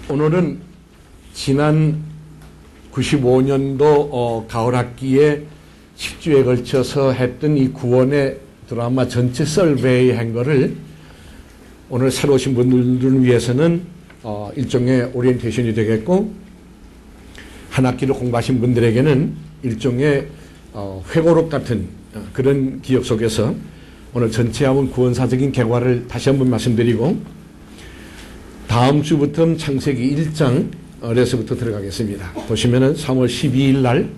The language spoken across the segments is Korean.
오늘은 지난 95년도 가을 학기에 10주에 걸쳐서 했던 이 구원의 드라마 전체 설베이 한 거를 오늘 새로 오신 분들을 위해서는 일종의 오리엔테이션이 되겠고, 한 학기를 공부하신 분들에게는 일종의 회고록 같은 그런 기억 속에서 오늘 전체 한번 구원사적인 개괄을 다시 한번 말씀드리고, 다음 주부터 창세기 1장에서부터 들어가겠습니다. 보시면은 3월 12일 날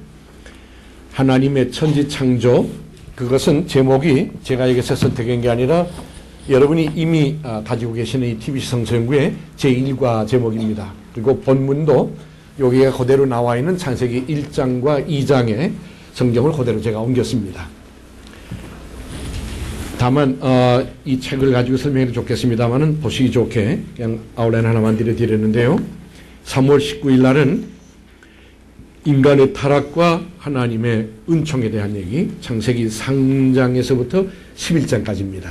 하나님의 천지 창조, 그것은 제목이 제가 여기서 선택한 게 아니라 여러분이 이미 가지고 계시는 이 TBC 성서연구의 제1과 제목입니다. 그리고 본문도 여기가 그대로 나와 있는 창세기 1장과 2장의 성경을 그대로 제가 옮겼습니다. 다만 이 책을 가지고 설명해도 좋겠습니다만은 보시기 좋게 그냥 아웃라인 하나만 드렸는데요. 3월 19일 날은 인간의 타락과 하나님의 은총에 대한 얘기, 창세기 상장에서부터 11장까지입니다.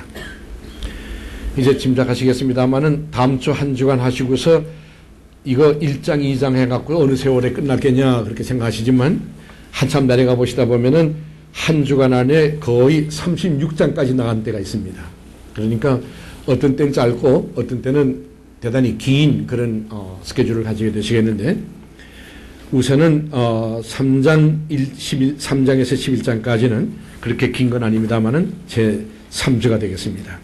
이제 짐작하시겠습니다만은 다음 주 한 주간 하시고서 이거 1장, 2장 해갖고 어느 세월에 끝났겠냐 그렇게 생각하시지만, 한참 내려가 보시다 보면은 한 주간 안에 거의 36장까지 나간 때가 있습니다. 그러니까 어떤 때는 짧고 어떤 때는 대단히 긴 그런 스케줄을 가지게 되시겠는데, 우선은 3장에서 11장까지는 그렇게 긴 건 아닙니다만은 제 3주가 되겠습니다.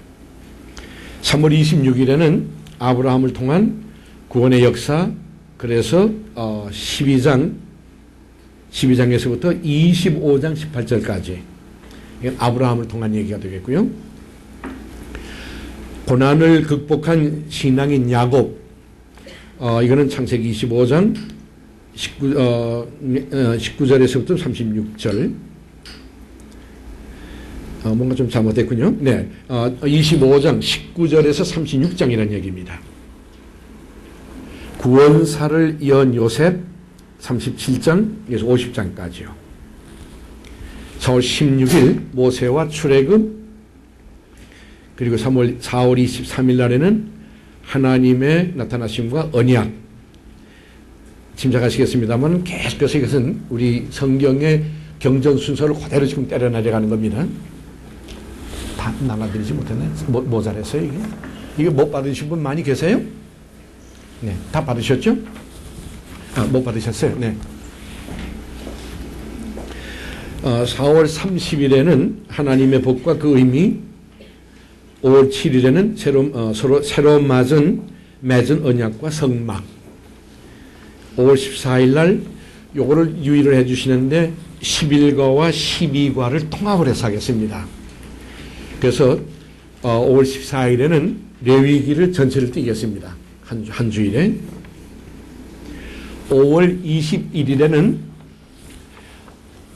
3월 26일에는 아브라함을 통한 구원의 역사, 그래서 12장에서부터 25장 18절까지 아브라함을 통한 얘기가 되겠고요. 고난을 극복한 신앙인 야곱, 이거는 창세기 25장 19절에서부터 36절. 뭔가 좀 잘못됐군요. 네, 25장 19절에서 36장이라는 얘기입니다. 구원사를 이은 요셉 37장에서 50장까지요. 4월 16일 모세와 출애굽, 그리고 4월 23일 날에는 하나님의 나타나심과 언약. 짐작하시겠습니다만 계속해서 이것은 우리 성경의 경전 순서를 그대로 지금 때려 내려가는 겁니다. 다 나눠드리지 못했네. 모자랐어요 이게? 이게 못 받으신 분 많이 계세요? 네, 다 받으셨죠? 못 받으셨어요? 네. 4월 30일에는 하나님의 복과 그 의미, 5월 7일에는 새로 맺은 언약과 성막, 5월 14일 날 요거를 유의를 해 주시는데 11과와 12과를 통합을 해서 하겠습니다. 그래서 5월 14일에는 레위기를 전체를 띄겠습니다. 한 주일에. 5월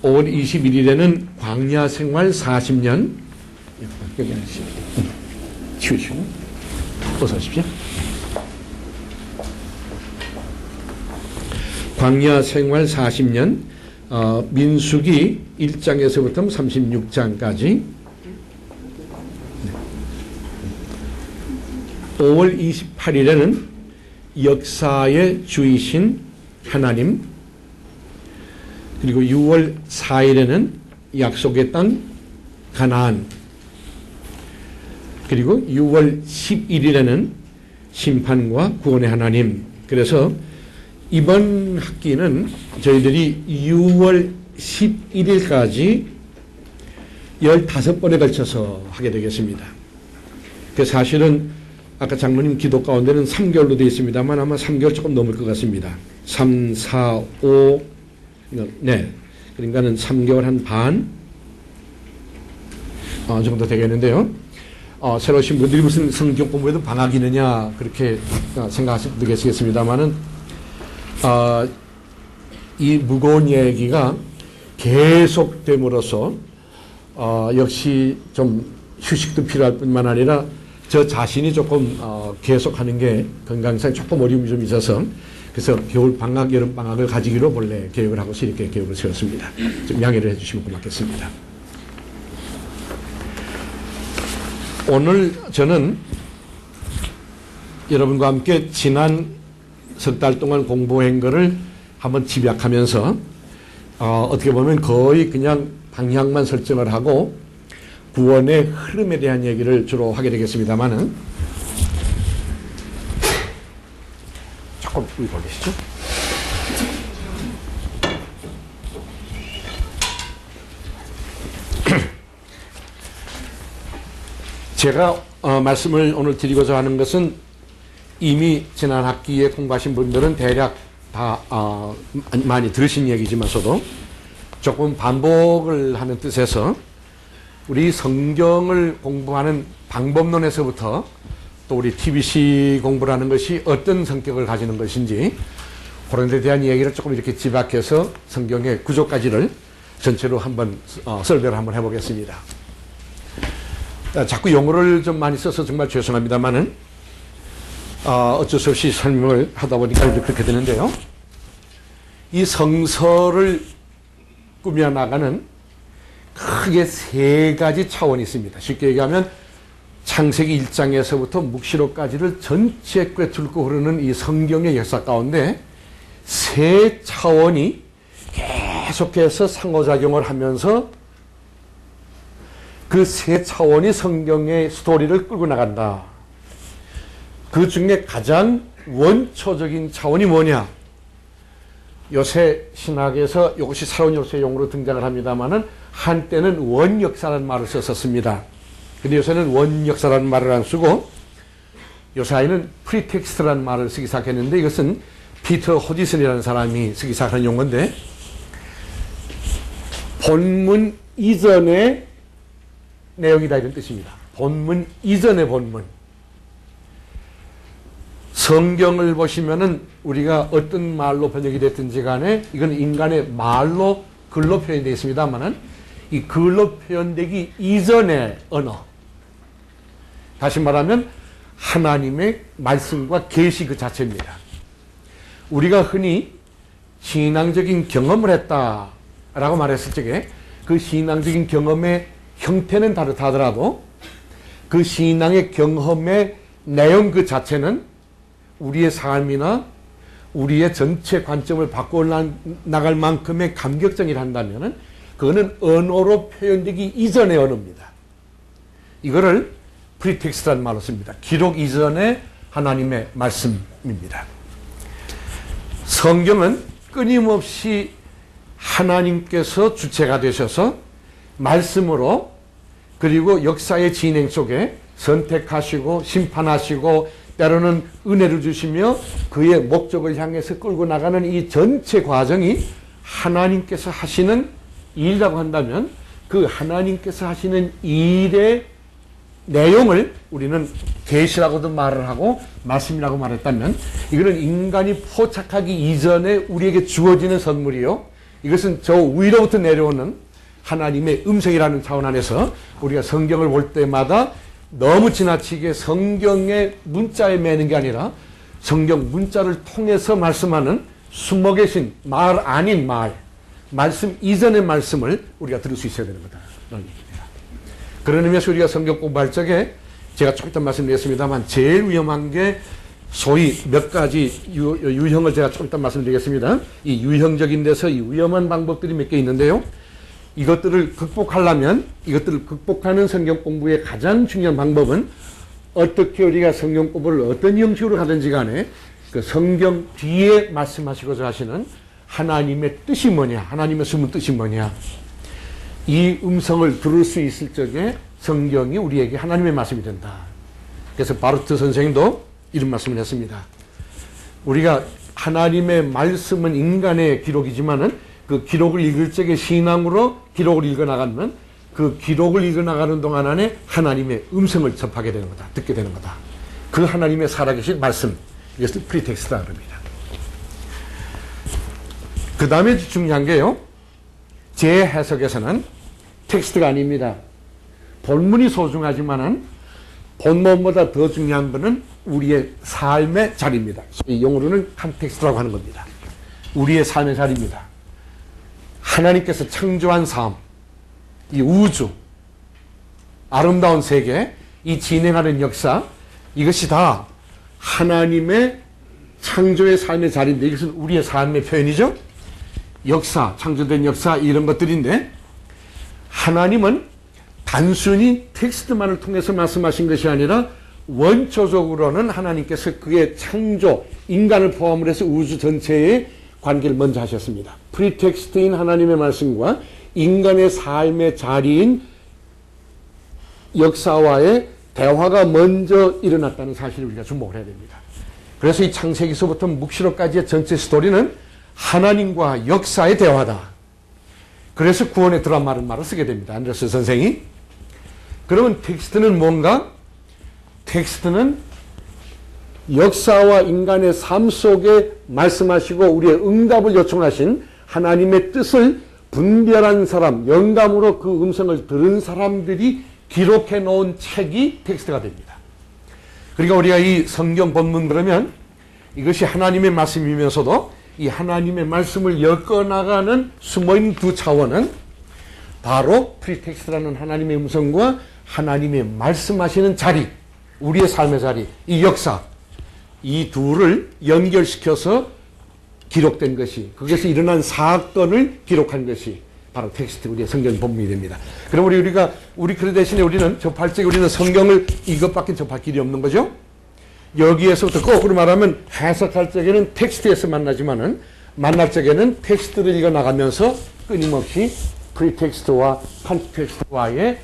21일에는 광야 생활 40년. 여기 치우시고 어서 오십시오. 광야 생활 40년, 민수기 1장에서부터 36장까지. 5월 28일에는 역사의 주이신 하나님, 그리고 6월 4일에는 약속의 땅 가나안, 그리고 6월 11일에는 심판과 구원의 하나님. 그래서 이번 학기는 저희들이 6월 11일까지 15번에 걸쳐서 하게 되겠습니다. 그래서 사실은 아까 장로님 기도 가운데는 3개월로 되어 있습니다만 아마 3개월 조금 넘을 것 같습니다. 3, 4, 5, 네. 그러니까는 3개월 한 반 정도 되겠는데요. 새로 오신 분들이 무슨 성경 공부에도 방학이 있느냐 그렇게 생각하실 수도 계시겠습니다만은 이 무거운 얘기가 계속됨으로써 역시 좀 휴식도 필요할 뿐만 아니라 저 자신이 조금 계속하는 게 건강상 조금 어려움이 좀 있어서 그래서 겨울 방학, 여름 방학을 가지기로 본래 계획을 하고서 이렇게 계획을 세웠습니다. 좀 양해를 해주시면 고맙겠습니다. 오늘 저는 여러분과 함께 지난 석 달 동안 공부한 거를 한번 집약하면서 어떻게 보면 거의 그냥 방향만 설정을 하고 구원의 흐름에 대한 얘기를 주로 하게 되겠습니다만은 조금 위로 올리시죠. 제가 말씀을 오늘 드리고자 하는 것은 이미 지난 학기에 공부하신 분들은 대략 다 많이 들으신 얘기지만서도 조금 반복을 하는 뜻에서 우리 성경을 공부하는 방법론에서부터 또 우리 TBC 공부라는 것이 어떤 성격을 가지는 것인지 그런 데 대한 얘기를 조금 이렇게 집약해서 성경의 구조까지를 전체로 한번 설명을 한번 해보겠습니다. 자꾸 용어를 좀 많이 써서 정말 죄송합니다만은 어쩔 수 없이 설명을 하다 보니까 그렇게 되는데요. 이 성서를 꾸며나가는 크게 세 가지 차원이 있습니다. 쉽게 얘기하면 창세기 1장에서부터 묵시록까지를 전체 꿰뚫고 흐르는 이 성경의 역사 가운데 세 차원이 계속해서 상호작용을 하면서 그 세 차원이 성경의 스토리를 끌고 나간다. 그 중에 가장 원초적인 차원이 뭐냐? 요새 신학에서 이것이 새로운 요새 용어로 등장을 합니다만은 한때는 원역사라는 말을 썼었습니다. 근데 요새는 원역사라는 말을 안 쓰고 요사이는 프리텍스트라는 말을 쓰기 시작했는데 이것은 피터 호지슨이라는 사람이 쓰기 시작한 용어인데 본문 이전의 내용이다 이런 뜻입니다. 본문 이전의 본문. 성경을 보시면은 우리가 어떤 말로 번역이 됐든지 간에 이건 인간의 말로 글로 표현되어 있습니다만은 이 글로 표현되기 이전의 언어. 다시 말하면 하나님의 말씀과 계시 그 자체입니다. 우리가 흔히 신앙적인 경험을 했다라고 말했을 적에 그 신앙적인 경험의 형태는 다르다더라도 그 신앙의 경험의 내용 그 자체는 우리의 삶이나 우리의 전체 관점을 바꿔 나갈 만큼의 감격적이라 한다면 그거는 언어로 표현되기 이전의 언어입니다. 이거를 프리텍스트라는 말로 씁니다. 기록 이전의 하나님의 말씀입니다. 성경은 끊임없이 하나님께서 주체가 되셔서 말씀으로 그리고 역사의 진행 속에 선택하시고 심판하시고 때로는 은혜를 주시며 그의 목적을 향해서 끌고 나가는 이 전체 과정이 하나님께서 하시는 일이라고 한다면 그 하나님께서 하시는 일의 내용을 우리는 계시라고도 말을 하고 말씀이라고 말했다면 이거는 인간이 포착하기 이전에 우리에게 주어지는 선물이요. 이것은 저 위로부터 내려오는 하나님의 음성이라는 차원 안에서 우리가 성경을 볼 때마다 너무 지나치게 성경의 문자에 매는 게 아니라 성경 문자를 통해서 말씀하는 숨어 계신 말 아닌 말씀 이전의 말씀을 우리가 들을 수 있어야 되는 거다. 그런 의미에서 우리가 성경 공부할 적에 제가 조금 이따 말씀드리겠습니다만 제일 위험한 게 소위 몇 가지 유형을 제가 조금 이따 말씀드리겠습니다. 이 유형적인 데서 이 위험한 방법들이 몇 개 있는데요. 이것들을 극복하려면 이것들을 극복하는 성경 공부의 가장 중요한 방법은 어떻게 우리가 성경 공부를 어떤 형식으로 하든지 간에 그 성경 뒤에 말씀하시고자 하시는 하나님의 뜻이 뭐냐, 하나님의 숨은 뜻이 뭐냐, 이 음성을 들을 수 있을 적에 성경이 우리에게 하나님의 말씀이 된다. 그래서 바르트 선생님도 이런 말씀을 했습니다. 우리가 하나님의 말씀은 인간의 기록이지만은 그 기록을 읽을 적에 신앙으로 기록을 읽어나가면 그 기록을 읽어나가는 동안 안에 하나님의 음성을 접하게 되는 거다. 듣게 되는 거다. 그 하나님의 살아계신 말씀, 이것을 프리텍스트라 그럽니다. 그 다음에 중요한 게요, 제 해석에서는 텍스트가 아닙니다. 본문이 소중하지만은 본문보다 더 중요한 것은 우리의 삶의 자리입니다. 이 용어로는 컨텍스트라고 하는 겁니다. 우리의 삶의 자리입니다. 하나님께서 창조한 삶, 이 우주, 아름다운 세계, 이 진행하는 역사, 이것이 다 하나님의 창조의 삶의 자리인데, 이것은 우리의 삶의 표현이죠. 역사, 창조된 역사, 이런 것들인데, 하나님은 단순히 텍스트만을 통해서 말씀하신 것이 아니라 원초적으로는 하나님께서 그의 창조, 인간을 포함을 해서 우주 전체의 관계를 먼저 하셨습니다. 프리텍스트인 하나님의 말씀과 인간의 삶의 자리인 역사와의 대화가 먼저 일어났다는 사실을 우리가 주목을 해야 됩니다. 그래서 이 창세기서부터 묵시록까지의 전체 스토리는 하나님과 역사의 대화다. 그래서 구원의 드라마를 말을 쓰게 됩니다. 안데르슨 선생이. 그러면 텍스트는 뭔가? 텍스트는 역사와 인간의 삶 속에 말씀하시고 우리의 응답을 요청하신 하나님의 뜻을 분별한 사람, 영감으로 그 음성을 들은 사람들이 기록해 놓은 책이 텍스트가 됩니다. 그러니까 우리가 이 성경 본문 그러면 이것이 하나님의 말씀이면서도 이 하나님의 말씀을 엮어나가는 숨어있는 두 차원은 바로 프리텍스트라는 하나님의 음성과 하나님의 말씀하시는 자리, 우리의 삶의 자리, 이 역사, 이 둘을 연결시켜서 기록된 것이, 거기서 일어난 사건을 기록한 것이 바로 텍스트, 우리의 성경 본문이 됩니다. 그럼 우리 그 대신에 우리는 접할 적에 우리는 성경을 이것밖에 접할 길이 없는 거죠. 여기에서부터 거꾸로 말하면 해석할 적에는 텍스트에서 만나지만은 만날 적에는 텍스트를 읽어나가면서 끊임없이 프리텍스트와 컨텍스트와의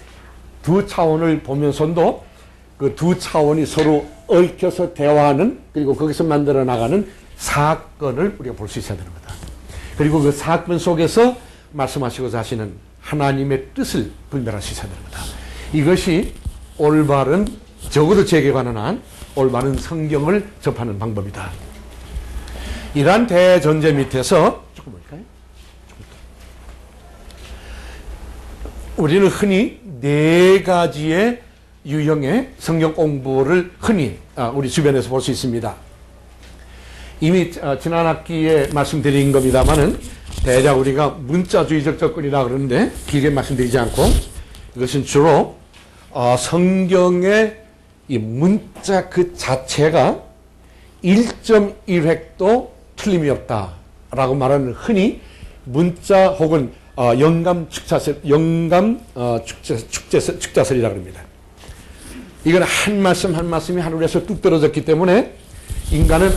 두 차원을 보면서도 그 두 차원이 서로 얽혀서 대화하는, 그리고 거기서 만들어 나가는 사건을 우리가 볼 수 있어야 되는 거다. 그리고 그 사건 속에서 말씀하시고자 하시는 하나님의 뜻을 분별할 수 있어야 되는 거다. 이것이 올바른, 적어도 제게 관한 올바른 성경을 접하는 방법이다. 이러한 대전제 밑에서 조금 볼까요? 우리는 흔히 네 가지의 유형의 성경 공부를 흔히 우리 주변에서 볼 수 있습니다. 이미 지난 학기에 말씀드린 겁니다만은 대략 우리가 문자주의적 접근이라 그러는데 길게 말씀드리지 않고, 이것은 주로 성경의 이 문자 그 자체가 1.1획도 틀림이 없다라고 말하는 흔히 문자 혹은 영감 축자설이라고 합니다. 이건 한 말씀 한 말씀이 하늘에서 뚝 떨어졌기 때문에 인간은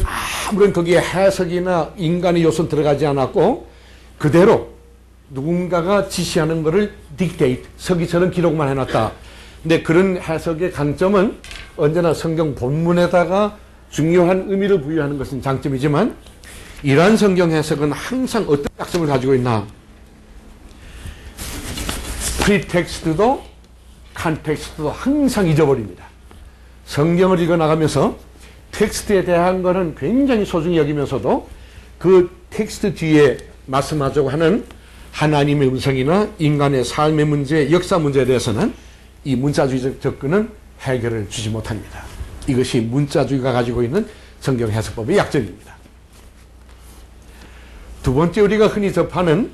아무런 거기에 해석이나 인간의 요소는 들어가지 않았고 그대로 누군가가 지시하는 것을 딕테이트, 서기처럼 기록만 해놨다. 근데 그런 해석의 강점은 언제나 성경 본문에다가 중요한 의미를 부여하는 것은 장점이지만, 이러한 성경 해석은 항상 어떤 약점을 가지고 있나? 프리텍스트도 컨텍스트도 항상 잊어버립니다. 성경을 읽어나가면서 텍스트에 대한 것은 굉장히 소중히 여기면서도 그 텍스트 뒤에 말씀하자고 하는 하나님의 음성이나 인간의 삶의 문제, 역사 문제에 대해서는 이 문자주의적 접근은 해결을 주지 못합니다. 이것이 문자주의가 가지고 있는 성경 해석법의 약점입니다. 두 번째 우리가 흔히 접하는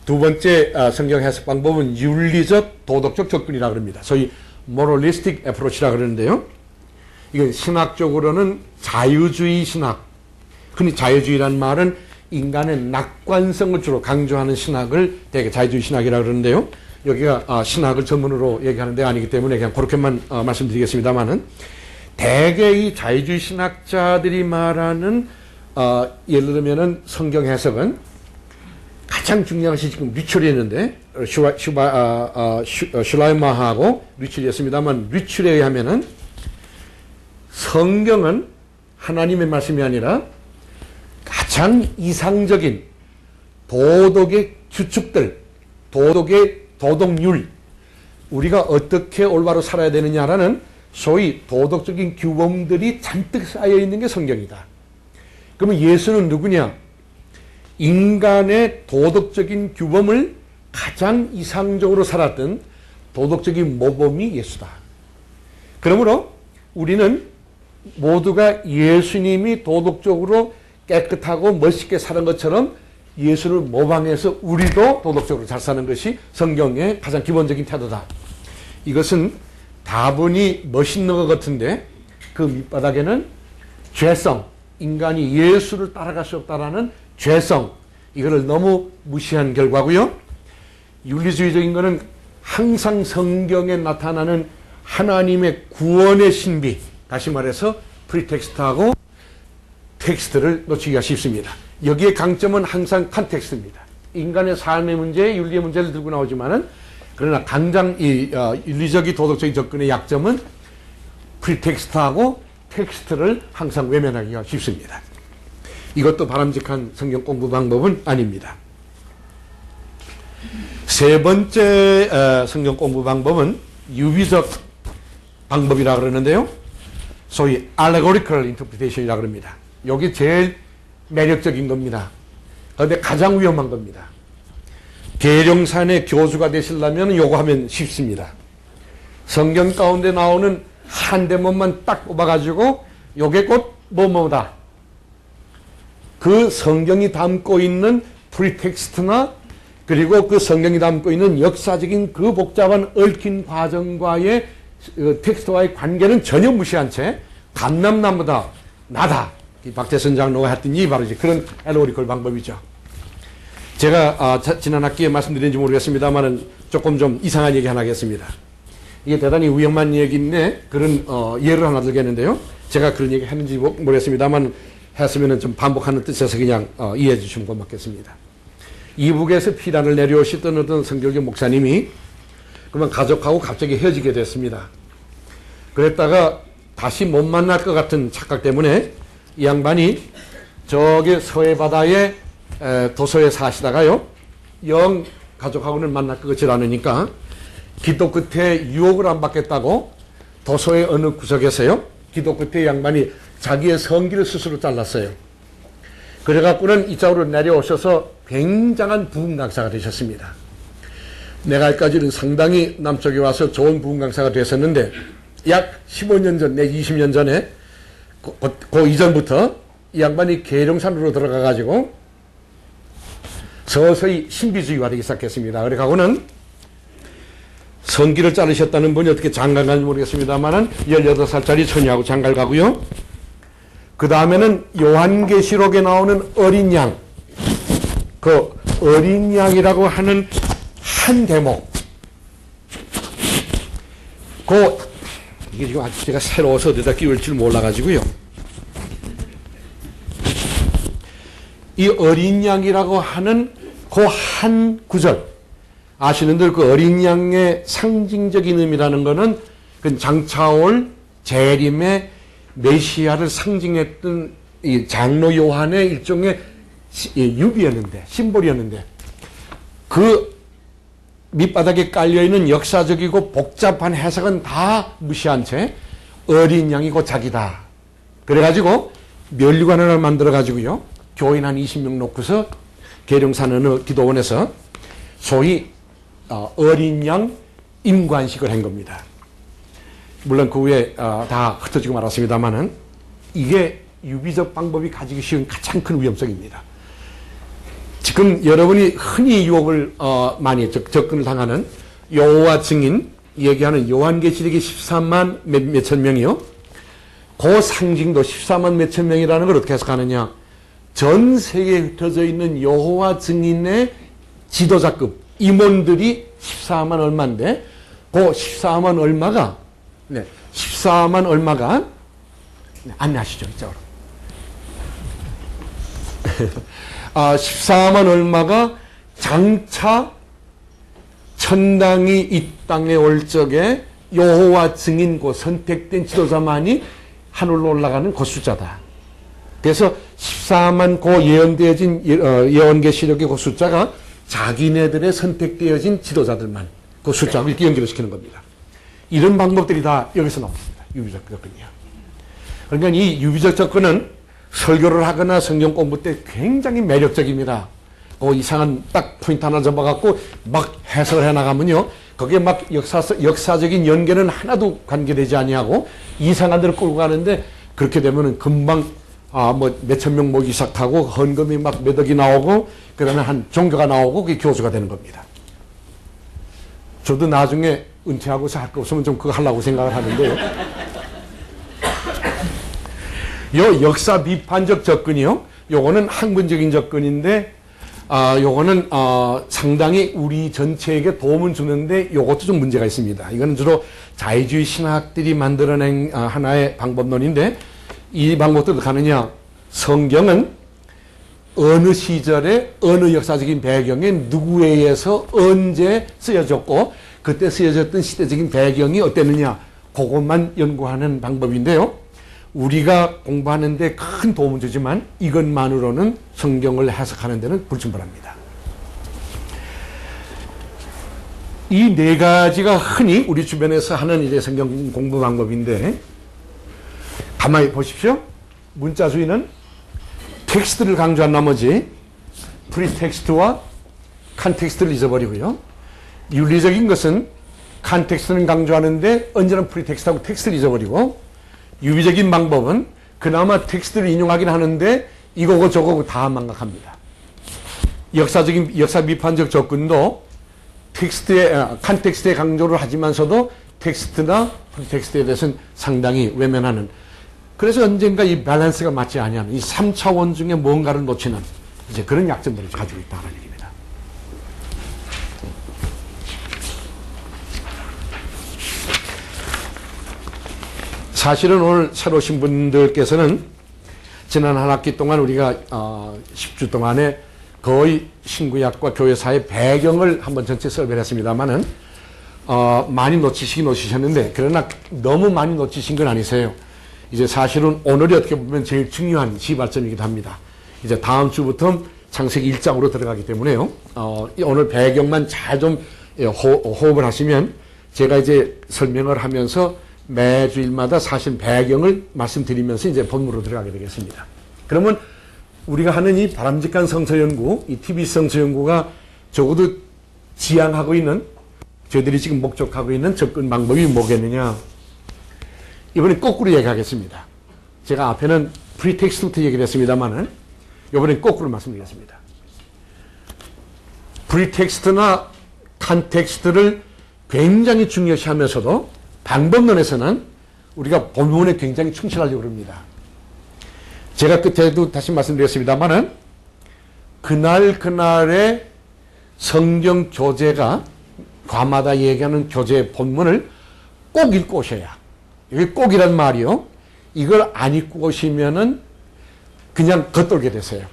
두 번째 성경 해석 방법은 윤리적, 도덕적 접근이라고 합니다. 소위 moralistic approach라고 그러는데요. 이건 신학적으로는 자유주의 신학, 흔히 자유주의라는 말은 인간의 낙관성을 주로 강조하는 신학을 대개 자유주의 신학이라고 그러는데요. 여기가 신학을 전문으로 얘기하는 데가 아니기 때문에 그냥 그렇게만 말씀드리겠습니다만은, 대개 이 자유주의 신학자들이 말하는 예를 들면은 성경 해석은 가장 중요한 것이 지금 류철이 했는데 슐라이마하고 류철이었습니다만, 류철에 의하면은 성경은 하나님의 말씀이 아니라 가장 이상적인 도덕의 규칙들, 도덕의 도덕률, 우리가 어떻게 올바로 살아야 되느냐라는 소위 도덕적인 규범들이 잔뜩 쌓여 있는 게 성경이다. 그러면 예수는 누구냐? 인간의 도덕적인 규범을 가장 이상적으로 살았던 도덕적인 모범이 예수다. 그러므로 우리는 모두가 예수님이 도덕적으로 깨끗하고 멋있게 사는 것처럼 예수를 모방해서 우리도 도덕적으로 잘 사는 것이 성경의 가장 기본적인 태도다. 이것은 다분히 멋있는 것 같은데 그 밑바닥에는 죄성, 인간이 예수를 따라갈 수 없다라는 죄성, 이거를 너무 무시한 결과고요. 윤리주의적인 것은 항상 성경에 나타나는 하나님의 구원의 신비, 다시 말해서 프리텍스트하고 텍스트를 놓치기가 쉽습니다. 여기에 강점은 항상 컨텍스트입니다. 인간의 삶의 문제, 윤리의 문제를 들고 나오지만은 그러나 당장 이 윤리적인 도덕적인 접근의 약점은 프리텍스트하고 텍스트를 항상 외면하기가 쉽습니다. 이것도 바람직한 성경 공부 방법은 아닙니다. 세 번째 성경 공부 방법은 유비적 방법이라 그러는데요. 소위 allegorical interpretation이라 그럽니다. 여기 제일 매력적인 겁니다. 그런데 가장 위험한 겁니다. 계룡산의 교주가 되시려면 요거 하면 쉽습니다. 성경 가운데 나오는 한 대목만 딱 뽑아가지고 요게 곧 뭐뭐다. 그 성경이 담고 있는 프리텍스트나 그리고 그 성경이 담고 있는 역사적인 그 복잡한 얽힌 과정과의 텍스트와의 관계는 전혀 무시한 채 감남나무다, 나다. 박태선 장로가 했더니 바로 이제 그런 알레고리컬 방법이죠. 제가 지난 학기에 말씀드렸는지 모르겠습니다만은 조금 좀 이상한 얘기 하나 하겠습니다. 이게 대단히 위험한 얘기인데 그런 예를 하나 들겠는데요. 제가 그런 얘기 했는지 모르겠습니다만 했으면은 좀 반복하는 뜻에서 그냥 이해해 주시면 고맙겠습니다. 이북에서 피란을 내려오시던 어떤 성결교 목사님이 그러면 가족하고 갑자기 헤어지게 됐습니다. 그랬다가 다시 못 만날 것 같은 착각 때문에 이 양반이 저기 서해 바다에 도서에 사시다가요, 영 가족하고는 만날 것 같지 않으니까 기도 끝에 유혹을 안 받겠다고 도서의 어느 구석에서요, 기도 끝에 양반이 자기의 성기를 스스로 잘랐어요. 그래갖고는 이쪽으로 내려오셔서 굉장한 부흥 강사가 되셨습니다. 내가 알까지는 상당히 남쪽에 와서 좋은 부흥 강사가 됐었는데 약 15년 전, 내 20년 전에 그 이전부터 이 양반이 계룡산으로 들어가가지고 서서히 신비주의가 되기 시작했습니다. 그래가고는 성기를 자르셨다는 분이 어떻게 장가 간지 모르겠습니다만은 18살짜리 처녀하고 장가를 가고요. 그 다음에는 요한계시록에 나오는 어린 양, 그 어린 양이라고 하는 한 대목, 이게 지금 아직 제가 새로워서 어디다 끼울 줄 몰라가지고요. 이 어린 양이라고 하는 그 한 구절, 아시는들 그 어린 양의 상징적인 의미라는 것은 그 장차올 재림의 메시아를 상징했던 이 장로 요한의 일종의 유비였는데, 심볼이었는데, 그 밑바닥에 깔려있는 역사적이고 복잡한 해석은 다 무시한 채 어린 양이 곧 자기다. 그래가지고 면류관 하나 만들어가지고요, 교인 한 20명 놓고서 계룡산 어느 기도원에서 소위 어린 양 임관식을 한 겁니다. 물론 그 후에 다 흩어지고 말았습니다만은 이게 유비적 방법이 가지기 쉬운 가장 큰 위험성입니다. 지금 여러분이 흔히 유혹을 많이 접근을 당하는 여호와 증인 얘기하는 요한계시록이 13만 몇천 명이요. 그 상징도 14만 몇천 명이라는 걸 어떻게 해석하느냐. 전 세계에 흩어져 있는 여호와 증인의 지도자급 임원들이 14만 얼마인데 그 14만 얼마가 14만 얼마가 안내하시죠 이쪽으로. 14만 얼마가 장차 천당이 이 땅에 올 적에 여호와 증인 그 선택된 지도자만이 하늘로 올라가는 그 숫자다. 그래서 14만 그 예언되어진 예언계시록의 그 숫자가 자기네들의 선택되어진 지도자들만, 그 숫자하고 이렇게 연결시키는 겁니다. 이런 방법들이 다 여기서 나옵니다. 유비적 접근이요. 그러니까 이 유비적 접근은 설교를 하거나 성경 공부 때 굉장히 매력적입니다. 이상한 딱 포인트 하나 잡아갖고 막 해석을 해나가면요. 거기에 막 역사적인 연계는 하나도 관계되지 아니하고 이상한 데로 끌고 가는데 그렇게 되면은 금방 뭐 몇천 명 모이기 시작하고 헌금이 막 몇 억이 나오고 그러면 한 종교가 나오고 그게 교주가 되는 겁니다. 저도 나중에 은퇴하고서 할 거 없으면 좀 그거 하려고 생각을 하는데요. 요 역사 비판적 접근이요. 요거는 학문적인 접근인데 요거는 상당히 우리 전체에게 도움을 주는데 요것도 좀 문제가 있습니다. 이거는 주로 자유주의 신학들이 만들어낸 하나의 방법론인데 이 방법도 가느냐. 성경은 어느 시절에 어느 역사적인 배경에 누구에 의해서 언제 쓰여졌고 그때 쓰여졌던 시대적인 배경이 어땠느냐. 그것만 연구하는 방법인데요. 우리가 공부하는데 큰 도움을 주지만 이것만으로는 성경을 해석하는 데는 불충분합니다. 이 네 가지가 흔히 우리 주변에서 하는 이제 성경 공부 방법인데 가만히 보십시오. 문자주의는 텍스트를 강조한 나머지 프리텍스트와 칸텍스트를 잊어버리고요. 윤리적인 것은 칸텍스트는 강조하는데 언제나 프리텍스트하고 텍스트를 잊어버리고 유비적인 방법은 그나마 텍스트를 인용하긴 하는데 이거고 저거고 다 망각합니다. 역사 비판적 접근도 칸텍스트에 강조를 하지만서도 텍스트나 프리텍스트에 대해서는 상당히 외면하는. 그래서 언젠가 이 밸런스가 맞지 아니하는 이 3차원 중에 뭔가를 놓치는 이제 그런 약점들을 가지고 있다는 얘기입니다. 사실은 오늘 새로 오신 분들께서는 지난 한 학기 동안 우리가 10주 동안에 거의 신구약과 교회사의 배경을 한번 전체 설명을 했습니다만은 많이 놓치셨는데 그러나 너무 많이 놓치신 건 아니세요. 이제 사실은 오늘이 어떻게 보면 제일 중요한 시발점이기도 합니다. 이제 다음 주부터 창세기 1장으로 들어가기 때문에요. 오늘 배경만 잘 좀 호흡을 하시면 제가 이제 설명을 하면서 매주일마다 사실 배경을 말씀드리면서 이제 본문으로 들어가게 되겠습니다. 그러면 우리가 하는 이 바람직한 성서연구, 이 TV 성서연구가 적어도 지향하고 있는, 저희들이 지금 목적하고 있는 접근 방법이 뭐겠느냐. 이번엔 거꾸로 얘기하겠습니다. 제가 앞에는 프리텍스트부터 얘기를 했습니다만은 이번엔 거꾸로 말씀드리겠습니다. 프리텍스트나 칸텍스트를 굉장히 중요시하면서도 방법론에서는 우리가 본문에 굉장히 충실하려고 합니다. 제가 끝에도 다시 말씀드렸습니다만은 그날의 성경 교재가 과마다 얘기하는 교재 본문을 꼭 읽고 오셔야. 이게 꼭이란 말이요. 이걸 안 읽고 오시면은 그냥 겉돌게 되세요.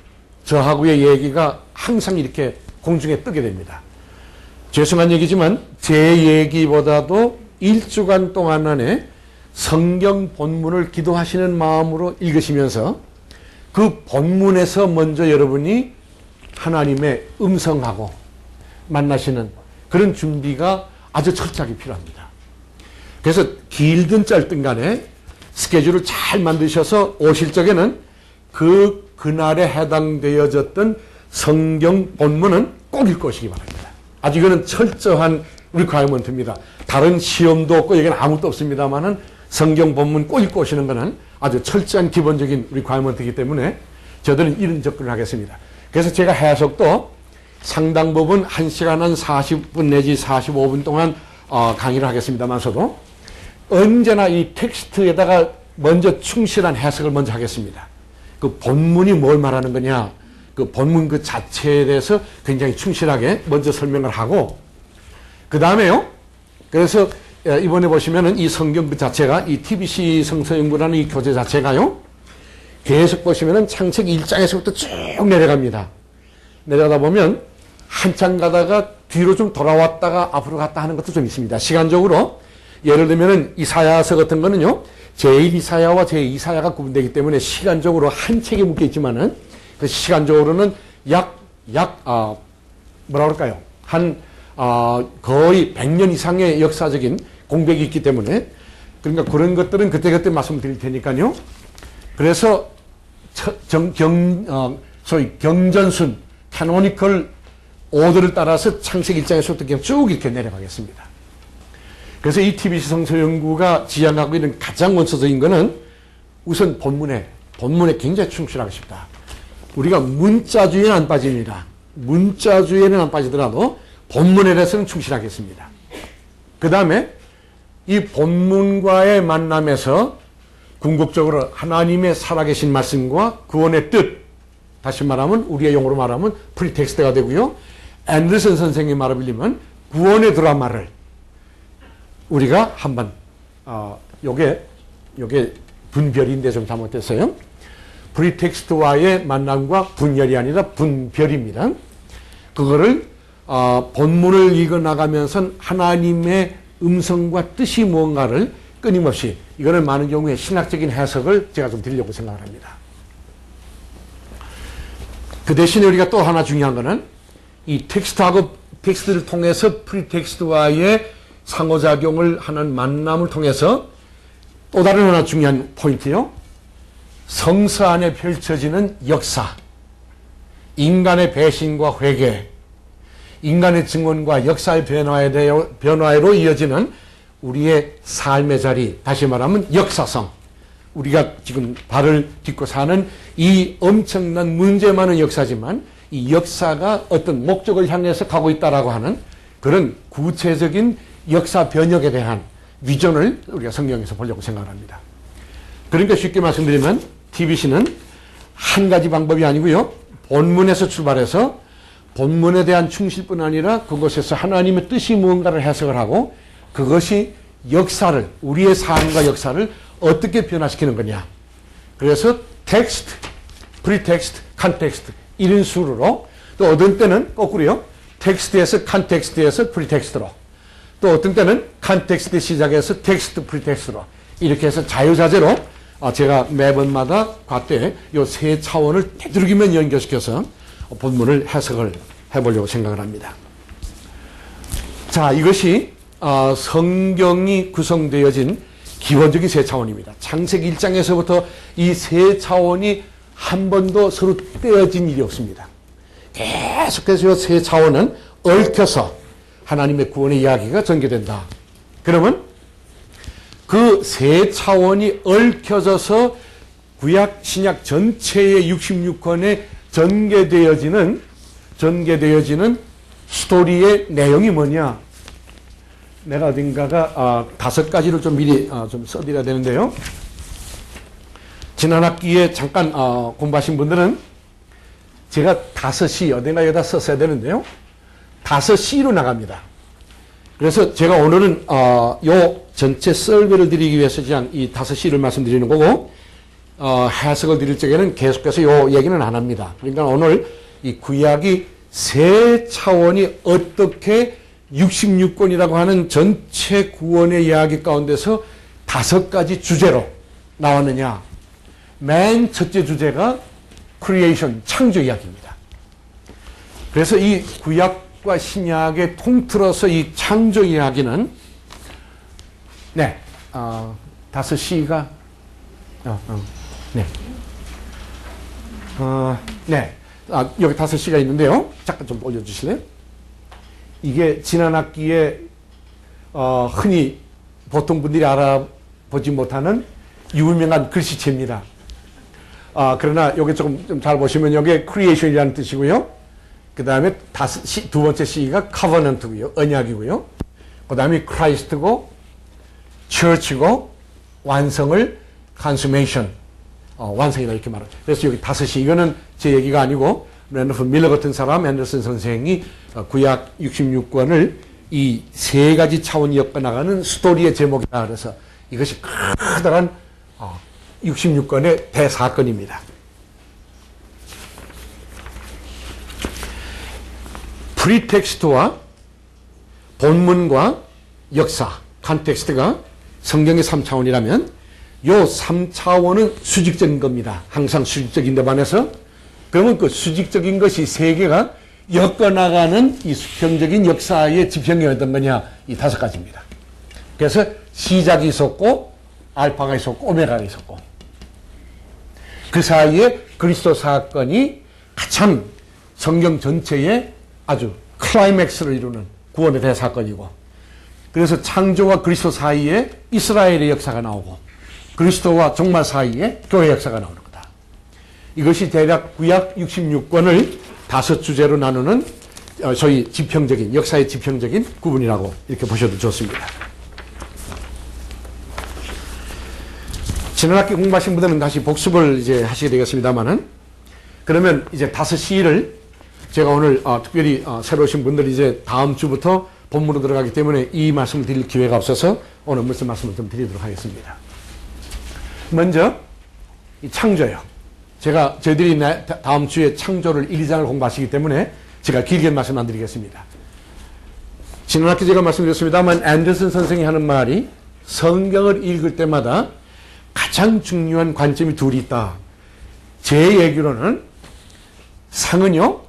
저하고의 얘기가 항상 이렇게 공중에 뜨게 됩니다. 죄송한 얘기지만 제 얘기보다도 1주간 동안 안에 성경 본문을 기도하시는 마음으로 읽으시면서 그 본문에서 먼저 여러분이 하나님의 음성하고 만나시는 그런 준비가 아주 철저하게 필요합니다. 그래서 길든 짧든 간에 스케줄을 잘 만드셔서 오실 적에는 그날에 해당되어졌던 성경 본문은 꼭 읽고 오시기 바랍니다. 아주 이거는 철저한 리퀘어먼트입니다. 다른 시험도 없고 여기는 아무것도 없습니다만은 성경 본문 꼭 읽고 오시는 것은 아주 철저한 기본적인 리퀘어먼트이기 때문에 저들은 이런 접근을 하겠습니다. 그래서 제가 해석도 상당 부분 1시간 한 40분 내지 45분 동안 강의를 하겠습니다만서도 언제나 이 텍스트에다가 먼저 충실한 해석을 먼저 하겠습니다. 그 본문이 뭘 말하는 거냐, 그 본문 그 자체에 대해서 굉장히 충실하게 먼저 설명을 하고 그 다음에요. 그래서 이번에 보시면은 이 성경 그 자체가 이 TBC 성서연구라는 이 교재 자체가요. 계속 보시면은 창세기 1장에서부터 쭉 내려갑니다. 내려가다 보면 한참 가다가 뒤로 좀 돌아왔다가 앞으로 갔다 하는 것도 좀 있습니다. 시간적으로 예를 들면은 이사야서 같은 거는요. 제1 이사야와 제2 이사야가 구분되기 때문에 시간적으로 한 책에 묶여 있지만은 그 시간적으로는 뭐라 그럴까요? 한 거의 100년 이상의 역사적인 공백이 있기 때문에 그러니까 그런 것들은 그때그때 말씀드릴 테니까요. 그래서 소위 경전순, 캐노니컬 오더를 따라서 창세기 1장에서부터 그냥 쭉 이렇게 내려가겠습니다. 그래서 이 TBC 성서 연구가 지향하고 있는 가장 원초적인 것은 우선 본문에 굉장히 충실하고 싶다. 우리가 문자주의는 안 빠집니다. 문자주의에는 안 빠지더라도 본문에 대해서는 충실하겠습니다. 그 다음에 이 본문과의 만남에서 궁극적으로 하나님의 살아계신 말씀과 구원의 뜻, 다시 말하면 우리의 용어로 말하면 프리텍스트가 되고요. 앤더슨 선생의 말을 빌리면 구원의 드라마를 우리가 한번 요게 분별인데 좀 잘못됐어요. 프리텍스트와의 만남과 분열이 아니라 분별입니다. 그거를 본문을 읽어나가면서 하나님의 음성과 뜻이 무언가를 끊임없이 이거는 많은 경우에 신학적인 해석을 제가 좀 드리려고 생각을 합니다. 그 대신에 우리가 또 하나 중요한 거는 이 텍스트를 통해서 프리텍스트와의 상호작용을 하는 만남을 통해서 또 다른 하나 중요한 포인트요. 성서 안에 펼쳐지는 역사, 인간의 배신과 회개, 인간의 증언과 역사의 변화로 이어지는 우리의 삶의 자리, 다시 말하면 역사성, 우리가 지금 발을 딛고 사는 이 엄청난 문제 많은 역사지만 이 역사가 어떤 목적을 향해서 가고 있다라고 하는 그런 구체적인 역사 변혁에 대한 비전을 우리가 성경에서 보려고 생각합니다. 그러니까 쉽게 말씀드리면 TBC는 한 가지 방법이 아니고요. 본문에서 출발해서 본문에 대한 충실뿐 아니라 그곳에서 하나님의 뜻이 무언가를 해석을 하고 그것이 역사를, 우리의 삶과 역사를 어떻게 변화시키는 거냐. 그래서 텍스트, 프리텍스트, 컨텍스트 이런 수로 또 어떤 때는 거꾸로요. 텍스트에서 컨텍스트에서 프리텍스트로 또 어떤 때는 컨텍스트 시작해서 텍스트, 프리텍스트로 이렇게 해서 자유자재로 제가 매번마다 과때 이 세 차원을 되도록이면 연결시켜서 본문을 해석을 해보려고 생각을 합니다. 자, 이것이 성경이 구성되어진 기본적인 세 차원입니다. 창세기 1장에서부터 이 세 차원이 한 번도 서로 떼어진 일이 없습니다. 계속해서 이 세 차원은 얽혀서 하나님의 구원의 이야기가 전개된다. 그러면 그 세 차원이 얽혀져서 구약, 신약 전체의 66권에 전개되어지는 스토리의 내용이 뭐냐? 내가 어딘가가 5가지를 좀 미리 좀 써드려야 되는데요. 지난 학기에 잠깐 공부하신 분들은 제가 5시 어딘가 여기다 썼어야 되는데요. 5시로 나갑니다. 그래서 제가 오늘은 요 전체 설교를 드리기 위해서 그냥 이 5시를 말씀드리는 거고 해석을 드릴 적에는 계속해서 요 얘기는 안 합니다. 그러니까 오늘 이 구약이 세 차원이 어떻게 66권이라고 하는 전체 구원의 이야기 가운데서 5가지 주제로 나왔느냐. 맨 첫째 주제가 크리에이션, 창조 이야기입니다. 그래서 이 구약과 신약의 통틀어서 이 창조 이야기는 5시가 여기 5시가 있는데요. 잠깐 좀 올려주실래요? 이게 지난 학기에 흔히 보통 분들이 알아보지 못하는 유명한 글씨체입니다. 그러나 여기 좀 잘 보시면 여기 크리에이션이라는 뜻이고요. 그 다음에 두 번째 C가 커버넌트고요. 언약이고요. 그 다음에 크라이스트고 처치고 완성을 컨수메이션 완성이다 이렇게 말합니다. 그래서 여기 5시 이거는 제 얘기가 아니고 랜더슨 밀러 같은 사람 앤더슨 선생이 구약 66권을 이 3가지 차원이 엮어나가는 스토리의 제목이다. 그래서 이것이 커다란 66권의 대사건입니다. 프리텍스트와 본문과 역사, 컨텍스트가 성경의 3차원이라면 이 3차원은 수직적인 겁니다. 항상 수직적인데 반해서 그러면 그 수직적인 것이 3개가 엮어나가는 이 수평적인 역사의 지평이 어떤 거냐? 이 5가지입니다. 그래서 시작이 있었고, 알파가 있었고, 오메가가 있었고, 그 사이에 그리스도 사건이 가장 성경 전체에 아주 클라이맥스를 이루는 구원의 대사건이고, 그래서 창조와 그리스도 사이에 이스라엘의 역사가 나오고, 그리스도와 종말 사이에 교회 역사가 나오는 거다. 이것이 대략 구약 66권을 5주제로 나누는 소위 지평적인, 역사의 지평적인 구분이라고 이렇게 보셔도 좋습니다. 지난 학기 공부하신 분들은 다시 복습을 이제 하시게 되겠습니다만은, 그러면 이제 5C를 제가 오늘 특별히 새로 오신 분들이 이제 다음 주부터 본문으로 들어가기 때문에 이 말씀을 드릴 기회가 없어서 오늘 무슨 말씀을 좀 드리도록 하겠습니다. 먼저 이 창조요. 저희들이 다음 주에 창조를 1, 2장을 공부하시기 때문에 제가 길게 말씀 안 드리겠습니다. 지난 학기 제가 말씀드렸습니다만 앤더슨 선생이 하는 말이 성경을 읽을 때마다 가장 중요한 관점이 둘이 있다. 제 얘기로는 상은요,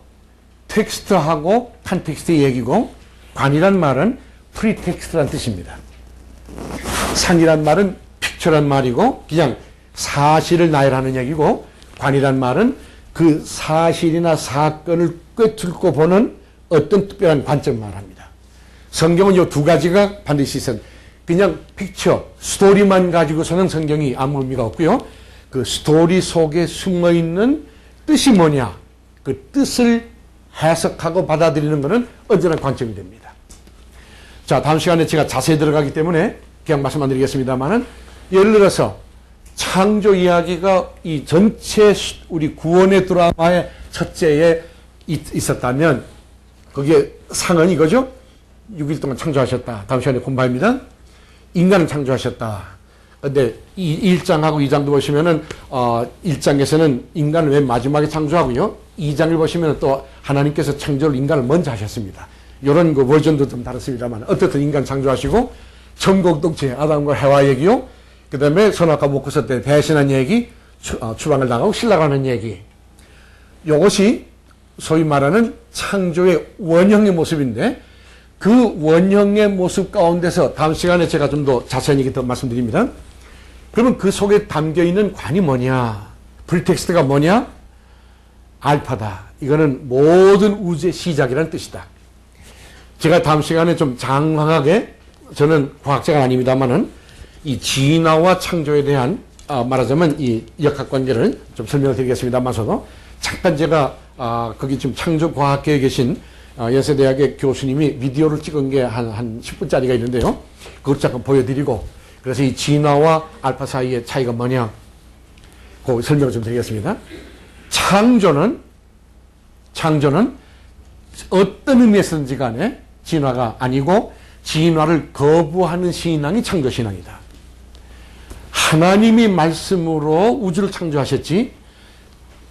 텍스트하고 컨텍스트의 얘기고, 관이란 말은 프리텍스트란 뜻입니다. 상이란 말은 픽처란 말이고, 그냥 사실을 나열하는 얘기고, 관이란 말은 그 사실이나 사건을 꿰뚫고 보는 어떤 특별한 관점을 말합니다. 성경은 이 2가지가 반드시 있어요. 그냥 픽처, 스토리만 가지고서는 성경이 아무 의미가 없고요. 그 스토리 속에 숨어있는 뜻이 뭐냐, 그 뜻을 해석하고 받아들이는 것은 언제나 관점이 됩니다. 자, 다음 시간에 제가 자세히 들어가기 때문에 그냥 말씀 안 드리겠습니다만은, 예를 들어서 창조 이야기가 이 전체 우리 구원의 드라마의 첫째에 있었다면 그게 상은 이거죠. 6일 동안 창조하셨다. 다음 시간에 공부합니다. 인간을 창조하셨다. 근데 이 1장하고 2장도 보시면은 1장에서는 인간을 맨 마지막에 창조하고요. 2장을 보시면 또 하나님께서 창조를 인간을 먼저 하셨습니다. 이런 그 버전도 좀 다릅니다만 어떻든 인간 창조하시고, 천국 독재 아담과 해와 얘기요. 그 다음에 선악과 먹고서 때 배신한 얘기, 추방을 당하고 신라가는 얘기. 이것이 소위 말하는 창조의 원형의 모습인데, 그 원형의 모습 가운데서 다음 시간에 제가 좀 더 자세히 더 말씀드립니다. 그러면 그 속에 담겨있는 관이 뭐냐, 프리텍스트가 뭐냐, 알파다. 이거는 모든 우주의 시작이라는 뜻이다. 제가 다음 시간에 좀 장황하게, 저는 과학자가 아닙니다만은 이 진화와 창조에 대한 말하자면 이 역학관계를 좀 설명을 드리겠습니다만서도, 잠깐 제가 거기 지금 창조과학계에 계신 연세대학의 교수님이 비디오를 찍은 게 한 10분짜리가 있는데요. 그걸 잠깐 보여드리고, 그래서 이 진화와 알파 사이의 차이가 뭐냐, 그 설명을 좀 드리겠습니다. 창조는 어떤 의미에서든지 간에 진화가 아니고, 진화를 거부하는 신앙이 창조신앙이다. 하나님이 말씀으로 우주를 창조하셨지,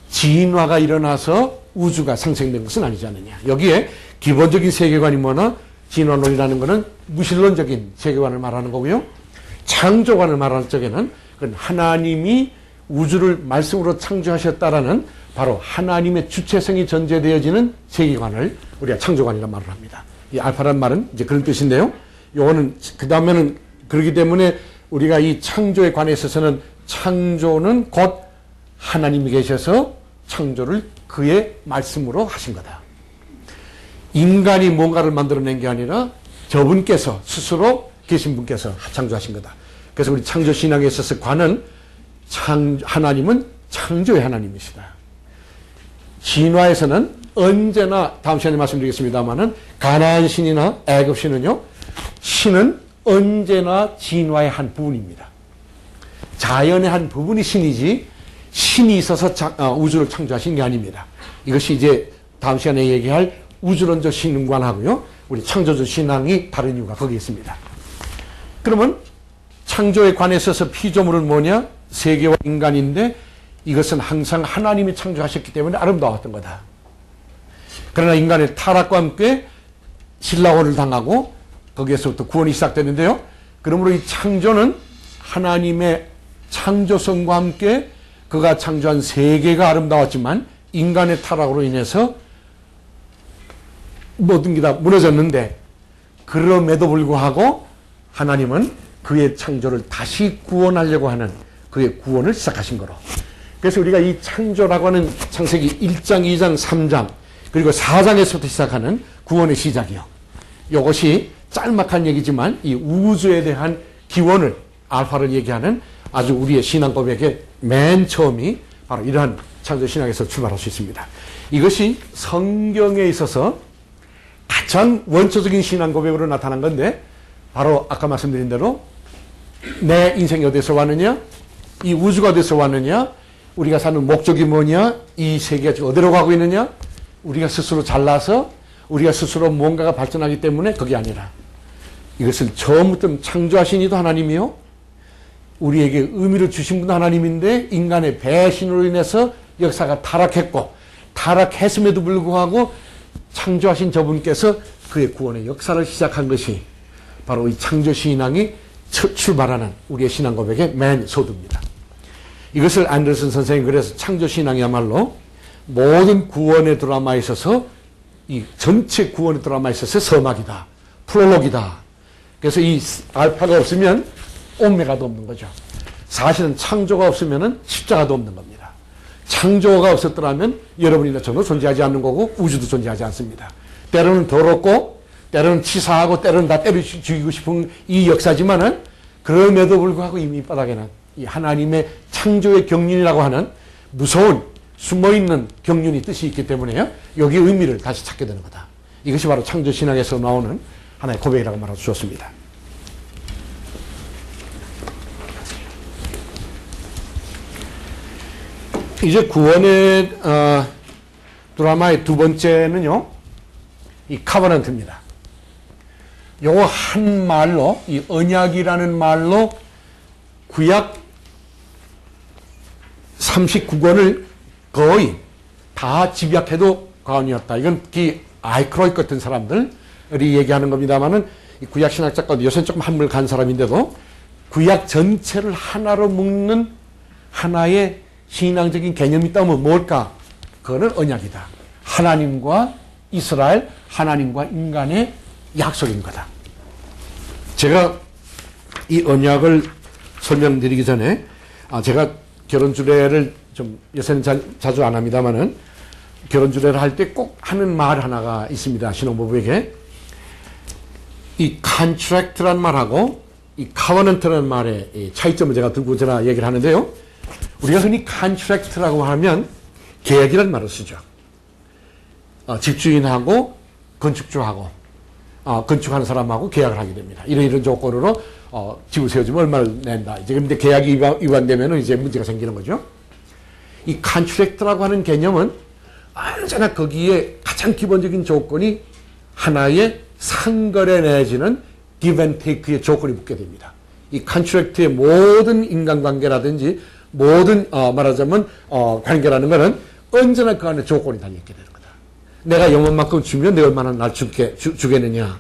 진화가 일어나서 우주가 생성된 것은 아니지 않느냐. 여기에 기본적인 세계관이 뭐나, 진화론이라는 것은 무신론적인 세계관을 말하는 거고요. 창조관을 말할 적에는 그건 하나님이 우주를 말씀으로 창조하셨다라는 바로 하나님의 주체성이 전제되어지는 세계관을 우리가 창조관이라는 말을 합니다. 이 알파란 말은 이제 그런 뜻인데요. 요거는 그 다음에는 그렇기 때문에 우리가 이 창조에 관해 있어서는 창조는 곧 하나님이 계셔서 창조를 그의 말씀으로 하신 거다. 인간이 뭔가를 만들어낸 게 아니라 저분께서 스스로 계신 분께서 창조하신 거다. 그래서 우리 창조신학에 있어서 관은 하나님은 창조의 하나님이시다. 진화에서는 언제나 다음 시간에 말씀드리겠습니다만은 가나안 신이나 애굽 신은요, 신은 언제나 진화의 한 부분입니다. 자연의 한 부분이 신이지 신이 있어서 우주를 창조하신 게 아닙니다. 이것이 이제 다음 시간에 얘기할 우주론적 신관하고요, 우리 창조적 신앙이 다른 이유가 거기에 있습니다. 그러면 창조에 관해 있어서 피조물은 뭐냐? 세계와 인간인데, 이것은 항상 하나님이 창조하셨기 때문에 아름다웠던 거다. 그러나 인간의 타락과 함께 신라원을 당하고 거기에서부터 구원이 시작되는데요. 그러므로 이 창조는 하나님의 창조성과 함께 그가 창조한 세계가 아름다웠지만 인간의 타락으로 인해서 모든 게 다 무너졌는데 그럼에도 불구하고 하나님은 그의 창조를 다시 구원하려고 하는 그의 구원을 시작하신 거로. 그래서 우리가 이 창조라고 하는 창세기 1장, 2장, 3장 그리고 4장에서부터 시작하는 구원의 시작이요. 이것이 짤막한 얘기지만 이 우주에 대한 기원을 알파를 얘기하는 아주 우리의 신앙 고백의 맨 처음이 바로 이러한 창조 신앙에서 출발할 수 있습니다. 이것이 성경에 있어서 가장 원초적인 신앙 고백으로 나타난 건데 바로 아까 말씀드린 대로 내 인생이 어디서 왔느냐? 이 우주가 어디서 왔느냐? 우리가 사는 목적이 뭐냐? 이 세계가 지금 어디로 가고 있느냐? 우리가 스스로 잘나서 우리가 스스로 뭔가가 발전하기 때문에 그게 아니라 이것을 처음부터 창조하신 이도 하나님이요. 우리에게 의미를 주신 분도 하나님인데 인간의 배신으로 인해서 역사가 타락했고 타락했음에도 불구하고 창조하신 저분께서 그의 구원의 역사를 시작한 것이 바로 이 창조신앙이 출발하는 우리의 신앙 고백의 맨 소두입니다. 이것을 앤더슨 선생님이 그래서 창조신앙이야말로 모든 구원의 드라마에 있어서 이 전체 구원의 드라마에 있어서 서막이다. 프롤로그이다. 그래서 이 알파가 없으면 오메가도 없는 거죠. 사실은 창조가 없으면 십자가도 없는 겁니다. 창조가 없었더라면 여러분이나 저도 존재하지 않는 거고 우주도 존재하지 않습니다. 때로는 더럽고 때로는 치사하고 때로는 다 때려 죽이고 싶은 이 역사지만은 그럼에도 불구하고 이 밑바닥에는 이 하나님의 창조의 경륜이라고 하는 무서운 숨어있는 경륜이 뜻이 있기 때문에요. 여기 의미를 다시 찾게 되는 거다. 이것이 바로 창조신앙에서 나오는 하나의 고백이라고 말할 수 있습니다. 이제 구원의 드라마의 두 번째는요. 이 카버넌트입니다. 요거 한 말로 이 언약이라는 말로 구약 39권을 거의 다 집약해도 과언이었다. 이건 아이크로이 같은 사람들이 얘기하는 겁니다만은 구약 신학자가 요새는 조금 한물 간 사람인데도 구약 전체를 하나로 묶는 하나의 신앙적인 개념이 있다면 뭘까? 그거는 언약이다. 하나님과 이스라엘, 하나님과 인간의 약속인 거다. 제가 이 언약을 설명드리기 전에 제가 결혼 주례를 좀 요새는 자주 안 합니다만은 결혼 주례를 할 때 꼭 하는 말 하나가 있습니다. 신혼부부에게 이 contract란 말하고 이 covenant라는 말의 차이점을 제가 들고 제가 얘기를 하는데요. 우리가 흔히 contract라고 하면 계약이라는 말을 쓰죠. 집주인하고 건축주하고 건축하는 사람하고 계약을 하게 됩니다. 이런 조건으로 집을 세워주면 얼마를 낸다. 이제 근데 계약이 위반되면 이제 문제가 생기는 거죠. 이 contract라고 하는 개념은 언제나 거기에 가장 기본적인 조건이 하나의 상거래 내지는 give and take의 조건이 붙게 됩니다. 이 contract의 모든 인간관계라든지 모든 말하자면 관계라는 것은 언제나 그 안에 조건이 달려있게 되는 거다. 내가 영원만큼 주면 내가 얼마나 날 주겠느냐.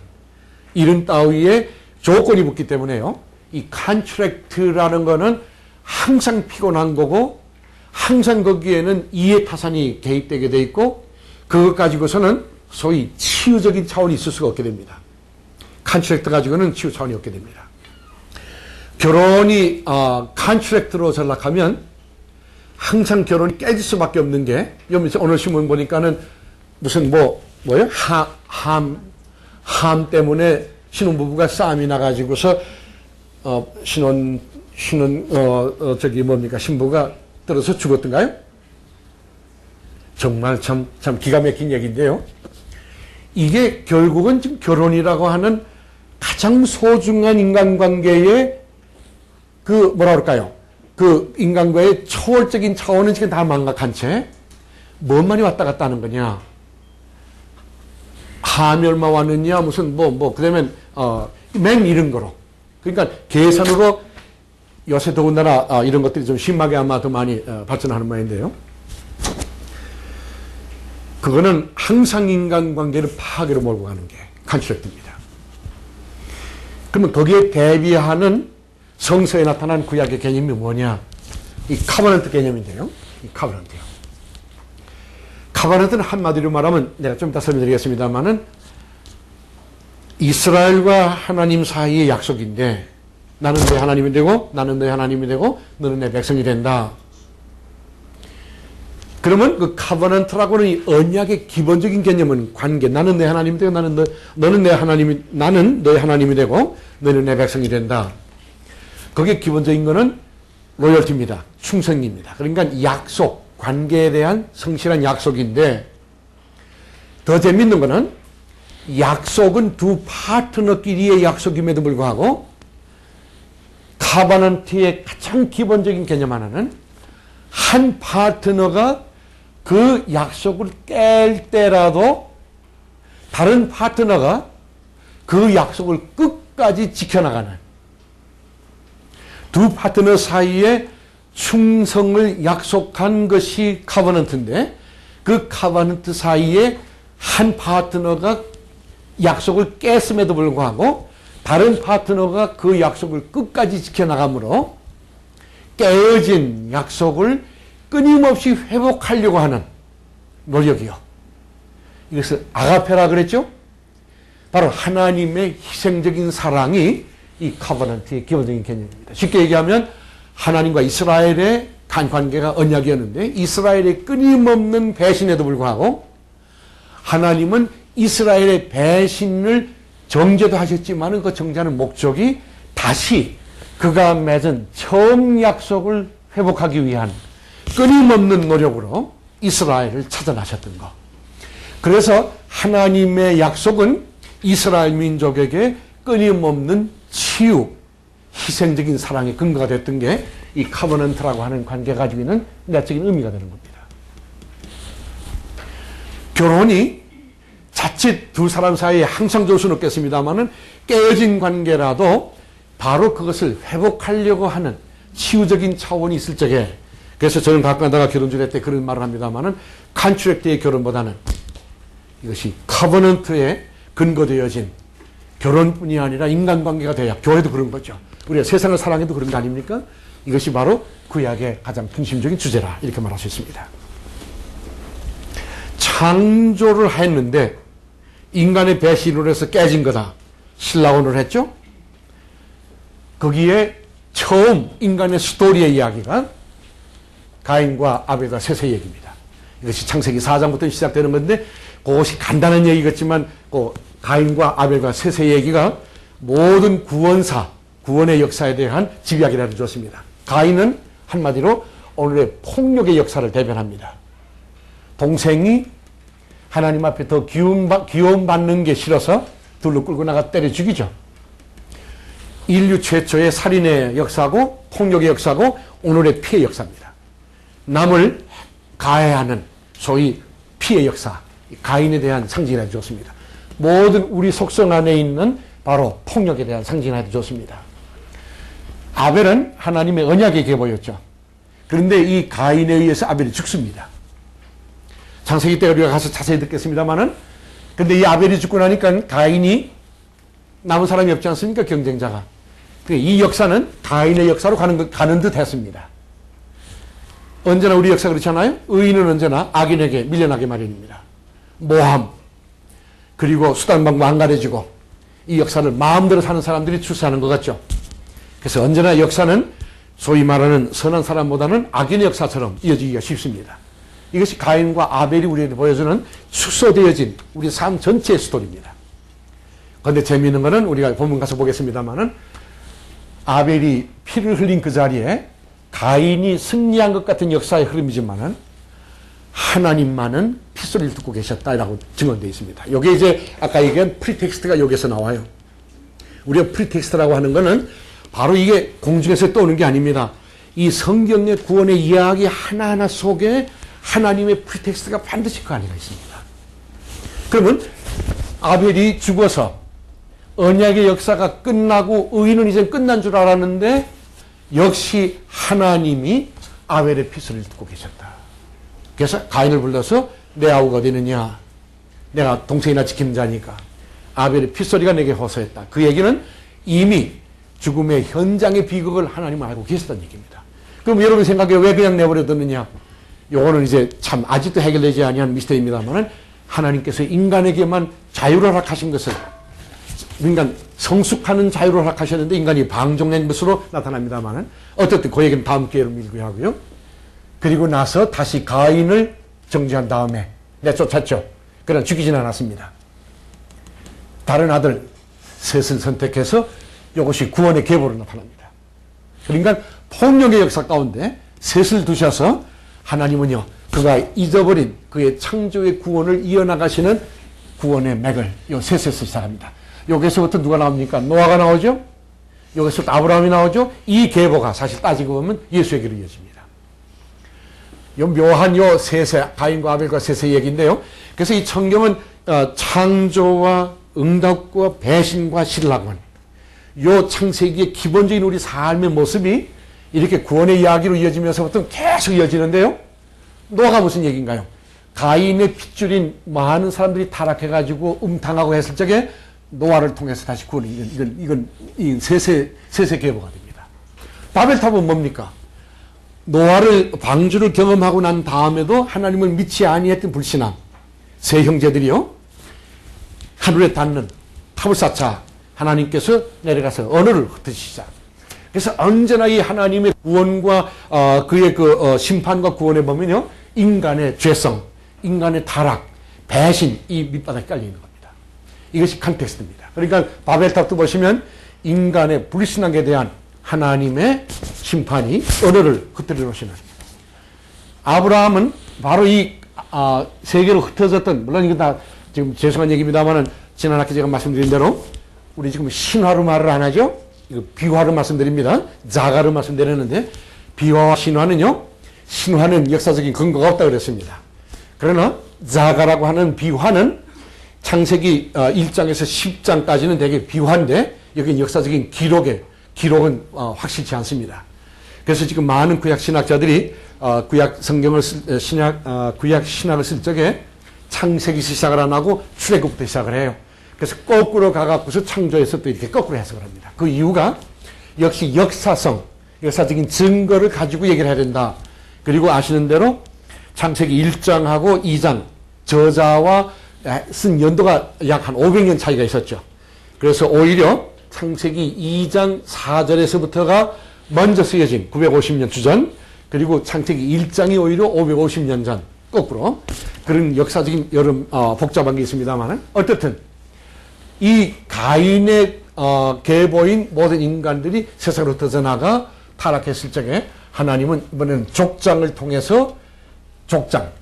이런 따위의 조건이 붙기 때문에요. 이 contract라는 거는 항상 피곤한 거고 항상 거기에는 이해타산이 개입되게 돼 있고 그것 가지고서는 소위 치유적인 차원이 있을 수가 없게 됩니다. 컨트랙트 가지고는 치유 차원이 없게 됩니다. 결혼이 컨트랙트로 전락하면 항상 결혼이 깨질 수밖에 없는 게 오늘 신문 보니까는 무슨 뭐요? 함 때문에 신혼부부가 싸움이 나가지고서 신부가 떨어서 죽었던가요? 정말 참 기가 막힌 얘기인데요. 이게 결국은 지금 결혼이라고 하는 가장 소중한 인간관계의 뭐라 그럴까요? 그 인간과의 초월적인 차원은 지금 다 망각한 채 뭔만이 왔다 갔다 하는 거냐? 함이 얼마 왔느냐? 무슨 그러면 맨 이런 거로. 그러니까 계산으로 요새 더군다나 이런 것들이 좀 심하게 아마 더 많이 발전하는 모양인데요. 그거는 항상 인간관계를 파괴로 몰고 가는 게 컨트랙트입니다. 그러면 거기에 대비하는 성서에 나타난 구약의 개념이 뭐냐? 이 카버넌트 개념인데요. 이 카버넌트요. 카버넌트는 한마디로 말하면 내가 좀 이따 설명드리겠습니다만은 이스라엘과 하나님 사이의 약속인데 나는 내 하나님이 되고 나는 내 하나님이 되고 너는 내 백성이 된다. 그러면 그 카버넌트라고는 이 언약의 기본적인 개념은 관계. 나는 내 하나님이 되고 너는 나는 너의 하나님이 되고 너는 내 백성이 된다. 거기에 기본적인 거는 로열티입니다. 충성입니다. 그러니까 약속, 관계에 대한 성실한 약속인데 더 재밌는 거는 약속은 두 파트너끼리의 약속임에도 불구하고 카버넌트의 가장 기본적인 개념 하나는 한 파트너가 그 약속을 깰 때라도 다른 파트너가 그 약속을 끝까지 지켜나가는 두 파트너 사이에 충성을 약속한 것이 카버넌트인데 그 카버넌트 사이에 한 파트너가 약속을 깼음에도 불구하고 다른 파트너가 그 약속을 끝까지 지켜나가므로 깨어진 약속을 끊임없이 회복하려고 하는 노력이요. 이것을 아가페라 그랬죠? 바로 하나님의 희생적인 사랑이 이 카버넌트의 기본적인 개념입니다. 쉽게 얘기하면 하나님과 이스라엘의 관계가 언약이었는데 이스라엘의 끊임없는 배신에도 불구하고 하나님은 이스라엘의 배신을 정죄도 하셨지만 그 정죄하는 목적이 다시 그가 맺은 처음 약속을 회복하기 위한 끊임없는 노력으로 이스라엘을 찾아나셨던 것. 그래서 하나님의 약속은 이스라엘 민족에게 끊임없는 치유, 희생적인 사랑의 근거가 됐던 게 이 카버넌트라고 하는 관계가 가지고 있는 내적인 의미가 되는 겁니다. 결혼이 자칫 두 사람 사이에 항상 좋을 수는 없겠습니다만은 깨어진 관계라도 바로 그것을 회복하려고 하는 치유적인 차원이 있을 적에 그래서 저는 가끔가다가 결혼주례 때 그런 말을 합니다만은 컨트랙 때의 결혼보다는 이것이 커버넌트에 근거되어진 결혼뿐이 아니라 인간관계가 돼야 교회도 그런 거죠. 우리가 세상을 사랑해도 그런 거 아닙니까? 이것이 바로 구약의 가장 중심적인 주제라 이렇게 말할 수 있습니다. 창조를 했는데 인간의 배신으로 해서 깨진 거다. 신라원을 했죠. 거기에 처음 인간의 스토리의 이야기가 가인과 아벨과 셋의 얘기입니다. 이것이 창세기 4장부터 시작되는 건데 그것이 간단한 얘기겠지만 그 가인과 아벨과 셋의 얘기가 모든 구원의 역사에 대한 집약이라도 좋습니다. 가인은 한마디로 오늘의 폭력의 역사를 대변합니다. 동생이 하나님 앞에 더 귀여움받는 게 싫어서 둘로 끌고 나가 때려 죽이죠. 인류 최초의 살인의 역사고 폭력의 역사고 오늘의 피해 역사입니다. 남을 가해하는 소위 피해 역사, 가인에 대한 상징이라 해도 좋습니다. 모든 우리 속성 안에 있는 바로 폭력에 대한 상징이라 해도 좋습니다. 아벨은 하나님의 언약의 계보였죠. 그런데 이 가인에 의해서 아벨이 죽습니다. 창세기 때 우리가 가서 자세히 듣겠습니다만은 근데 이 아벨이 죽고 나니까 가인이 남은 사람이 없지 않습니까? 경쟁자가. 이 역사는 가인의 역사로 가는 듯 했습니다. 언제나 우리 역사 그렇잖아요? 의인은 언제나 악인에게 밀려나게 마련입니다. 모함, 그리고 수단방법 안 가려지고 이 역사를 마음대로 사는 사람들이 출세하는 것 같죠. 그래서 언제나 역사는 소위 말하는 선한 사람보다는 악인의 역사처럼 이어지기가 쉽습니다. 이것이 가인과 아벨이 우리에게 보여주는 축소되어진 우리 삶 전체의 스토리입니다. 그런데 재미있는 것은 우리가 본문 가서 보겠습니다만은 아벨이 피를 흘린 그 자리에 가인이 승리한 것 같은 역사의 흐름이지만은 하나님만은 핏소리를 듣고 계셨다라고 증언되어 있습니다. 이게 이제 아까 얘기한 프리텍스트가 여기서 나와요. 우리가 프리텍스트라고 하는 것은 바로 이게 공중에서 떠오는 게 아닙니다. 이 성경의 구원의 이야기 하나하나 속에 하나님의 프리텍스트가 반드시 그 안에 있습니다. 그러면 아벨이 죽어서 언약의 역사가 끝나고 의인은 이제 끝난 줄 알았는데 역시 하나님이 아벨의 핏소리를 듣고 계셨다. 그래서 가인을 불러서 내 아우가 어디 있느냐? 내가 동생이나 지키는 자니까. 아벨의 핏소리가 내게 호소했다. 그 얘기는 이미 죽음의 현장의 비극을 하나님은 알고 계셨다는 얘기입니다. 그럼 여러분 생각에 왜 그냥 내버려뒀느냐? 요거는 이제 참 아직도 해결되지 아니한 미스터리입니다만은 하나님께서 인간에게만 자유를 허락하신 것을 인간 성숙하는 자유를 허락하셨는데 인간이 방종된 것으로 나타납니다만 어쨌든 그 얘기는 다음 기회로 밀고 하고요. 그리고 나서 다시 가인을 정죄한 다음에 내쫓았죠. 그러나 죽이진 않았습니다. 다른 아들 셋을 선택해서 이것이 구원의 계보로 나타납니다. 그러니까 폭력의 역사 가운데 셋을 두셔서 하나님은요, 그가 잊어버린 그의 창조의 구원을 이어나가시는 구원의 맥을 요 셋에서 시작합니다. 여기서부터 누가 나옵니까? 노아가 나오죠? 여기서부터 아브라함이 나오죠? 이 계보가 사실 따지고 보면 예수에게로 이어집니다. 요 묘한 요 셋의, 가인과 아벨과 셋의 얘기인데요. 그래서 이 성경은 창조와 응답과 배신과 신랑원, 요 창세기의 기본적인 우리 삶의 모습이 이렇게 구원의 이야기로 이어지면서부터 계속 이어지는데요. 노아가 무슨 얘기인가요? 가인의 핏줄인 많은 사람들이 타락해가지고 음탕하고 했을 적에 노아를 통해서 다시 구원이, 이건 셋의 계보가 됩니다. 바벨탑은 뭡니까? 노아를, 방주를 경험하고 난 다음에도 하나님을 믿지 아니했던 불신앙, 세 형제들이요, 하늘에 닿는 탑을 쌓자 하나님께서 내려가서 언어를 흩으시자. 그래서 언제나 이 하나님의 구원과 그의 심판과 구원에 보면요, 인간의 죄성, 인간의 타락, 배신, 이 밑바닥에 깔려 있는 겁니다. 이것이 컨텍스트입니다. 그러니까 바벨탑도 보시면 인간의 불신앙에 대한 하나님의 심판이 언어를 흩어져 놓으시는. 아브라함은 바로 이 세계로 흩어졌던, 물론 이거 다 지금 죄송한 얘기입니다만은 지난 학기 제가 말씀드린 대로 우리 지금 신화로 말을 안 하죠. 이거 비화로 말씀드립니다. 자가로 말씀드렸는데 비화와 신화는요, 신화는 역사적인 근거가 없다고 그랬습니다. 그러나 자가라고 하는 비화는 창세기 1장에서 10장까지는 되게 비화인데 여기는 역사적인 기록은 확실치 않습니다. 그래서 지금 많은 구약 신학자들이 구약 성경을 구약 신학을 쓸 적에 창세기에서 시작을 안 하고 출애굽부터 시작을 해요. 그래서 거꾸로 가갖고서 창조에서 또 이렇게 거꾸로 해석을 합니다. 그 이유가 역시 역사적인 증거를 가지고 얘기를 해야 된다. 그리고 아시는 대로 창세기 1장하고 2장 저자와 쓴 연도가 약 한 500년 차이가 있었죠. 그래서 오히려 창세기 2장 4절에서부터가 먼저 쓰여진 950년 주전, 그리고 창세기 1장이 오히려 550년 전, 거꾸로 그런 역사적인 여러 복잡한 게 있습니다만 어쨌든 이 가인의 계보인 모든 인간들이 세상으로 터져나가 타락했을 적에 하나님은 이번에는 족장을 통해서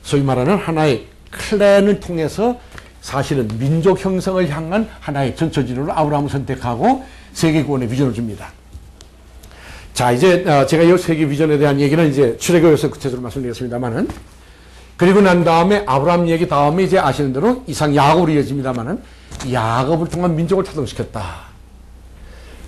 소위 말하는 하나의 클랜을 통해서 사실은 민족 형성을 향한 하나의 전초지로를 아브라함을 선택하고 세계 구원의 비전을 줍니다. 자, 이제 제가 이 세계 비전에 대한 얘기는 이제 출애굽에서 구체적으로 말씀드리겠습니다만은, 그리고 난 다음에 아브라함 얘기 다음에 이제 아시는 대로 이상 야곱으로 이어집니다만은 야곱을 통한 민족을 타동시켰다.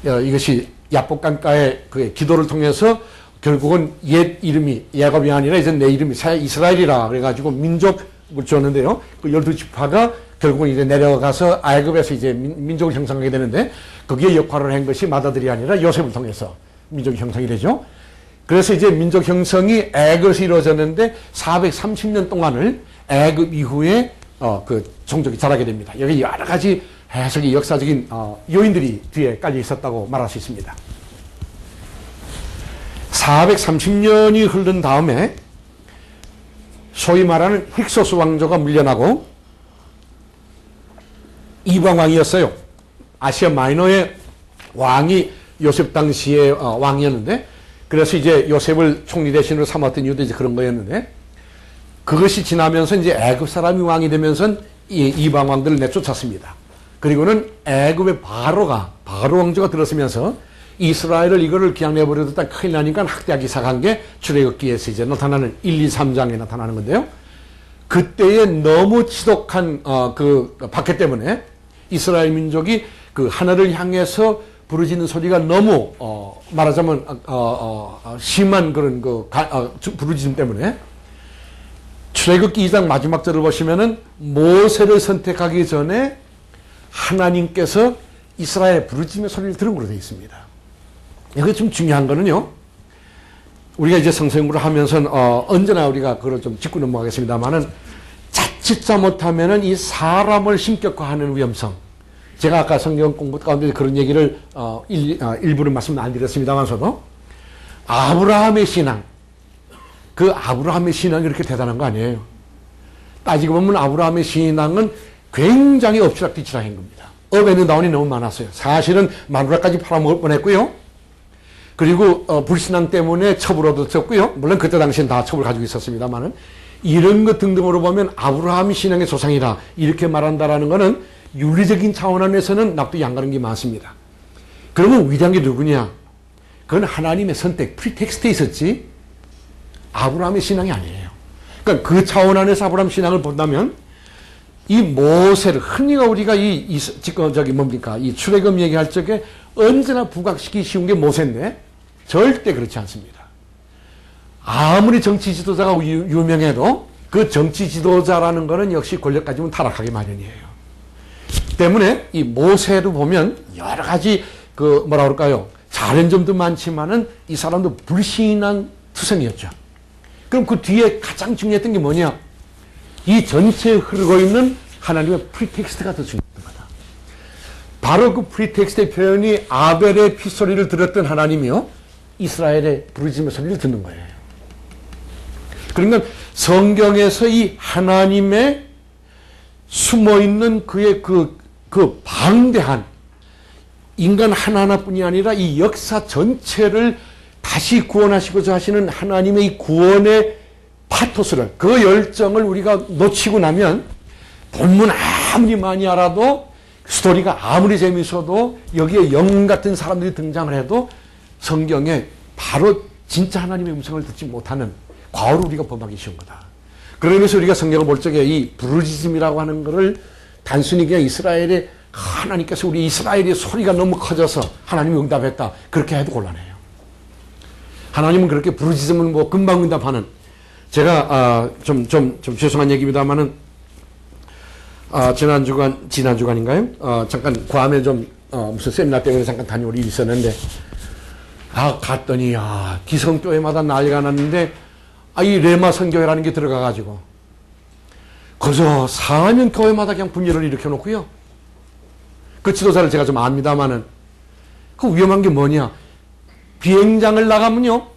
이것이 야복강가의 그 기도를 통해서 결국은 옛 이름이 야곱이 아니라 이제 내 이름이 새 이스라엘이라 그래가지고 민족을 줬는데요. 그 12지파가 결국은 이제 내려가서 애굽에서 이제 민족을 형성하게 되는데 거기에 역할을 한 것이 맏아들이 아니라 요셉을 통해서 민족 형성이 되죠. 그래서 이제 민족 형성이 애굽에서 이루어졌는데 430년 동안을 애굽 이후에 그 종족이 자라게 됩니다. 여기 여러 가지 해석이 역사적인 요인들이 뒤에 깔려 있었다고 말할 수 있습니다. 430년이 흐른 다음에 소위 말하는 힉소스 왕조가 물려나고 이방 왕이었어요. 아시아 마이너의 왕이 요셉 당시의 왕이었는데, 그래서 이제 요셉을 총리 대신으로 삼았던 이유도 이제 그런 거였는데, 그것이 지나면서 이제 애굽 사람이 왕이 되면서 이방 왕들을 내쫓았습니다. 그리고는 애굽의 바로 왕조가 들어서면서 이스라엘을 이거를 그냥 내버려뒀다 큰일 나니까 학대하기 시작한 게 출애굽기에서 이제 나타나는 1, 2, 3장에 나타나는 건데요. 그때의 너무 지독한 그 박해 때문에 이스라엘 민족이 그 하늘을 향해서 부르짖는 소리가 너무 말하자면 심한 그런 부르짖음 때문에 출애굽기 2장 마지막 절을 보시면은 모세를 선택하기 전에 하나님께서 이스라엘의 부르짖음의 소리를 들은 걸로 되어 있습니다. 이게 좀 중요한 거는요, 우리가 이제 성서공부를 하면서 언제나 우리가 그걸 좀 짚고 넘어가겠습니다만은 자칫 잘못하면은 이 사람을 신격화하는 위험성, 제가 아까 성경 공부 가운데 그런 얘기를 일부러 말씀 안 드렸습니다만서도 아브라함의 신앙, 그 아브라함의 신앙이 그렇게 대단한 거 아니에요. 따지고 보면 아브라함의 신앙은 굉장히 엎치락뒤치락한 겁니다. 업에는 다운이 너무 많았어요. 사실은 마누라까지 팔아먹을 뻔했고요. 그리고 불신앙 때문에 첩을 얻었었고요. 물론 그때 당시엔 다 첩을 가지고 있었습니다만은 이런 것 등등으로 보면 아브라함이 신앙의 조상이다 이렇게 말한다라는 것은 윤리적인 차원 안에서는 납득이 안 가는 게 많습니다. 그러면 위대한 게 누구냐? 그건 하나님의 선택, 프리텍스트에 있었지 아브라함의 신앙이 아니에요. 그러니까 그 차원 안에서 아브라함 신앙을 본다면 이 모세를 흔히가 우리가 이 출애굽 얘기할 적에 언제나 부각시키기 쉬운 게 모세인데 절대 그렇지 않습니다. 아무리 정치 지도자가 유명해도 그 정치 지도자라는 거는 역시 권력 가지면 타락하기 마련이에요. 때문에 이 모세를 보면 여러 가지 뭐라 그럴까요? 잘한 점도 많지만은 이 사람도 불신앙 투성이었죠. 그럼 그 뒤에 가장 중요했던 게 뭐냐? 이 전체에 흐르고 있는 하나님의 프리텍스트가 더 중요한 거다. 바로 그 프리텍스트의 표현이 아벨의 피소리를 들었던 하나님이요. 이스라엘의 부르짖음의 소리를 듣는 거예요. 그러니까 성경에서 이 하나님의 숨어있는 그의 그 방대한 인간 하나하나뿐이 아니라 이 역사 전체를 다시 구원하시고자 하시는 하나님의 이 구원의 파토스를, 그 열정을 우리가 놓치고 나면 본문 아무리 많이 알아도 스토리가 아무리 재미있어도 여기에 영 같은 사람들이 등장을 해도 성경에 바로 진짜 하나님의 음성을 듣지 못하는 과오를 우리가 범하기 쉬운 거다. 그러면서 우리가 성경을 볼 적에 이 부르짖음이라고 하는 것을 단순히 그냥 이스라엘의 하나님께서 우리 이스라엘의 소리가 너무 커져서 하나님이 응답했다 그렇게 해도 곤란해요. 하나님은 그렇게 부르짖음을 뭐 금방 응답하는, 제가 좀 죄송한 얘기입니다만은 지난주간인가요? 잠깐 괌에 무슨 세미나 때문에 잠깐 다녀올 일이 있었는데 갔더니 기성교회마다 난리가 났는데 이 레마 선교회라는 게 들어가가지고 거기서 4년 교회마다 그냥 분열을 일으켜놓고요. 그 지도자를 제가 좀 압니다만은 그 위험한 게 뭐냐? 비행장을 나가면요,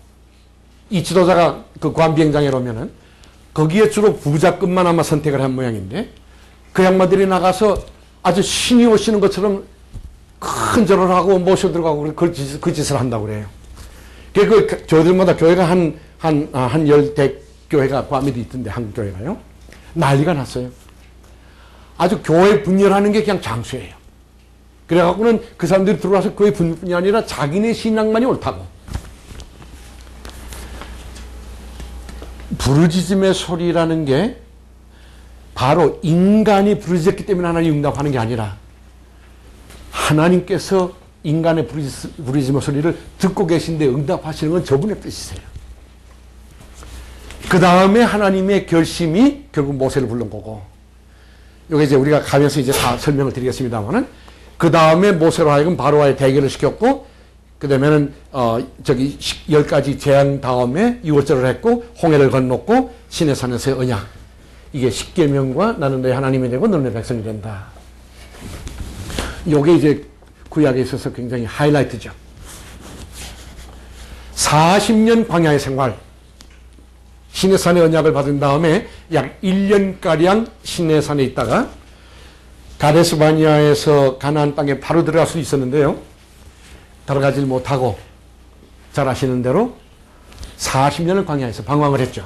이 지도자가 그 괌 비행장에 오면은 거기에 주로 부자급만 아마 선택을 한 모양인데 그 양반들이 나가서 아주 신이 오시는 것처럼 큰 절을 하고 모셔 들어가고 그 짓을 한다고 그래요. 그 저들마다 교회가 한 열대 교회가 괌에도 있던데, 한국 교회가요. 난리가 났어요. 아주 교회 분열하는 게 그냥 장수예요. 그래갖고는 그 사람들이 들어와서 교회 분열뿐이 아니라 자기네 신앙만이 옳다고. 부르짖음의 소리라는 게 바로 인간이 부르짖었기 때문에 하나님 응답하는 게 아니라 하나님께서 인간의 부르짖음의 소리를 듣고 계신데 응답하시는 건 저분의 뜻이세요. 그 다음에 하나님의 결심이 결국 모세를 부른 거고, 요게 이제 우리가 가면서 이제 다 설명을 드리겠습니다만은, 그 다음에 모세로 하여금 바로와의 대결을 시켰고, 그 다음에는 10가지 재앙 다음에 유월절을 했고, 홍해를 건넜고, 시내산에서의 언약, 이게 10계명과 나는 너의 하나님이 되고 너는 내 백성이 된다. 요게 이제 구약에 있어서 굉장히 하이라이트죠. 40년 광야의 생활, 시내산의 언약을 받은 다음에 약 1년가량 시내산에 있다가 가데스 바니아에서 가나안 땅에 바로 들어갈 수 있었는데요, 들어가질 못하고 잘 아시는 대로 40년을 광야에서 방황을 했죠.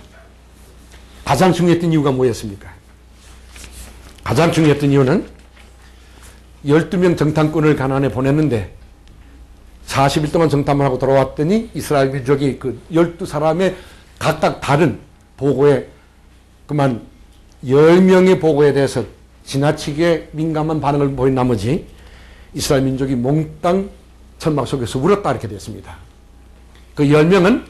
가장 중요했던 이유가 뭐였습니까? 가장 중요했던 이유는 12명 정탐꾼을 가나안에 보냈는데 40일 동안 정탐을 하고 돌아왔더니 이스라엘 민족이 그 12사람의 각각 다른 보고에, 그만 10명의 보고에 대해서 지나치게 민감한 반응을 보인 나머지 이스라엘 민족이 몽땅 천막 속에서 울었다 이렇게 됐습니다. 그 10명은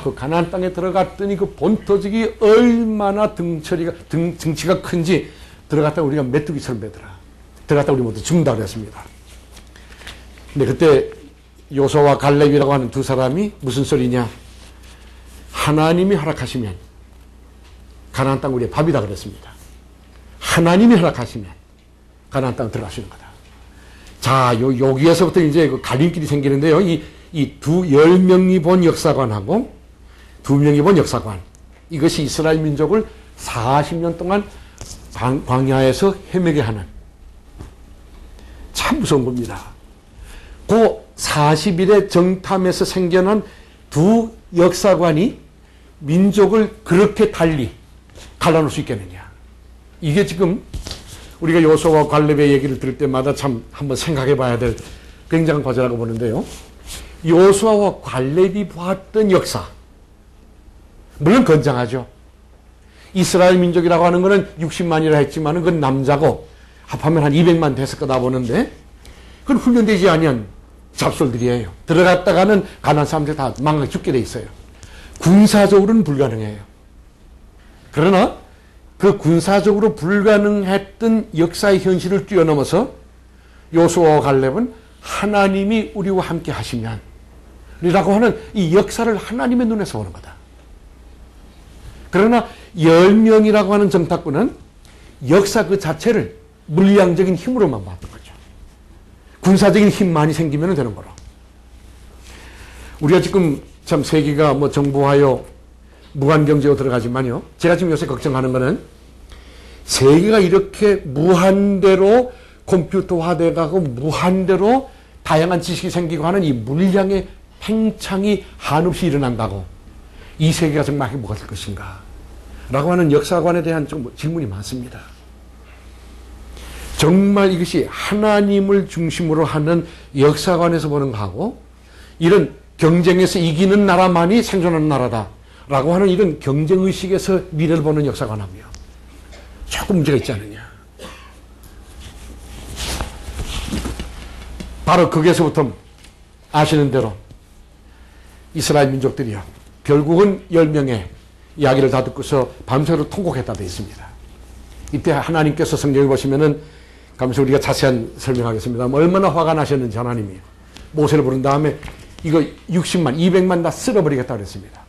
그 가나안 땅에 들어갔더니 그 본토적이 얼마나 등치가 큰지 들어갔다 우리가 메뚜기처럼 되더라. 들어갔다 우리 모두 죽는다 그랬습니다. 근데 그때 요소와 갈렙이라고 하는 두 사람이 무슨 소리냐? 하나님이 허락하시면 가나안 땅 우리의 밥이다 그랬습니다. 하나님이 허락하시면 가나안 땅 들어갈 수 있는 거다. 자, 여기에서부터 이제 그 갈림길이 생기는데요. 이 10명이 본 역사관하고 2명이 본 역사관. 이것이 이스라엘 민족을 40년 동안 광야에서 헤매게 하는 참 무서운 겁니다. 그 40일의 정탐에서 생겨난 두 역사관이 민족을 그렇게 달리 갈라놓을 수 있겠느냐. 이게 지금 우리가 여호수아와 갈렙의 얘기를 들을 때마다 참 한번 생각해 봐야 될 굉장한 과제라고 보는데요. 여호수아와 갈렙이 보았던 역사, 물론 건장하죠. 이스라엘 민족이라고 하는 것은 60만이라 했지만 그건 남자고 합하면 한 200만 됐을 거다 보는데 그건 훈련되지 아니한 잡솔들이에요. 들어갔다가는 가나안 사람들 다 망하게 죽게 돼 있어요. 군사적으로는 불가능해요. 그러나 그 군사적으로 불가능했던 역사의 현실을 뛰어넘어서 여호수아와 갈렙은 하나님이 우리와 함께 하시면 이라고 하는 이 역사를 하나님의 눈에서 보는 거다. 그러나 10명이라고 하는 정탐꾼은 역사 그 자체를 물리학적인 힘으로만 봤던 거죠. 군사적인 힘만이 생기면 되는 거로. 우리가 지금 참 세계가 뭐 정보화요, 무한경제로 들어가지만요. 제가 지금 요새 걱정하는 거는 세계가 이렇게 무한대로 컴퓨터화돼 가고 무한대로 다양한 지식이 생기고 하는 이 물량의 팽창이 한없이 일어난다고 이 세계가 정말 행복할 것인가 라고 하는 역사관에 대한 좀 질문이 많습니다. 정말 이것이 하나님을 중심으로 하는 역사관에서 보는 거하고 이런 경쟁에서 이기는 나라만이 생존하는 나라다 라고 하는 이런 경쟁의식에서 미래를 보는 역사관하고요. 조금 문제가 있지 않느냐. 바로 거기에서부터 아시는 대로 이스라엘 민족들이요. 결국은 10명의 이야기를 다 듣고서 밤새로 통곡했다 되어 있습니다. 이때 하나님께서 성경에 보시면은 가면서 우리가 자세한 설명하겠습니다. 얼마나 화가 나셨는지 하나님이 모세를 부른 다음에 이거 60만, 200만 다 쓸어버리겠다 그랬습니다.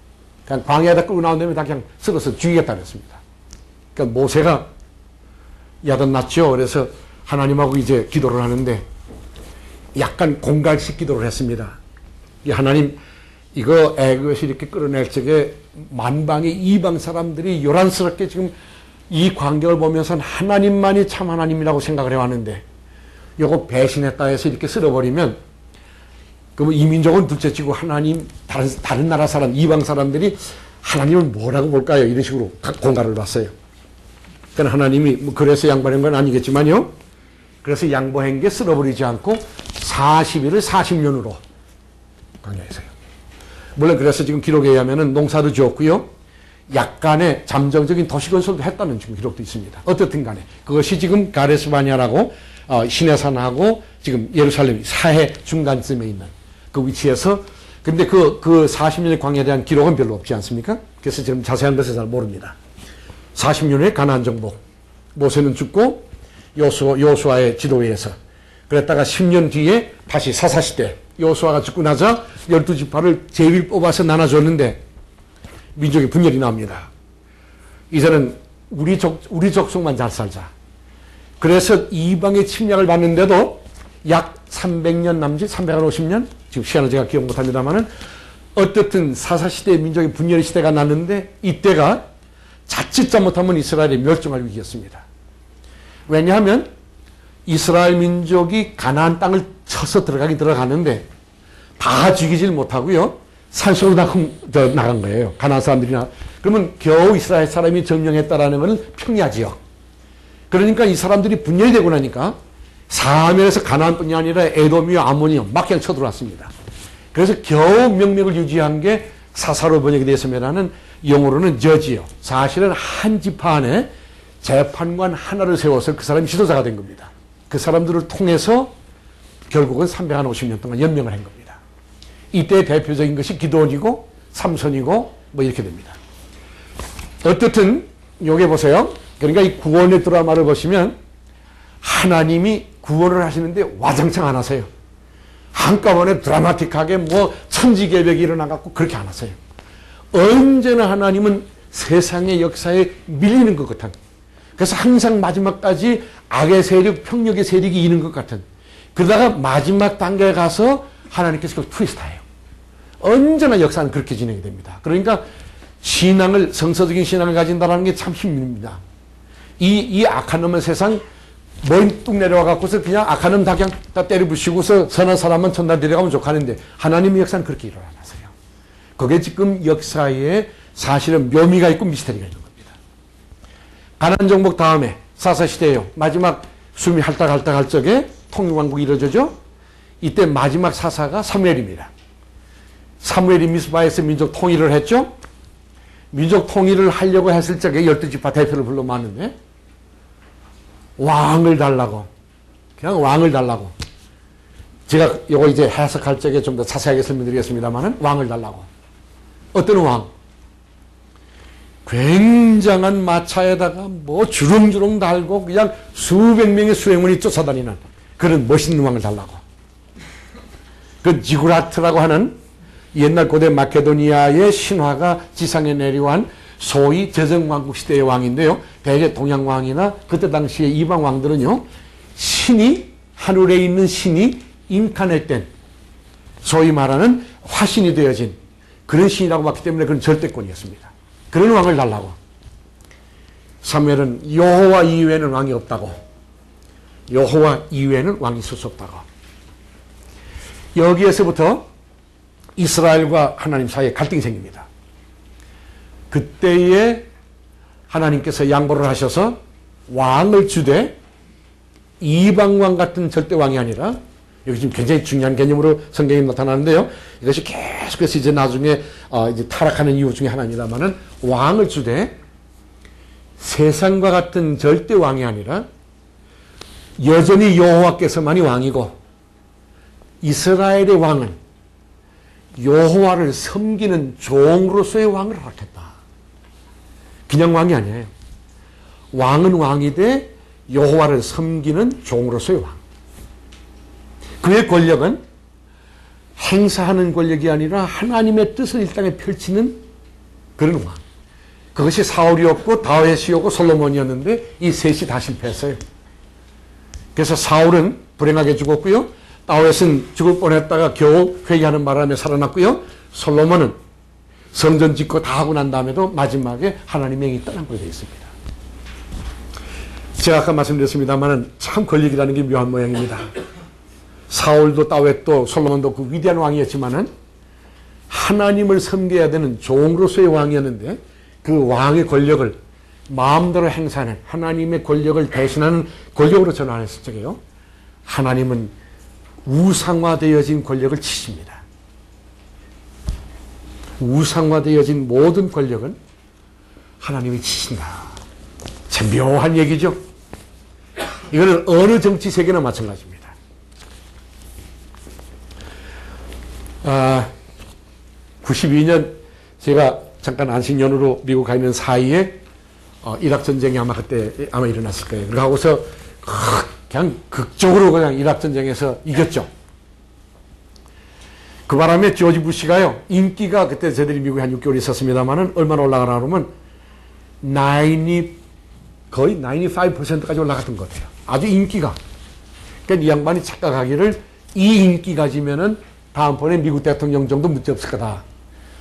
그냥 광야에다 끌고 나온 다음에 다 그냥 쓸어서 죽이겠다 그랬습니다. 그러니까 모세가 야단났죠. 그래서 하나님하고 이제 기도를 하는데 약간 공갈식 기도를 했습니다. 이 하나님 이거 애굽에서 이렇게 끌어낼 적에 만방의 이방 사람들이 요란스럽게 지금 이 광경을 보면서 하나님만이 참 하나님이라고 생각을 해왔는데 요거 배신했다 해서 이렇게 쓸어버리면 그럼 이 민족은 둘째치고 하나님 다른 나라 사람 이방 사람들이 하나님을 뭐라고 볼까요? 이런 식으로 공갈을 봤어요. 그러니까 하나님이 뭐 그래서 양보한 건 아니겠지만요. 그래서 양보한 게 쓸어버리지 않고 40일을 40년으로 광야에서요. 물론 그래서 지금 기록에 의하면 농사도 지었고요. 약간의 잠정적인 도시건설도 했다는 지금 기록도 있습니다. 어떻든 간에 그것이 지금 가데스바냐라고 시내산하고 지금 예루살렘 사해 중간쯤에 있는 그 위치에서 근데 그 40년의 광야에 대한 기록은 별로 없지 않습니까? 그래서 지금 자세한 것을 잘 모릅니다. 40년의 가나안 정복. 모세는 죽고 여호수아의 지도에서 그랬다가 10년 뒤에 다시 사사시대 여호수아가 죽고 나자 12지파를 제일 뽑아서 나눠줬는데 민족의 분열이 나옵니다. 이제는 우리 족속만 잘 살자. 그래서 이방의 침략을 받는데도 약 300년 남짓 350년 지금 시간을 제가 기억 못합니다만은 어떻든 사사시대의 민족의 분열의 시대가 났는데 이때가 자칫 잘못하면 이스라엘의 멸종할 위기였습니다. 왜냐하면 이스라엘 민족이 가나안 땅을 쳐서 들어가는데 다 죽이질 못하고요. 산속으로 나간 거예요. 가나안 사람들이 그러면 겨우 이스라엘 사람이 점령했다라는 것은 평야 지역. 그러니까 이 사람들이 분열이 되고 나니까 사면에서 가나안뿐이 아니라 에돔이요 아몬이요 막 그냥 쳐들어왔습니다. 그래서 겨우 명맥을 유지한 게 사사로 번역이 되었음이라는 영어로는 저지요. 사실은 한 지파 안에 재판관 하나를 세워서 그 사람이 지도자가 된 겁니다. 그 사람들을 통해서 결국은 350년 동안 연명을 한 겁니다. 이때 대표적인 것이 기드온이고 삼손이고 뭐 이렇게 됩니다. 어떻든 요게 보세요. 그러니까 이 구원의 드라마를 보시면 하나님이 구원을 하시는데 와장창 안 하세요. 한꺼번에 드라마틱하게 뭐 천지개벽이 일어나갖고 그렇게 안 하세요. 언제나 하나님은 세상의 역사에 밀리는 것 같은, 그래서 항상 마지막까지 악의 세력, 평력의 세력이 이는 것 같은 그러다가 마지막 단계에 가서 하나님께서 그걸 트위스트해요. 언제나 역사는 그렇게 진행이 됩니다. 그러니까 신앙을, 성서적인 신앙을 가진다는 게 참 힘입니다. 이 악한 놈의 세상 머리 뚝 내려와갖고서 그냥 악한 놈 다 그냥 다 때려부시고서 선한 사람만 천당 데려가면 좋겠는데 하나님의 역사는 그렇게 일어나세요. 그게 지금 역사에 사실은 묘미가 있고 미스터리가 있는 겁니다. 가나안 정복 다음에 사사시대예요. 마지막 숨이 할딱할딱 할 적에 통일왕국이 이루어지죠. 이때 마지막 사사가 사무엘입니다. 사무엘이 미스바에서 민족 통일을 했죠. 민족 통일을 하려고 했을 적에 12지파 대표를 불러 모았는데 왕을 달라고, 그냥 왕을 달라고. 제가 이거 이제 해석할 적에 좀 더 자세하게 설명드리겠습니다만은 왕을 달라고. 어떤 왕? 굉장한 마차에다가 뭐 주렁주렁 달고 그냥 수백 명의 수행원이 쫓아다니는 그런 멋있는 왕을 달라고. 그 지구라트라고 하는 옛날 고대 마케도니아의 신화가 지상에 내려온 소위 저정왕국 시대의 왕인데요. 대개 동양왕이나 그때 당시에 이방 왕들은요, 신이, 하늘에 있는 신이 인카넷된, 소위 말하는 화신이 되어진 그런 신이라고 봤기 때문에 그런 절대권이었습니다. 그런 왕을 달라고. 사무엘은 여호와 이외에는 왕이 없다고. 여호와 이외에는 왕이 있을 수 없다고. 여기에서부터 이스라엘과 하나님 사이에 갈등이 생깁니다. 그때에 하나님께서 양보를 하셔서 왕을 주되 이방왕 같은 절대왕이 아니라, 여기 지금 굉장히 중요한 개념으로 성경에 나타나는데요. 이것이 계속해서 이제 나중에 이제 타락하는 이유 중에 하나입니다만은, 왕을 주되 세상과 같은 절대왕이 아니라 여전히 여호와께서만이 왕이고 이스라엘의 왕은 여호와를 섬기는 종으로서의 왕을 허락했다. 그냥 왕이 아니에요. 왕은 왕이 돼 여호와를 섬기는 종으로서의 왕. 그의 권력은 행사하는 권력이 아니라 하나님의 뜻을 이 땅에 펼치는 그런 왕. 그것이 사울이었고 다윗이었고 솔로몬이었는데 이 셋이 다 실패했어요. 그래서 사울은 불행하게 죽었고요. 다윗은 죽을 뻔했다가 겨우 회개하는 바람에 살아났고요. 솔로몬은 성전 짓고 다 하고 난 다음에도 마지막에 하나님의 영이 떠난 걸로 되어 있습니다. 제가 아까 말씀드렸습니다만 참 권력이라는 게 묘한 모양입니다. 사울도 다윗도 솔로몬도 그 위대한 왕이었지만은 하나님을 섬겨야 되는 종으로서의 왕이었는데 그 왕의 권력을 마음대로 행사하는, 하나님의 권력을 대신하는 권력으로 전환했을 적에요, 하나님은 우상화되어진 권력을 치십니다. 우상화되어진 모든 권력은 하나님이 치신다. 참 묘한 얘기죠. 이거는 어느 정치 세계나 마찬가지입니다. 92년 제가 잠깐 안식년으로 미국 가 있는 사이에 이락 전쟁이 아마 그때 아마 일어났을 거예요. 그러고서 그냥 극적으로 그냥 이락 전쟁에서 이겼죠. 그 바람에 조지 부시가요, 인기가 그때 저희들이 미국에 한 6개월 있었습니다만은 얼마나 올라가나 그러면 거의 95%까지 올라갔던 것 같아요. 아주 인기가. 그러니까 이 양반이 착각하기를 이 인기 가지면은 다음번에 미국 대통령 정도 문제 없을 거다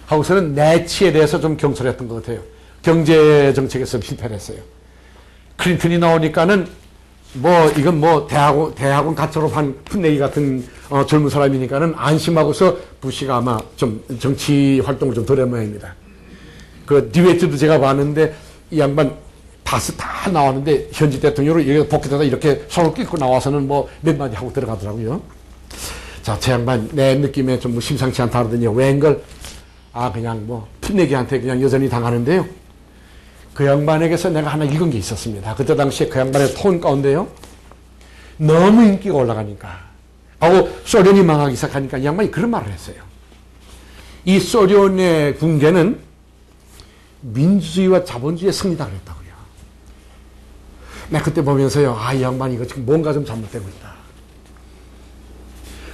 하고서는 내치에 대해서 좀 경솔했던 것 같아요. 경제 정책에서 실패를 했어요. 클린턴이 나오니까는 이건 대학원 갓 졸업한 풋내기 같은 젊은 사람이니까는 안심하고서 부시가 아마 좀 정치 활동을 좀 덜 한 모양입니다. 그 디베이트도 제가 봤는데 이 양반 다스 다 나왔는데 현지 대통령으로 여기서 복귀하다 이렇게 손을 끌고 나와서는 몇 마디 하고 들어가더라고요. 자, 제 양반 내 느낌에 좀 심상치 않다 하더니 웬걸 그냥 풋내기한테 그냥 여전히 당하는데요. 그 양반에게서 내가 하나 읽은 게 있었습니다. 그때 당시에 그 양반의 톤 가운데요, 너무 인기가 올라가니까 하고 소련이 망하기 시작하니까 이 양반이 그런 말을 했어요. 이 소련의 붕괴는 민주주의와 자본주의의 승리다 그랬다고요. 내가 그때 보면서요, 이 양반이 이거 지금 뭔가 좀 잘못되고 있다.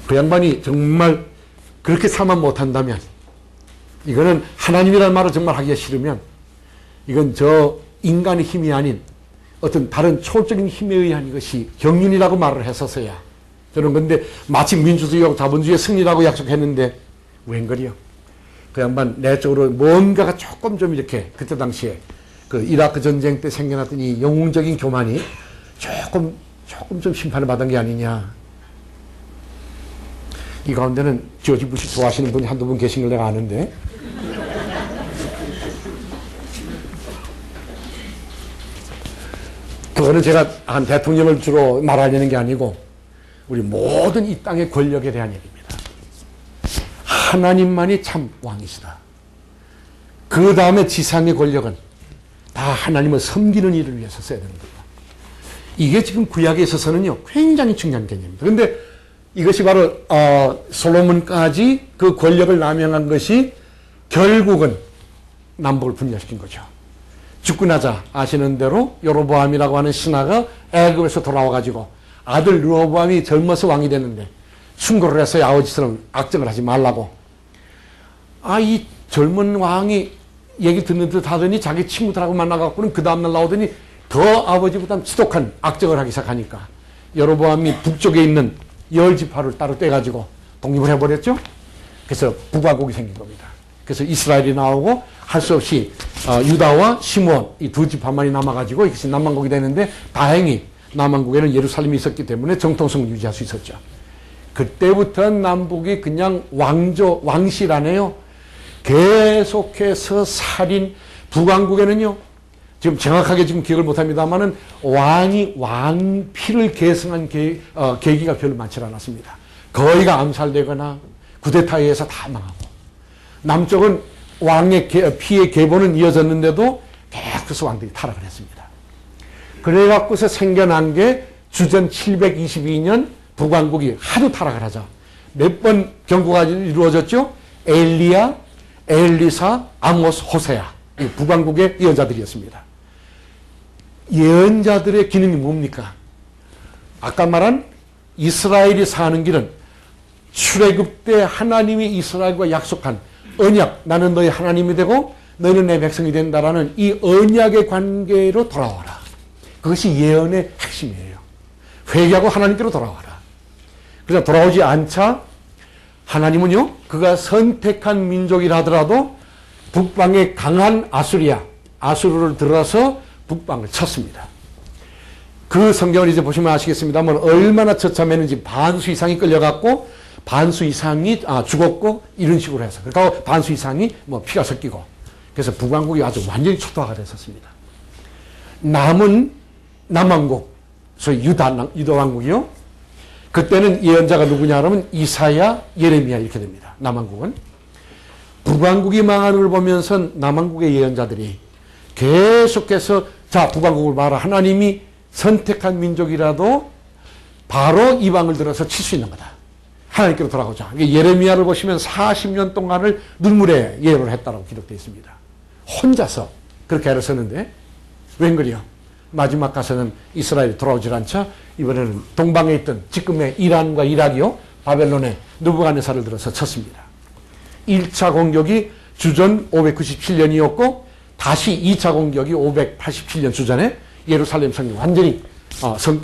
그 양반이 정말 그렇게 살만 못한다면, 이거는 하나님이라는 말을 정말 하기가 싫으면 이건 저 인간의 힘이 아닌 어떤 다른 초월적인 힘에 의한 이것이 경륜이라고 말을 했었어야 저는 근데 마치 민주주의하고 자본주의의 승리라고 약속했는데 웬걸이요. 그 양반 내적으로 뭔가가 조금 좀 이렇게 그때 당시에 그 이라크 전쟁 때 생겨났던 이 영웅적인 교만이 조금 좀 심판을 받은 게 아니냐. 이 가운데는 조지 부시 좋아하시는 분이 한두 분 계신 걸 내가 아는데. 그거는 제가 한 대통령을 주로 말하려는 게 아니고 우리 모든 이 땅의 권력에 대한 얘기입니다. 하나님만이 참 왕이시다. 그 다음에 지상의 권력은 다 하나님을 섬기는 일을 위해서 써야 되는 겁니다. 이게 지금 구약에 있어서는요 굉장히 중요한 개념입니다. 그런데 이것이 바로 솔로몬까지 그 권력을 남용한 것이 결국은 남북을 분열시킨 거죠. 죽고 나자 아시는 대로 여로보암이라고 하는 신하가 애굽에서 돌아와가지고 아들 르호보암이 젊어서 왕이 됐는데 충고를 해서 아버지처럼 악정을 하지 말라고. 이 젊은 왕이 얘기 듣는 듯 하더니 자기 친구들하고 만나갖고는 그 다음날 나오더니 더 아버지보다 지독한 악정을 하기 시작하니까 여로보암이 북쪽에 있는 열 지파를 따로 떼가지고 독립을 해버렸죠. 그래서 북왕국이 생긴 겁니다. 그래서 이스라엘이 나오고 할 수 없이 유다와 시므온 이 두 지파만이 남아가지고 이것이 남왕국이 되는데 다행히 남왕국에는 예루살렘이 있었기 때문에 정통성을 유지할 수 있었죠. 그때부터 남북이 그냥 왕실하네요. 계속해서 살인, 북왕국에는요, 지금 정확하게 지금 기억을 못합니다만은 왕이 왕피를 계승한 계기가 별로 많지 않았습니다. 거의가 암살되거나 쿠데타에 의해서 다 망하고, 남쪽은 왕의 피의 계보는 이어졌는데도 계속해서 왕들이 타락을 했습니다. 그래갖고서 생겨난 게 주전 722년 북왕국이 하도 타락을 하자 몇 번 경고가 이루어졌죠. 엘리야, 엘리사, 아모스, 호세아, 이 북왕국의 예언자들이었습니다. 예언자들의 기능이 뭡니까? 아까 말한 이스라엘이 사는 길은 출애굽 때 하나님이 이스라엘과 약속한 언약, 나는 너희 하나님이 되고 너희는 내 백성이 된다라는 이 언약의 관계로 돌아와라. 그것이 예언의 핵심이에요. 회개하고 하나님께로 돌아와라. 그래서 돌아오지 않자 하나님은요, 그가 선택한 민족이라 하더라도 북방에 강한 아수르를 들어서 북방을 쳤습니다. 그 성경을 이제 보시면 아시겠습니다만 얼마나 처참했는지. 반수 이상이 끌려갔고 반수 이상이 죽었고 이런 식으로 해서, 그러니까 반수 이상이 피가 섞이고, 그래서 북왕국이 아주 완전히 초토화가 됐었습니다. 남은 남왕국, 소위 유다 왕국이요. 그때는 예언자가 누구냐 하면 이사야, 예레미야 이렇게 됩니다. 남왕국은. 북왕국이 망하는 걸 보면서 남왕국의 예언자들이 계속해서 자, 북왕국을 봐라. 하나님이 선택한 민족이라도 바로 이방을 들어서 칠 수 있는 거다. 하나님께로 돌아오자. 예레미야를 보시면 40년 동안을 눈물에 예언을 했다고 기록되어 있습니다. 혼자서 그렇게 애를 썼는데 웬걸이요. 마지막 가서는 이스라엘이 돌아오질 않자 이번에는 동방에 있던 지금의 이란과 이락이요, 바벨론에 느부갓네살을 들어서 쳤습니다. 1차 공격이 주전 597년이었고 다시 2차 공격이 587년 주전에 예루살렘 성이 완전히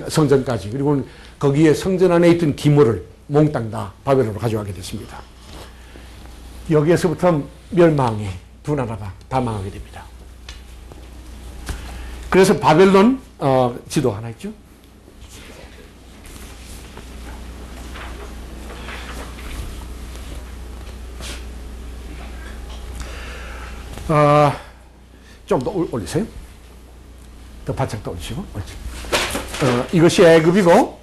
성전까지, 그리고 거기에 성전 안에 있던 기물을 몽땅 다 바벨론으로 가져가게 됐습니다. 여기에서부터 멸망이 두 나라가 다 망하게 됩니다. 그래서 바벨론 지도 하나 있죠. 좀 더 올리세요. 더 바짝 더 올리시고. 이것이 애굽이고,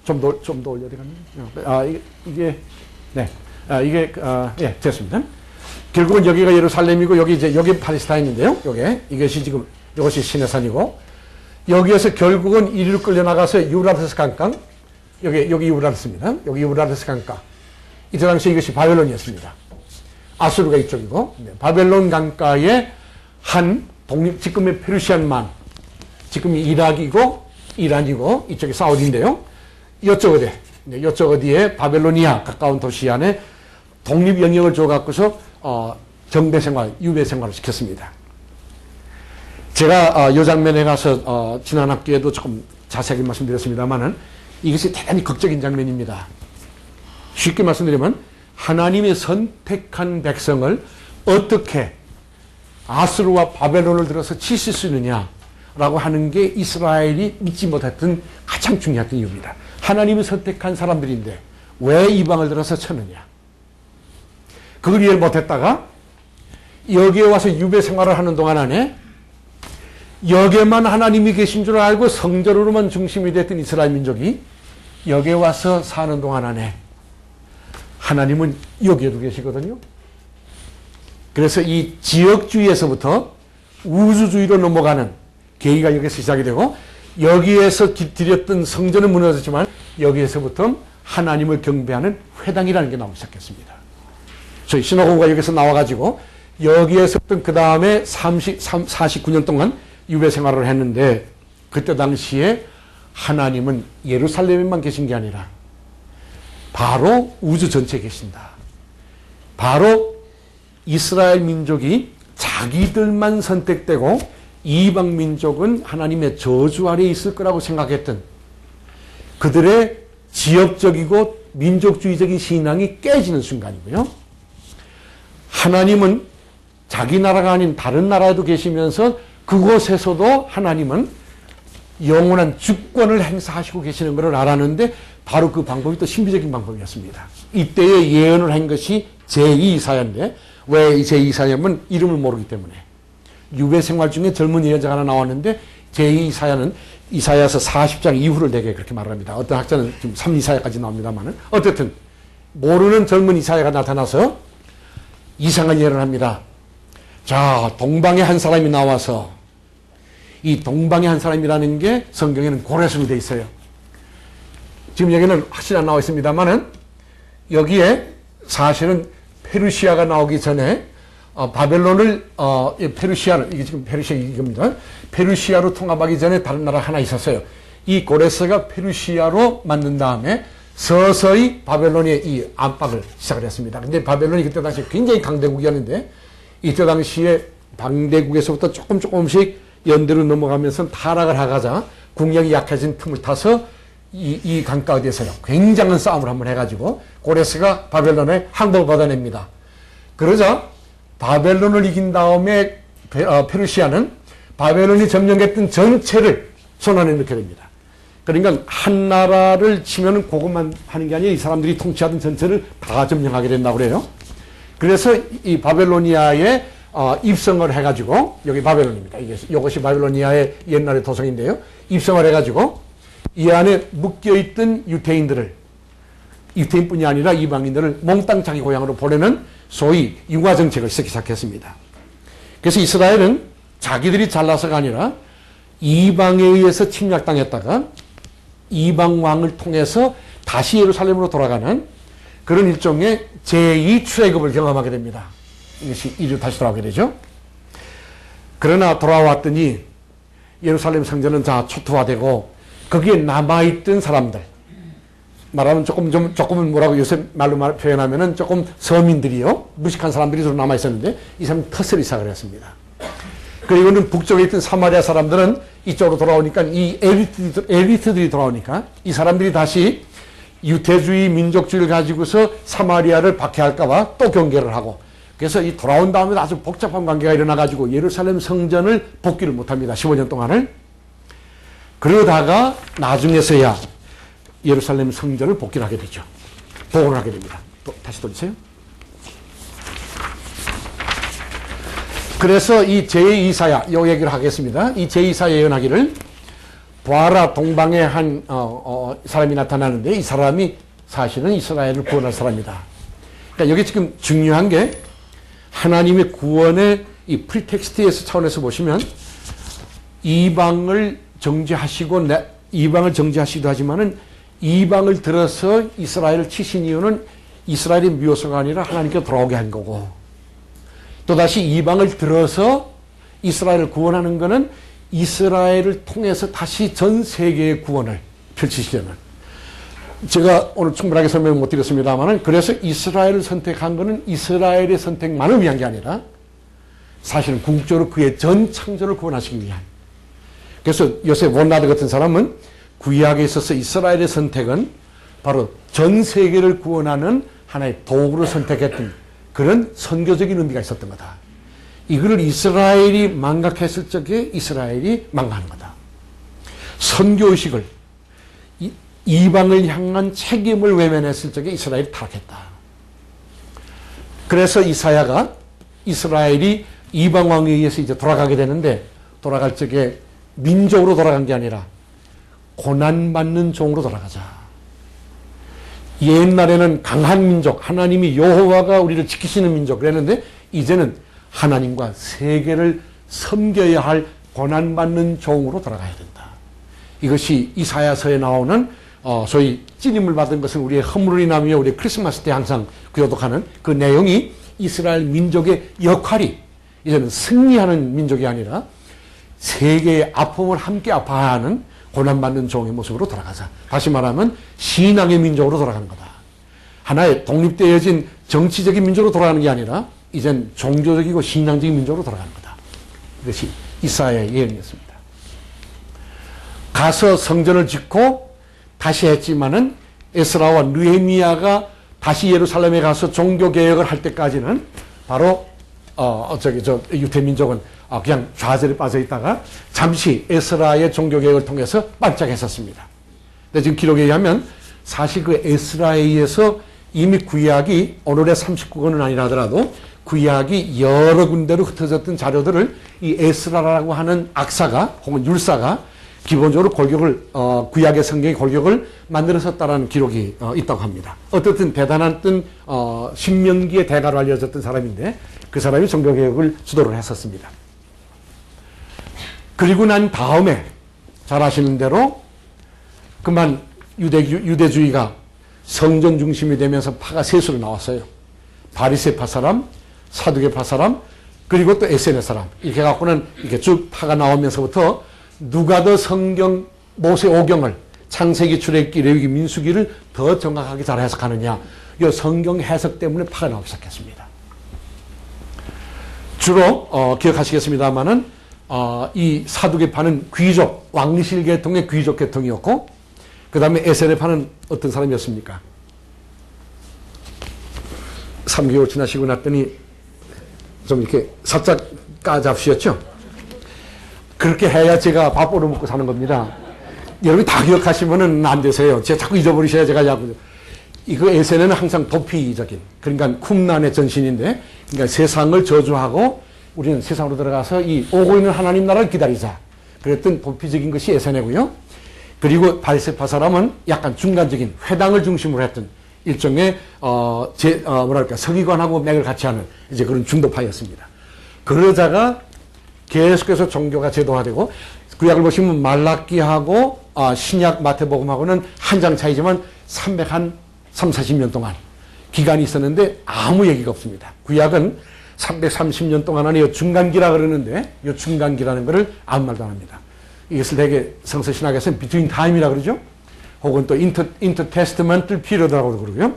좀 더 올려야 되겠네요. 예, 됐습니다. 결국은 여기가 예루살렘이고, 여기 팔레스타인인데요. 이것이 지금, 이것이 시내산이고, 여기에서 결국은 이리로 끌려나가서 유브라테스 강가, 여기 유브라테스입니다. 여기 유브라테스 강가. 이때 당시 이것이 바벨론이었습니다. 아수르가 이쪽이고, 바벨론 강가에 한 지금의 페르시안만, 지금이 이락이고, 이란이고, 이쪽이 사우디인데요. 이쪽 어디에 바벨로니아 가까운 도시 안에 독립 영역을 줘갖고서 정대 생활, 유배 생활을 시켰습니다. 제가 이 장면에 가서 지난 학기에도 조금 자세하게 말씀드렸습니다만은 이것이 대단히 극적인 장면입니다. 쉽게 말씀드리면 하나님이 선택한 백성을 어떻게 아수르와 바벨론을 들어서 치실 수 있느냐라고 하는 게 이스라엘이 믿지 못했던 가장 중요한 이유입니다. 하나님이 선택한 사람들인데 왜 이방을 들어서 쳤느냐. 그걸 이해를 못했다가 여기에 와서 유배 생활을 하는 동안 안에 여기에만 하나님이 계신 줄 알고 성전으로만 중심이 됐던 이스라엘 민족이 여기에 와서 사는 동안 안에 하나님은 여기에도 계시거든요. 그래서 이 지역주의에서부터 우주주의로 넘어가는 계기가 여기서 시작이 되고 여기에서 드렸던 성전은 무너졌지만 여기에서부터 하나님을 경배하는 회당이라는 게 나오기 시작했습니다. 저희 시나고가 여기서 나와가지고 여기에서부터 그 다음에 49년 동안 유배 생활을 했는데 그때 당시에 하나님은 예루살렘에만 계신 게 아니라 바로 우주 전체에 계신다. 바로 이스라엘 민족이 자기들만 선택되고 이방 민족은 하나님의 저주 아래에 있을 거라고 생각했던 그들의 지역적이고 민족주의적인 신앙이 깨지는 순간이고요. 하나님은 자기 나라가 아닌 다른 나라에도 계시면서 그곳에서도 하나님은 영원한 주권을 행사하시고 계시는 것을 알았는데 바로 그 방법이 또 신비적인 방법이었습니다. 이때에 예언을 한 것이 제2이사야인데 왜 제2이사야면 이름을 모르기 때문에 유배 생활 중에 젊은 예언자가 하나 나왔는데 제2이사야는 이사야서 40장 이후를 되게 그렇게 말을 합니다. 어떤 학자는 지금 3이사야까지 나옵니다만은 어쨌든 모르는 젊은 이사야가 나타나서 이상한 예언을 합니다. 자, 동방에 한 사람이 나와서 이 동방의 한 사람이라는 게 성경에는 고레스로 되어 있어요. 지금 여기는 확실히 안 나와 있습니다만은 여기에 사실은 페르시아가 나오기 전에 바벨론을 페르시아를 이게 지금 페르시아 이겁니다. 페르시아로 통합하기 전에 다른 나라 하나 있었어요. 이 고레스가 페르시아로 만든 다음에 서서히 바벨론의 이 안팎을 시작을 했습니다. 근데 바벨론이 그때 당시 굉장히 강대국이었는데 이때 당시에 강대국에서부터 조금씩 연대로 넘어가면서 타락을 하가자 국력이 약해진 틈을 타서 이 강가 어디에서요 굉장한 싸움을 한번 해가지고 고레스가 바벨론에 항복을 받아냅니다. 그러자 바벨론을 이긴 다음에 페르시아는 바벨론이 점령했던 전체를 손안에 넣게 됩니다. 그러니까 한 나라를 치면은 그것만 하는 게 아니라 이 사람들이 통치하던 전체를 다 점령하게 된다고 그래요. 그래서 이 바벨로니아에 입성을 해가지고 여기 바벨론입니다. 이것이 바벨로니아의 옛날의 도성인데요. 입성을 해가지고 이 안에 묶여있던 유태인뿐이 아니라 이방인들을 몽땅 자기 고향으로 보내는 소위 융화정책을 시작했습니다. 그래서 이스라엘은 자기들이 잘나서가 아니라 이방에 의해서 침략당했다가 이방 왕을 통해서 다시 예루살렘으로 돌아가는 그런 일종의 제2 출애굽을 경험하게 됩니다. 이것이 이리로 다시 돌아오게 되죠. 그러나 돌아왔더니 예루살렘 성전은 다 초토화되고 거기에 남아있던 사람들 말하면 조금은 뭐라고 요새 말로 표현하면은 조금 서민들이요 무식한 사람들이 좀 남아있었는데 이 사람은 터스를 시작을 했습니다. 그리고는 북쪽에 있던 사마리아 사람들은 이쪽으로 돌아오니까 이 엘리트들이 돌아오니까 이 사람들이 다시 유태주의 민족주의를 가지고서 사마리아를 박해할까봐 또 경계를 하고 그래서 이 돌아온 다음에 아주 복잡한 관계가 일어나가지고 예루살렘 성전을 복귀를 못합니다. 15년 동안을. 그러다가 나중에서야 예루살렘 성전을 복귀를 하게 되죠. 복원을 하게 됩니다. 다시 돌리세요. 그래서 이 제2이사야 요 얘기를 하겠습니다. 이 제2이사야 예언하기를 보아라 동방에 한 사람이 나타나는데 이 사람이 사실은 이스라엘을 구원할 사람이다. 그러니까 여기 지금 중요한 게 하나님의 구원의 이 프리텍스트에서 차원에서 보시면 이방을 정죄하시고 이방을 정죄하시기도 하지만은 이방을 들어서 이스라엘을 치신 이유는 이스라엘의 묘소가 아니라 하나님께 돌아오게 한 거고 또다시 이방을 들어서 이스라엘을 구원하는 것은 이스라엘을 통해서 다시 전 세계의 구원을 펼치시려는 제가 오늘 충분하게 설명 못 드렸습니다만 그래서 이스라엘을 선택한 것은 이스라엘의 선택만을 위한 게 아니라 사실은 궁극적으로 그의 전 창조를 구원하시기 위한 그래서 요새 원나드 같은 사람은 구약에 있어서 이스라엘의 선택은 바로 전 세계를 구원하는 하나의 도구를 선택했던 그런 선교적인 의미가 있었던 거다. 이걸 이스라엘이 망각했을 적에 이스라엘이 망가하는 거다. 선교의식을 이방을 향한 책임을 외면했을 적에 이스라엘이 타락했다. 그래서 이사야가 이스라엘이 이방 왕에 의해서 이제 돌아가게 되는데 돌아갈 적에 민족으로 돌아간 게 아니라 고난받는 종으로 돌아가자. 옛날에는 강한 민족, 하나님이 여호와가 우리를 지키시는 민족 그랬는데 이제는 하나님과 세계를 섬겨야 할 고난받는 종으로 돌아가야 된다. 이것이 이사야서에 나오는 소위 찌림을 받은 것은 우리의 허물을 인하며 우리 크리스마스 때 항상 교독하는 그 내용이 이스라엘 민족의 역할이 이제는 승리하는 민족이 아니라 세계의 아픔을 함께 아파하는 고난받는 종의 모습으로 돌아가자. 다시 말하면 신앙의 민족으로 돌아가는 거다. 하나의 독립되어진 정치적인 민족으로 돌아가는 게 아니라 이젠 종교적이고 신앙적인 민족으로 돌아가는 거다. 이것이 이사야의 예언이었습니다. 가서 성전을 짓고 다시 했지만은 에스라와 느헤미야가 다시 예루살렘에 가서 종교개혁을 할 때까지는 바로 유대민족은 그냥 좌절에 빠져 있다가 잠시 에스라의 종교개혁을 통해서 반짝했었습니다. 근데 지금 기록에 의하면 사실 그 에스라에 의해서 이미 구약이 오늘의 39권은 아니라 하더라도 구약이 여러 군데로 흩어졌던 자료들을 이 에스라라고 하는 악사가 혹은 율사가 기본적으로 골격을 구약의 성경의 골격을 만들었었다라는 기록이 있다고 합니다. 어떻든 대단한 어떤 신명기의 대가로 알려졌던 사람인데 그 사람이 종교개혁을 주도를 했었습니다. 그리고 난 다음에 잘 아시는 대로 그만 유대주의가 성전 중심이 되면서 파가 셋으로 나왔어요. 바리새파 사람, 사두개파 사람, 그리고 또 에세네 사람. 이렇게 갖고는 이렇게 쭉 파가 나오면서부터 누가 더 성경 모세 오경을 창세기, 출애굽기, 레위기, 민수기를 더 정확하게 잘 해석하느냐. 이 성경 해석 때문에 파가 나오기 시작했습니다. 주로 기억하시겠습니다만은 이 사두개파는 귀족, 왕실 계통의 귀족 계통이었고 그 다음에 에세네파는 어떤 사람이었습니까? 3개월 지나시고 났더니 좀 이렇게 살짝 까잡수였죠? 그렇게 해야 제가 밥벌어 먹고 사는 겁니다. 여러분이 다 기억하시면은 안 되세요. 제가 자꾸 잊어버리셔야 제가 자꾸. 이거 에세네는 항상 도피적인, 그러니까 쿰란의 전신인데, 그러니까 세상을 저주하고 우리는 세상으로 들어가서 이 오고 있는 하나님 나라를 기다리자. 그랬던 도피적인 것이 에세네고요. 그리고 바리새파 사람은 약간 중간적인 회당을 중심으로 했던 일종의 서기관하고 맥을 같이 하는 이제 그런 중도파였습니다. 그러다가 계속해서 종교가 제도화되고 구약을 보시면 말라기하고 신약 마태복음하고는 한 장 차이지만 340년 동안 기간이 있었는데 아무 얘기가 없습니다. 구약은 330년 동안 하는 중간기라 그러는데 이 중간기라는 것을 아무 말도 안 합니다. 이것을 되게 성서신학에서는 비트윈 타임이라 그러죠. 혹은 또 인터테스트먼트 피리어드라고 그러고요.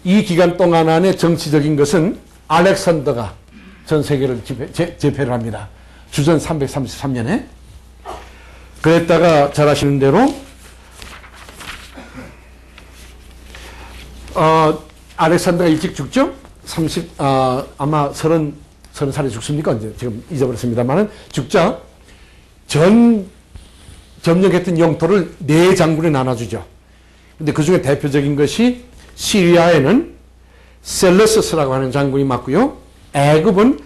이 기간 동안 안에 정치적인 것은 알렉산더가 전 세계를 제패를 합니다. 주전 333년에. 그랬다가 잘 아시는 대로 알렉산더가 일찍 죽죠? 아마 30살에 죽습니까? 이제 지금 잊어버렸습니다만은 죽자 점령했던 영토를 네 장군에 나눠주죠. 근데 그 중에 대표적인 것이 시리아에는 셀러스라고 하는 장군이 맡고요. 애굽은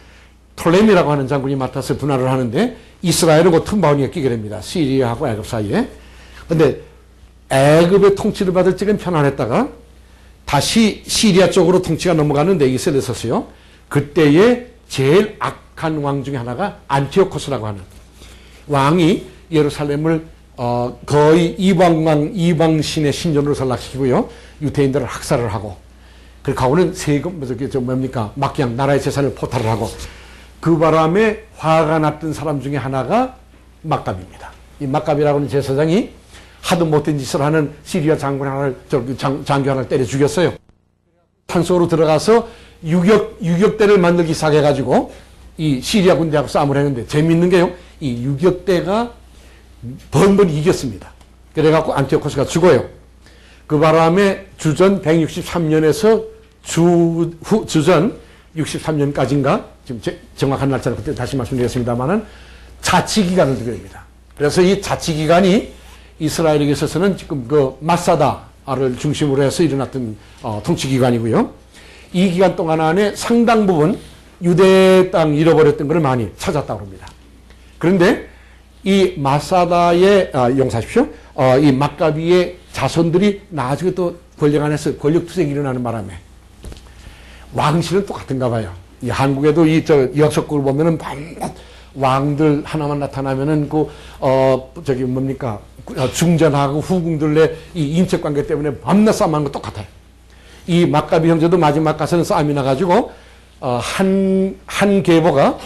톨레미라고 하는 장군이 맡아서 분할을 하는데 이스라엘은 그 틈바구니에 끼게 됩니다. 시리아하고 애굽 사이에. 근데 애굽의 통치를 받을 적은 편안했다가 다시 시리아 쪽으로 통치가 넘어가는데 이 셀러스요. 그때의 제일 악한 왕 중에 하나가 안티오코스라고 하는 왕이 예루살렘을 거의 이방신의 신전으로 전락시키고요. 유대인들을 학살을 하고 그하고는 세금 막 그냥 나라의 재산을 포탈을 하고 그 바람에 화가 났던 사람 중에 하나가 막갑입니다. 이 막갑이라고 하는 제사장이 하도 못된 짓을 하는 시리아 장군 하나를 장교 하나를 때려 죽였어요. 산속으로 들어가서 유격대를 만들기 시작해가지고 이 시리아 군대하고 싸움을 했는데 재밌는 게요. 이 유격대가 번번 이겼습니다. 그래갖고 안티오코스가 죽어요. 그 바람에 주전 163년에서 주전 63년까지인가, 지금 정확한 날짜는 그때 다시 말씀드리겠습니다만은 자치기간을 두게 됩니다. 그래서 이 자치기간이 이스라엘에게 있어서는 지금 그 마사다를 중심으로 해서 일어났던 통치기간이고요. 이 기간 동안 안에 상당 부분 유대 땅 잃어버렸던 것을 많이 찾았다고 합니다. 그런데 이 마사다의, 용서하십시오. 이 막가비의 자손들이 나중에 또 권력 안에서 권력 투쟁이 일어나는 바람에 왕실은 똑같은가 봐요. 이 한국에도 역석국을 보면은 밤낮 왕들 하나만 나타나면은 뭡니까? 중전하고 후궁들의 이 인척 관계 때문에 밤낮 싸움하는 거 똑같아요. 이 막가비 형제도 마지막 가서는 싸움이 나가지고, 한 계보가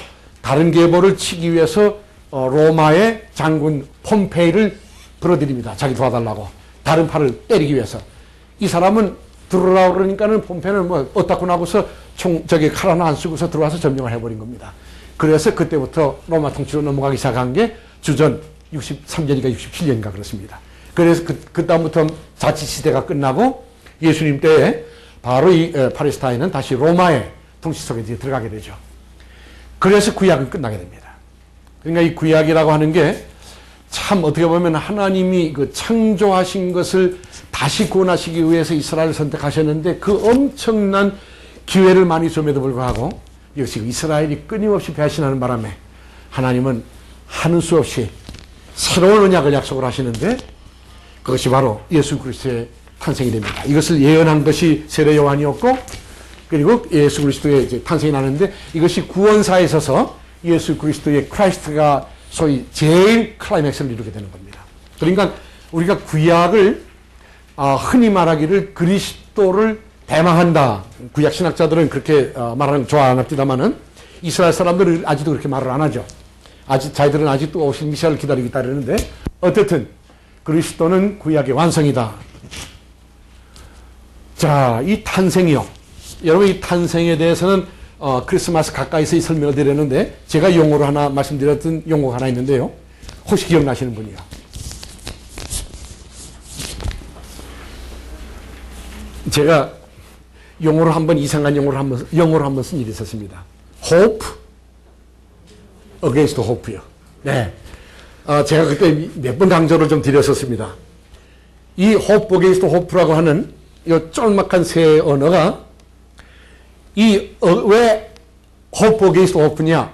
다른 계보를 치기 위해서 로마의 장군 폼페이를 불러들입니다. 자기 도와달라고. 다른 팔을 때리기 위해서. 이 사람은 들어오라고 그러니까는 폼페이는 어따고 나고서 칼 하나 안 쓰고서 들어와서 점령을 해버린 겁니다. 그래서 그때부터 로마 통치로 넘어가기 시작한 게 주전 63년인가 67년인가 그렇습니다. 그래서 그다음부터 자치시대가 끝나고 예수님 때에 바로 이 팔레스타인은 다시 로마의 통치 속에 들어가게 되죠. 그래서 구약은 끝나게 됩니다. 그러니까 이 구약이라고 하는 게 참 어떻게 보면 하나님이 그 창조하신 것을 다시 구원하시기 위해서 이스라엘을 선택하셨는데 그 엄청난 기회를 많이 줌에도 불구하고 역시 이스라엘이 끊임없이 배신하는 바람에 하나님은 하는 수 없이 새로운 언약을 약속을 하시는데 그것이 바로 예수 그리스도의 탄생이 됩니다. 이것을 예언한 것이 세례 요한이었고 그리고 예수 그리스도의 이제 탄생이 나는데 이것이 구원사에 있어서 예수 그리스도의 크라이스트가 소위 제일 클라이맥스를 이루게 되는 겁니다. 그러니까 우리가 구약을 흔히 말하기를 그리스도를 대망한다. 구약 신학자들은 그렇게 말하는 거 좋아 안 합니다만은 이스라엘 사람들은 아직도 그렇게 말을 안 하죠. 자기들은 아직도 오실 미시아를 기다리고 있다 그러는데 어쨌든 그리스도는 구약의 완성이다. 자, 이 탄생이요. 여러분 이 탄생에 대해서는 크리스마스 가까이서 설명을 드렸는데 제가 용어로 하나 말씀드렸던 용어가 하나 있는데요. 혹시 기억나시는 분이요? 제가 용어로 한번 이상한 영어로 한번 쓴 일이 있었습니다. hope against hope요. 네. 제가 그때 몇 번 강조를 좀 드렸었습니다. 이 hope against hope라고 하는 이 쫄막한 새 언어가 왜 hope against hope냐?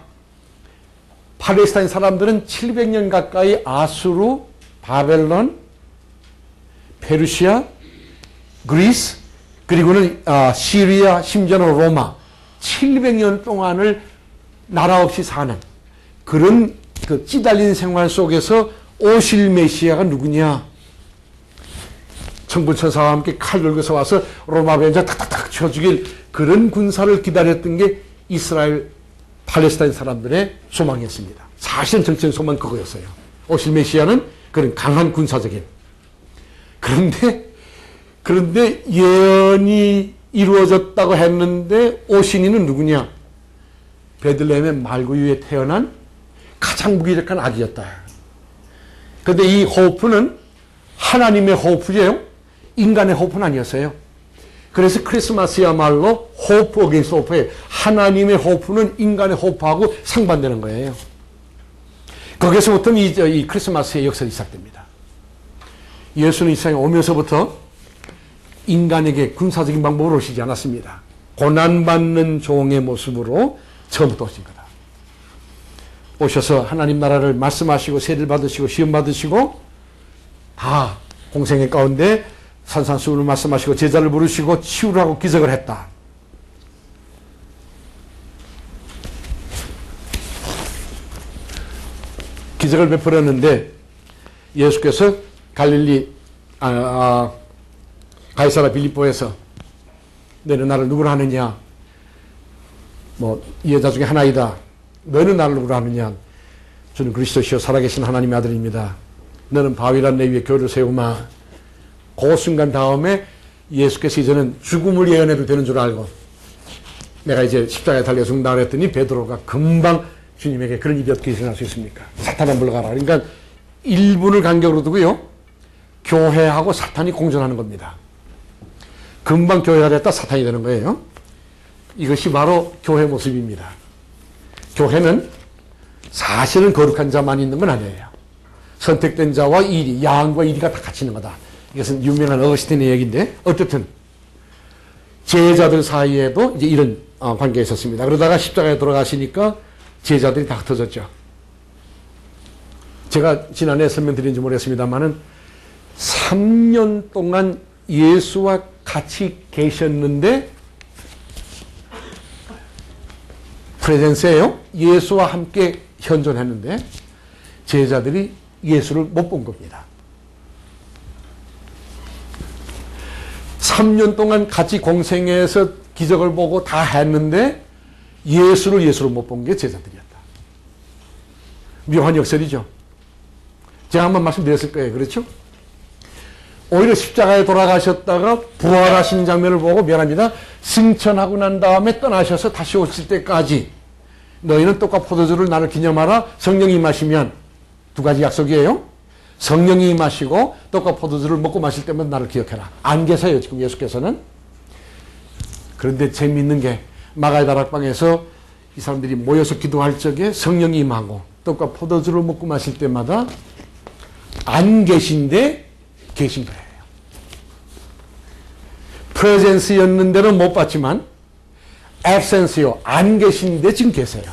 팔레스타인 사람들은 700년 가까이 아수르, 바벨론, 페르시아, 그리스, 그리고는 시리아, 심지어는 로마 700년 동안을 나라 없이 사는 그런 그 찌달린 생활 속에서 오실 메시아가 누구냐? 천군천사와 함께 칼 들고서 와서 로마 병자 탁탁탁 쳐 죽일 그런 군사를 기다렸던 게 이스라엘 팔레스타인 사람들의 소망이었습니다. 사실은 정치적 소망은 그거였어요. 오실 메시아는 그런 강한 군사적인. 그런데 예언이 이루어졌다고 했는데 오신 이는 누구냐? 베들레헴의 말구유에 태어난 가장 무기력한 아기였다. 그런데 이 호프는 하나님의 호프예요. 인간의 호프는 아니었어요. 그래서 크리스마스야말로 호프 어게인스트 호프예요. 하나님의 호프는 인간의 호프하고 상반되는 거예요. 거기서부터 이 크리스마스의 역설이 시작됩니다. 예수는 이 세상에 오면서부터 인간에게 군사적인 방법으로 오시지 않았습니다. 고난받는 종의 모습으로 처음부터 오신 거다. 오셔서 하나님 나라를 말씀하시고 세례를 받으시고 시험 받으시고 다 공생의 가운데 산산수훈을 말씀하시고 제자를 부르시고 치유라고 기적을 했다. 기적을 베풀었는데 예수께서 갈릴리 가이사라 빌립보에서 너는 나를 누구로 하느냐? 이 여자 중에 하나이다. 너는 나를 누구로 하느냐? 주는 그리스도시요 살아계신 하나님의 아들입니다. 너는 바위란 내 위에 교회를 세우마. 그 순간 다음에 예수께서 이제는 죽음을 예언해도 되는 줄 알고 내가 이제 십자가에 달려 죽는다 그랬더니 베드로가 금방 주님에게 그런 일이 어떻게 일어날 수 있습니까? 사탄아 물러가라. 그러니까 1분을 간격으로 두고요. 교회하고 사탄이 공존하는 겁니다. 금방 교회가 됐다 사탄이 되는 거예요. 이것이 바로 교회 모습입니다. 교회는 사실은 거룩한 자만 있는 건 아니에요. 선택된 자와 이리, 야한과 이리가 다 같이 있는 거다. 이것은 유명한 어거스틴의 얘기인데, 어쨌든 제자들 사이에도 이제 이런 관계가 있었습니다. 그러다가 십자가에 돌아가시니까 제자들이 다 흩어졌죠. 제가 지난해 설명드린지 모르겠습니다만은 3년 동안 예수와 같이 계셨는데, 프레젠스예요. 예수와 함께 현존했는데 제자들이 예수를 못 본 겁니다. 3년 동안 같이 공생해서 기적을 보고 다 했는데 예수를 못 본 게 제자들이었다. 묘한 역설이죠. 제가 한번 말씀드렸을 거예요. 그렇죠? 오히려 십자가에 돌아가셨다가 부활하신 장면을 보고 미안합니다. 승천하고 난 다음에 떠나셔서 다시 오실 때까지 너희는 떡과 포도주를 나를 기념하라. 성령이 임하시면 두 가지 약속이에요. 성령이 임하시고 떡과 포도주를 먹고 마실 때마다 나를 기억해라. 안 계세요 지금 예수께서는. 그런데 재미있는 게 마가의 다락방에서 이 사람들이 모여서 기도할 적에 성령이 임하고 떡과 포도주를 먹고 마실 때마다 안 계신데 계신 거예요. 프레젠스였는데는 못 봤지만 absence요. 안 계신데 지금 계세요.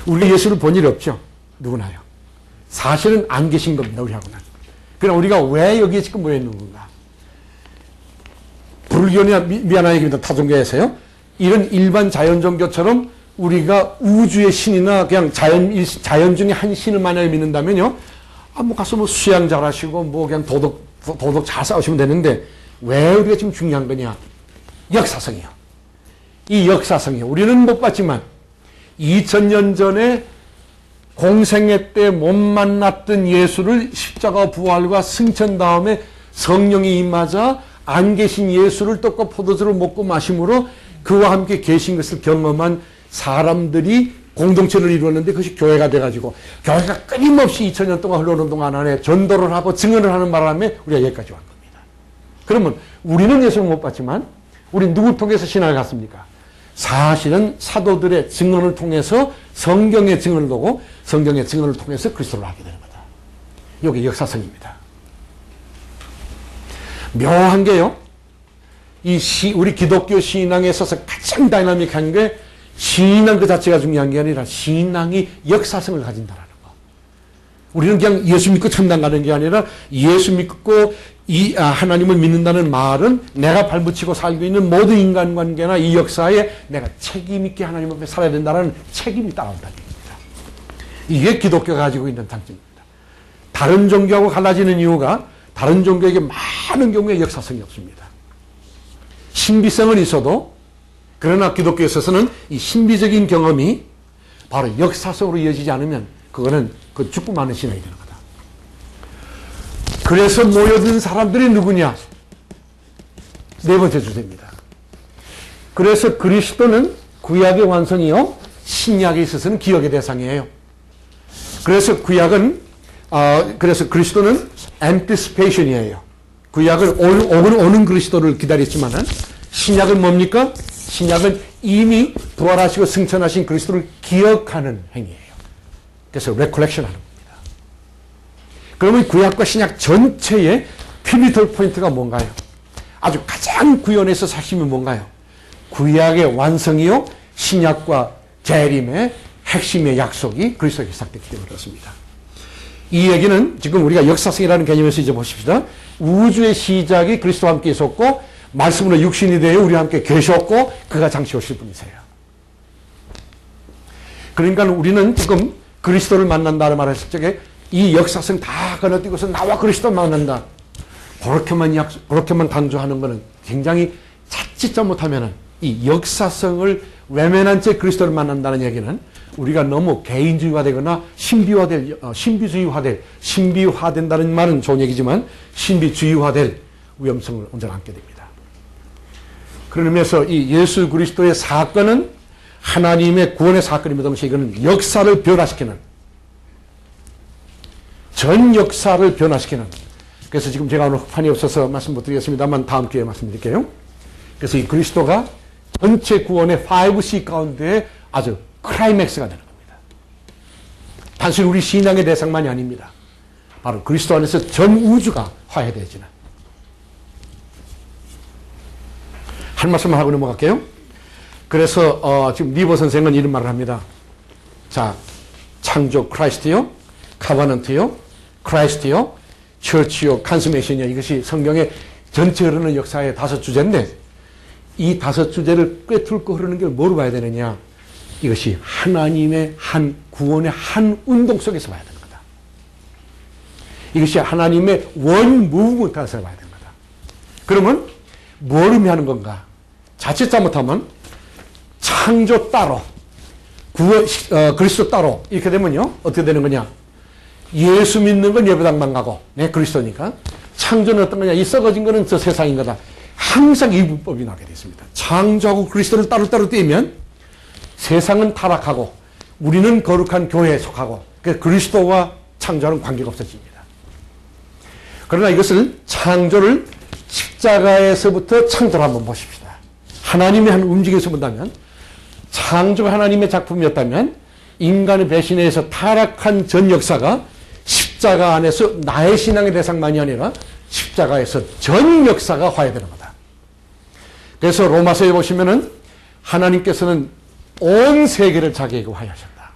우리 예수를 본 일이 없죠. 누구나요. 사실은 안 계신 겁니다. 우리하고는. 그럼 우리가 왜 여기에 지금 모여 있는 건가? 불교나 미안한 얘기입니다. 타종교에서요. 이런 일반 자연 종교처럼 우리가 우주의 신이나 그냥 자연 중에 한 신을 만약에 믿는다면요. 뭐 가서 뭐 수양 잘하시고 뭐 그냥 도덕 잘 싸우시면 되는데 왜 우리가 지금 중요한 거냐? 역사성이요. 이 역사성이요. 우리는 못 봤지만 2000년 전에 공생애 때 못 만났던 예수를 십자가 부활과 승천 다음에 성령이 임하자 안 계신 예수를 떡과 포도주를 먹고 마심으로 그와 함께 계신 것을 경험한 사람들이 공동체를 이루었는데 그것이 교회가 돼가지고 교회가 끊임없이 2000년 동안 흘러오는 동안 안에 전도를 하고 증언을 하는 바람에 우리가 여기까지 온 겁니다. 그러면 우리는 예수를 못 봤지만 우리 누구 통해서 신앙을 갔습니까? 사실은 사도들의 증언을 통해서 성경의 증언을 보고 성경의 증언을 통해서 그리스도를 알게 되는 거다. 이게 역사성입니다. 묘한 게요. 우리 기독교 신앙에 있어서 가장 다이나믹한 게 신앙 그 자체가 중요한 게 아니라 신앙이 역사성을 가진다라는 거. 우리는 그냥 예수 믿고 천당 가는 게 아니라 예수 믿고 하나님을 믿는다는 말은 내가 발붙이고 살고 있는 모든 인간관계나 이 역사에 내가 책임 있게 하나님 앞에 살아야 된다는 책임이 따라온다는 겁니다. 이게 기독교가 가지고 있는 장점입니다. 다른 종교하고 갈라지는 이유가 다른 종교에게 많은 경우에 역사성이 없습니다. 신비성은 있어도 그러나 기독교에 있어서는 이 신비적인 경험이 바로 역사성으로 이어지지 않으면 그거는 그 죽고 마는 신앙이 되는 거다. 그래서 모여든 사람들이 누구냐? 네 번째 주제입니다. 그래서 그리스도는 구약의 완성이요. 신약에 있어서는 기억의 대상이에요. 그래서 그래서 그리스도는 anticipation이에요. 구약은 오는 그리스도를 기다렸지만은 신약은 뭡니까? 신약은 이미 부활하시고 승천하신 그리스도를 기억하는 행위예요. 그래서 recollection 하는 겁니다. 그러면 구약과 신약 전체의 피비털 포인트가 뭔가요? 아주 가장 구현해서 핵심이 뭔가요? 구약의 완성이요. 신약과 재림의 핵심의 약속이 그리스도에 시작됐기 때문에 그렇습니다. 이 얘기는 지금 우리가 역사성이라는 개념에서 이제 보십시다. 우주의 시작이 그리스도와 함께 있었고 말씀으로 육신이 되어 우리와 함께 계셨고 그가 장시 오실 분이세요. 그러니까 우리는 지금 그리스도를 만난다는 말을 했을 적에 이 역사성 다 건너뛰고서 나와 그리스도 만난다. 그렇게만 강조하는 것은 굉장히 자칫 잘못하면은 이 역사성을 외면한 채 그리스도를 만난다는 얘기는 우리가 너무 개인주의화되거나 신비화된다는 말은 좋은 얘기지만 신비주의화될 위험성을 언제나 안게 됩니다. 그런 의미에서 이 예수 그리스도의 사건은 하나님의 구원의 사건이면서 이거는 역사를 변화시키는 전 역사를 변화시키는. 그래서 지금 제가 오늘 판이 없어서 말씀 못 드리겠습니다만 다음 기회에 말씀드릴게요. 그래서 이 그리스도가 전체 구원의 5C 가운데 아주 클라이맥스가 되는 겁니다. 단순히 우리 신앙의 대상만이 아닙니다. 바로 그리스도 안에서 전 우주가 화해되어지는. 한 말씀만 하고 넘어갈게요. 그래서 지금 리버 선생은 이런 말을 합니다. 자, 창조 크라이스트요, 카바넌트요, 크라이스트요, 처치요, 컨스메이션이요. 이것이 성경의 전체 흐르는 역사의 5주제인데 이 5주제를 꿰뚫고 흐르는 게 뭐로 봐야 되느냐. 이것이 하나님의 한 구원의 한 운동 속에서 봐야 되는 거다. 이것이 하나님의 원 무브먼트에서 봐야 되는 거다. 그러면 뭘 의미하는 건가? 자칫 잘못하면 창조 따로 구원, 그리스도 따로 이렇게 되면요 어떻게 되는 거냐? 예수 믿는 건 예배당만 가고 네 그리스도니까 창조는 어떤 거냐? 이 썩어진 거는 저 세상인 거다. 항상 이분법이 나게 되어 있습니다. 창조하고 그리스도를 따로따로 떼면 세상은 타락하고 우리는 거룩한 교회에 속하고 그리스도와 창조하는 관계가 없어집니다. 그러나 이것을 창조를 십자가에서부터 창조를 한번 보십시다. 하나님의 한 움직임에서 본다면 창조가 하나님의 작품이었다면 인간의 배신에 의해서 타락한 전 역사가 십자가 안에서 나의 신앙의 대상만이 아니라 십자가에서 전 역사가 화해되는 거다. 그래서 로마서에 보시면은 하나님께서는 온 세계를 자기에게 화해하셨다.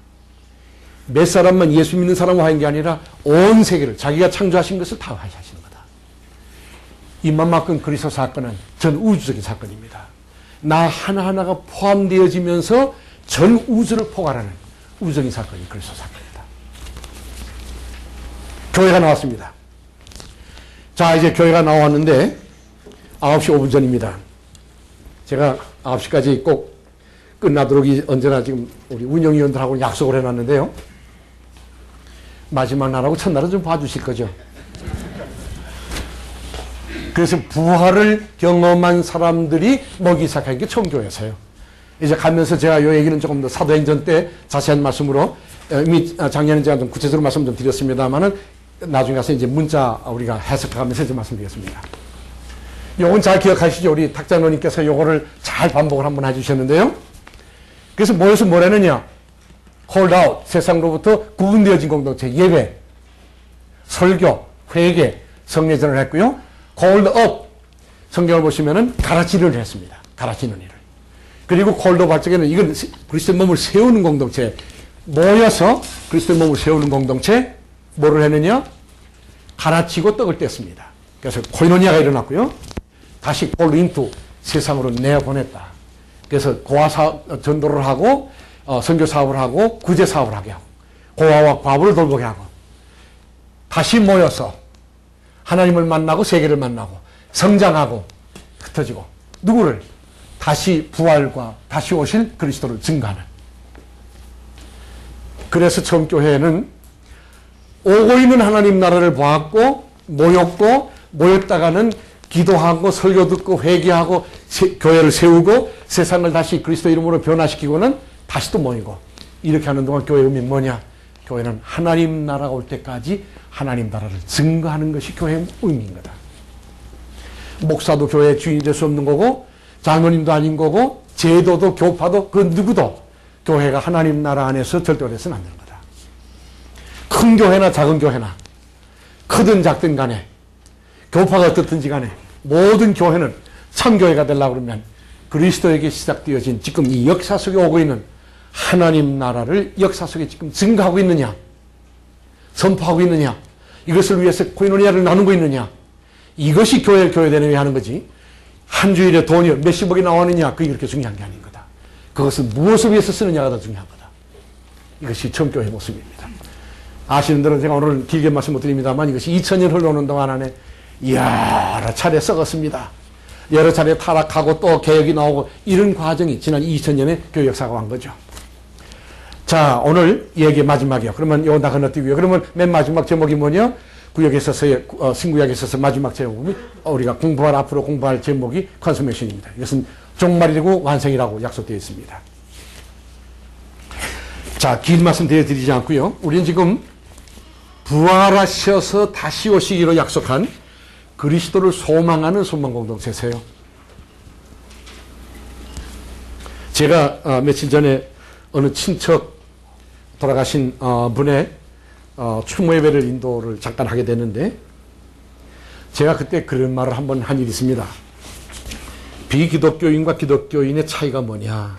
몇 사람만 예수 믿는 사람과 화해한 게 아니라 온 세계를 자기가 창조하신 것을 다 화해하시는 거다. 이만큼 그리스도 사건은 전 우주적인 사건입니다. 나 하나하나가 포함되어지면서 전 우주를 포괄하는 우주적인 사건이 그리스도 사건이다. 교회가 나왔습니다. 자, 이제 교회가 나왔는데 9시 5분 전입니다. 제가 9시까지 꼭 끝나도록 언제나 지금 우리 운영위원들하고 약속을 해놨는데요. 마지막 날하고 첫날은 좀 봐주실 거죠. 그래서 부활을 경험한 사람들이 먹기 시작한 게 처음 교회에서요. 이제 가면서 제가 이 얘기는 조금 더 사도행전 때 자세한 말씀으로 이미 작년에 제가 좀 구체적으로 말씀 좀 드렸습니다만은 나중에 가서 이제 문자 우리가 해석하면서 이제 말씀드리겠습니다. 요건 잘 기억하시죠? 우리 탁장로님께서 요거를 잘 반복을 한번 해주셨는데요. 그래서 모여서 뭘 했느냐? 홀드 아웃, 세상으로부터 구분되어진 공동체, 예배, 설교, 회개, 성례전을 했고요. 홀드 업, 성경을 보시면은 가르치를 했습니다. 가르치는 일을. 그리고 홀드 업 할 적에는 이건 그리스도의 몸을 세우는 공동체, 모여서 그리스도의 몸을 세우는 공동체, 뭐를 했느냐? 가르치고 떡을 뗐습니다. 그래서 코이노니아가 일어났고요. 다시 홀드 인투, 세상으로 내보냈다. 그래서 고아 전도를 하고 선교 사업을 하고 구제 사업을 하게 하고 고아와 과부를 돌보게 하고 다시 모여서 하나님을 만나고 세계를 만나고 성장하고 흩어지고 누구를? 다시 부활과 다시 오실 그리스도를 증거하는. 그래서 처음 교회는 오고 있는 하나님 나라를 보았고 모였고 모였다가는 기도하고 설교 듣고 회개하고 교회를 세우고 세상을 다시 그리스도 이름으로 변화시키고는 다시 또 모이고 이렇게 하는 동안 교회의 의미는 뭐냐? 교회는 하나님 나라가 올 때까지 하나님 나라를 증거하는 것이 교회의 의미인 거다. 목사도 교회의 주인이 될 수 없는 거고 장로님도 아닌 거고 제도도 교파도 그 누구도 교회가 하나님 나라 안에서 절대로해서는 안 되는 거다. 큰 교회나 작은 교회나 크든 작든 간에 교파가 어떻든지 간에 모든 교회는 참교회가 되려고 그러면 그리스도에게 시작되어진 지금 이 역사 속에 오고 있는 하나님 나라를 역사 속에 지금 증거하고 있느냐, 선포하고 있느냐, 이것을 위해서 코이노니아를 나누고 있느냐, 이것이 교회되는 왜 하는 거지. 한 주일에 돈이 몇십억이 나오느냐, 그게 그렇게 중요한 게 아닌 거다. 그것은 무엇을 위해서 쓰느냐가 더 중요한 거다. 이것이 처음 교회의 모습입니다. 아시는 대로 제가 오늘 길게 말씀 못 드립니다만 이것이 2000년 흘러오는 동안 안에 여러 차례 썩었습니다. 여러 차례 타락하고 또 개혁이 나오고 이런 과정이 지난 2000년의 교회 역사가 온 거죠. 자, 오늘 얘기 마지막이요. 그러면 요 나 건너뛰고요. 그러면 맨 마지막 제목이 뭐냐? 구약에 있어서의 신구약에 있어서 마지막 제목이 우리가 앞으로 공부할 제목이 컨소메이션입니다. 이것은 종말이 되고 완성이라고 약속되어 있습니다. 자, 긴 말씀 드리지 않고요. 우리는 지금 부활하셔서 다시 오시기로 약속한 그리스도를 소망하는 소망 공동체세요. 제가 며칠 전에 어느 친척 돌아가신 분의 추모 예배를 인도를 잠깐 하게 됐는데, 제가 그때 그런 말을 한번 한 일이 있습니다. 비기독교인과 기독교인의 차이가 뭐냐?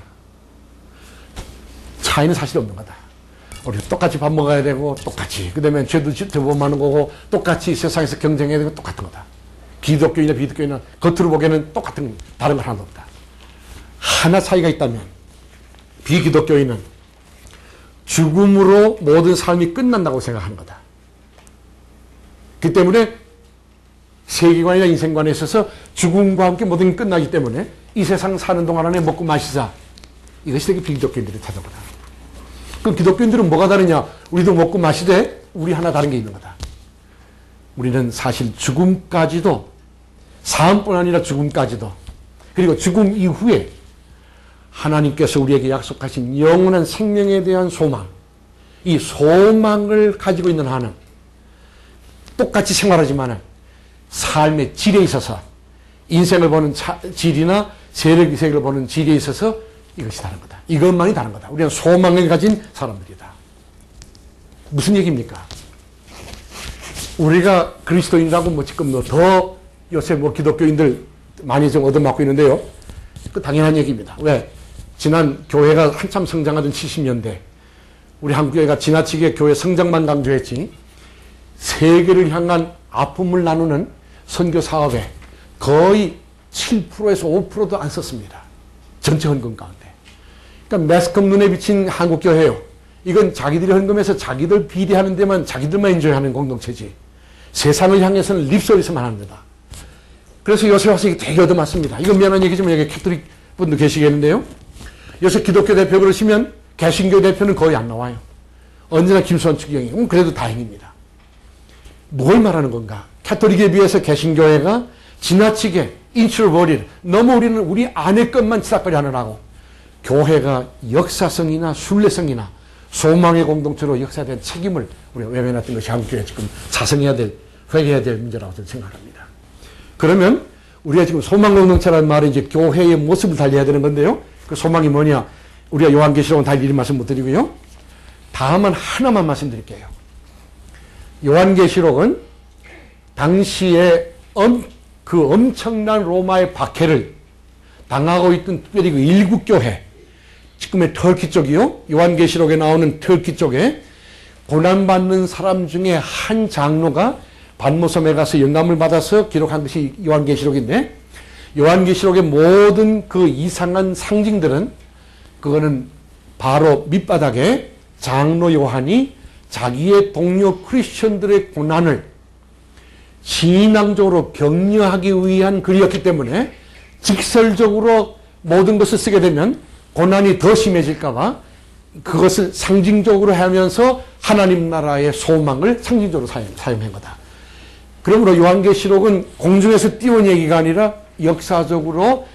차이는 사실 없는 거다. 우리 똑같이 밥 먹어야 되고, 똑같이. 그 다음에 죄도 저범하는 거고, 똑같이 세상에서 경쟁해야 되고, 똑같은 거다. 기독교인이나 비기독교인은 겉으로 보기에는 똑같은, 다른 건 하나도 없다. 하나 차이가 있다면, 비기독교인은 죽음으로 모든 삶이 끝난다고 생각하는 거다. 그 때문에 세계관이나 인생관에 있어서 죽음과 함께 모든 게 끝나기 때문에 이 세상 사는 동안 안에 먹고 마시자. 이것이 되게 비기독교인들이 타는 거다. 그럼 기독교인들은 뭐가 다르냐? 우리도 먹고 마시되 우리 하나 다른 게 있는 거다. 우리는 사실 죽음까지도, 사함뿐 아니라 죽음까지도, 그리고 죽음 이후에 하나님께서 우리에게 약속하신 영원한 생명에 대한 소망, 이 소망을 가지고 있는 한은 똑같이 생활하지만 삶의 질에 있어서, 인생을 보는 질이나 세력을 보는 질에 있어서 이것이 다른 거다. 이것만이 다른 거다. 우리는 소망을 가진 사람들이다. 무슨 얘기입니까? 우리가 그리스도인이라고 뭐 지금 더 요새 뭐 기독교인들 많이 좀 얻어맞고 있는데요. 그 당연한 얘기입니다. 왜? 지난 교회가 한참 성장하던 70년대, 우리 한국교회가 지나치게 교회 성장만 강조했지, 세계를 향한 아픔을 나누는 선교 사업에 거의 7%에서 5%도 안 썼습니다. 전체 헌금 가운데. 그러니까 매스컴 눈에 비친 한국교회요. 이건 자기들이 헌금해서 자기들 비리하는 데만, 자기들만 인조하는 공동체지, 세상을 향해서는 립서비스만 하는 데다. 그래서 요새 와서 이게 되게 얻어맞습니다. 이건 미안한 얘기지만 여기 캐톨릭 분도 계시겠는데요. 요새 기독교 대표 그러시면 개신교 대표는 거의 안 나와요. 언제나 김수환 추기경이. 그래도 다행입니다. 뭘 말하는 건가? 캐톨릭에 비해서 개신교회가 지나치게 인출버릴, 너무 우리는 우리 안의 것만 치닫거리 하느라고 교회가 역사성이나 순례성이나 소망의 공동체로 역사된 책임을 우리가 외면했던 것이 한국교회가 지금 자성해야 될, 회개해야 될 문제라고 저는 생각합니다. 그러면 우리가 지금 소망 공동체라는 말은 이제 교회의 모습을 달리해야 되는 건데요. 그 소망이 뭐냐? 우리가 요한계시록은 다 미리 말씀 못 드리고요. 다음은 하나만 말씀드릴게요. 요한계시록은 당시에 그 엄청난 로마의 박해를 당하고 있던 특별히 그 일국교회, 지금의 터키 쪽이요. 요한계시록에 나오는 터키 쪽에 고난받는 사람 중에 한 장로가 반모섬에 가서 영감을 받아서 기록한 것이 요한계시록인데, 요한계시록의 모든 그 이상한 상징들은, 그거는 바로 밑바닥에 장로 요한이 자기의 동료 크리스천들의 고난을 신앙적으로 격려하기 위한 글이었기 때문에 직설적으로 모든 것을 쓰게 되면 고난이 더 심해질까봐 그것을 상징적으로 하면서 하나님 나라의 소망을 상징적으로 사용한 거다. 그러므로 요한계시록은 공중에서 띄운 얘기가 아니라 역사적으로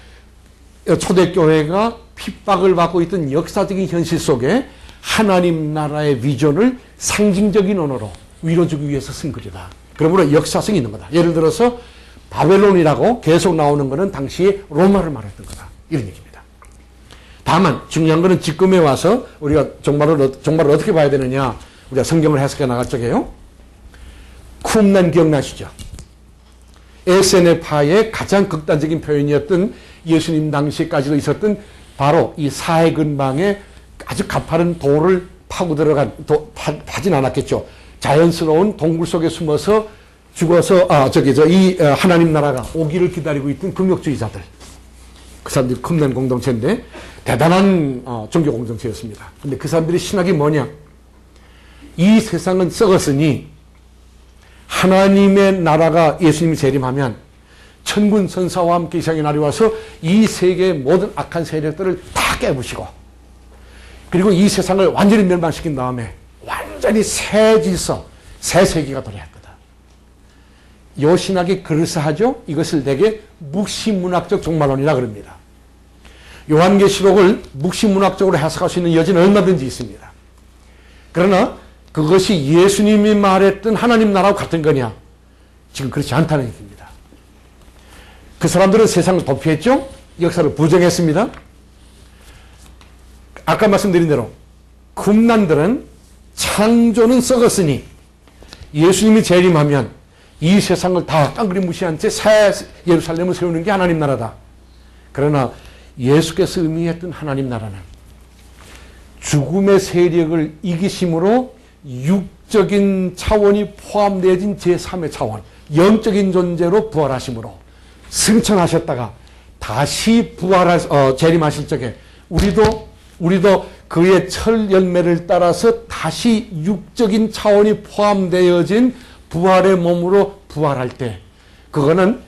초대교회가 핍박을 받고 있던 역사적인 현실 속에 하나님 나라의 비전을 상징적인 언어로 위로주기 위해서 쓴 글이다. 그러므로 역사성이 있는 거다. 예를 들어서 바벨론이라고 계속 나오는 것은 당시에 로마를 말했던 거다. 이런 얘기입니다. 다만 중요한 것은 지금에 와서 우리가 종말을 어떻게 봐야 되느냐, 우리가 성경을 해석해 나갈 적에요. 쿰난 기억나시죠? 에세네파의 가장 극단적인 표현이었던, 예수님 당시까지도 있었던 바로 이 사해 근방에 아주 가파른 돌을 파고 들어간, 파진 않았겠죠. 자연스러운 동굴 속에 숨어서 죽어서 이 하나님 나라가 오기를 기다리고 있던 금욕주의자들, 그 사람들이 쿰난 공동체인데 대단한 종교 공동체였습니다. 근데 그 사람들의 신학이 뭐냐? 이 세상은 썩었으니 하나님의 나라가 예수님이 재림하면 천군 천사와 함께 이 세상에 날이 와서 이 세계의 모든 악한 세력들을 다 깨부시고, 그리고 이 세상을 완전히 멸망시킨 다음에 완전히 새 질서, 새 세계가 도래할 거다. 요 신학이 그럴싸하죠? 이것을 되게 묵시문학적 종말론이라 그럽니다. 요한계시록을 묵시문학적으로 해석할 수 있는 여지는 얼마든지 있습니다. 그러나 그것이 예수님이 말했던 하나님 나라와 같은 거냐? 지금 그렇지 않다는 얘기입니다. 그 사람들은 세상을 도피했죠? 역사를 부정했습니다. 아까 말씀드린 대로 군난들은 창조는 썩었으니 예수님이 재림하면 이 세상을 다 깡그리 무시한 채 새 예루살렘을 세우는 게 하나님 나라다. 그러나 예수께서 의미했던 하나님 나라는 죽음의 세력을 이기심으로 육적인 차원이 포함되어진 제3의 차원, 영적인 존재로 부활하심으로 승천하셨다가 다시 재림하실 적에 우리도 그의 철 열매를 따라서 다시 육적인 차원이 포함되어진 부활의 몸으로 부활할 때, 그거는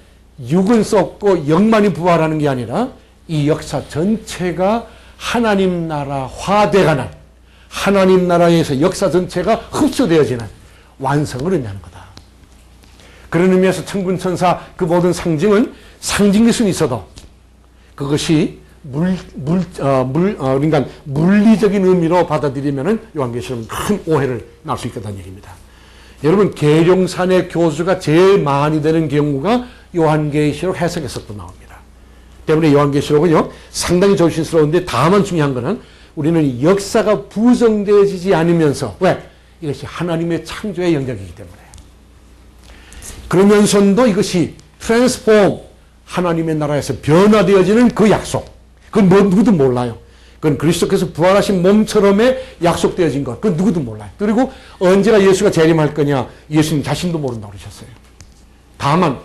육은 썩고 영만이 부활하는 게 아니라 이 역사 전체가 하나님 나라화돼가는, 하나님 나라에서 역사 전체가 흡수되어지는 완성을 의미하는 거다. 그런 의미에서 천군천사 그 모든 상징은 상징일 수는 있어도 그것이 그러니까 물리적인 의미로 받아들이면은 요한계시록은 큰 오해를 낳을 수 있다는 얘기입니다. 여러분, 계룡산의 교수가 제일 많이 되는 경우가 요한계시록 해석에서도 나옵니다. 때문에 요한계시록은요, 상당히 조심스러운데 다만 중요한 것은 우리는 역사가 부정되어지지 않으면서, 왜? 이것이 하나님의 창조의 영역이기 때문에. 그러면서도 이것이 트랜스폼, 하나님의 나라에서 변화되어지는 그 약속. 그건 누구도 몰라요. 그건 그리스도께서 부활하신 몸처럼의 약속되어진 것. 그건 누구도 몰라요. 그리고 언제가 예수가 재림할 거냐, 예수님 자신도 모른다고 그러셨어요. 다만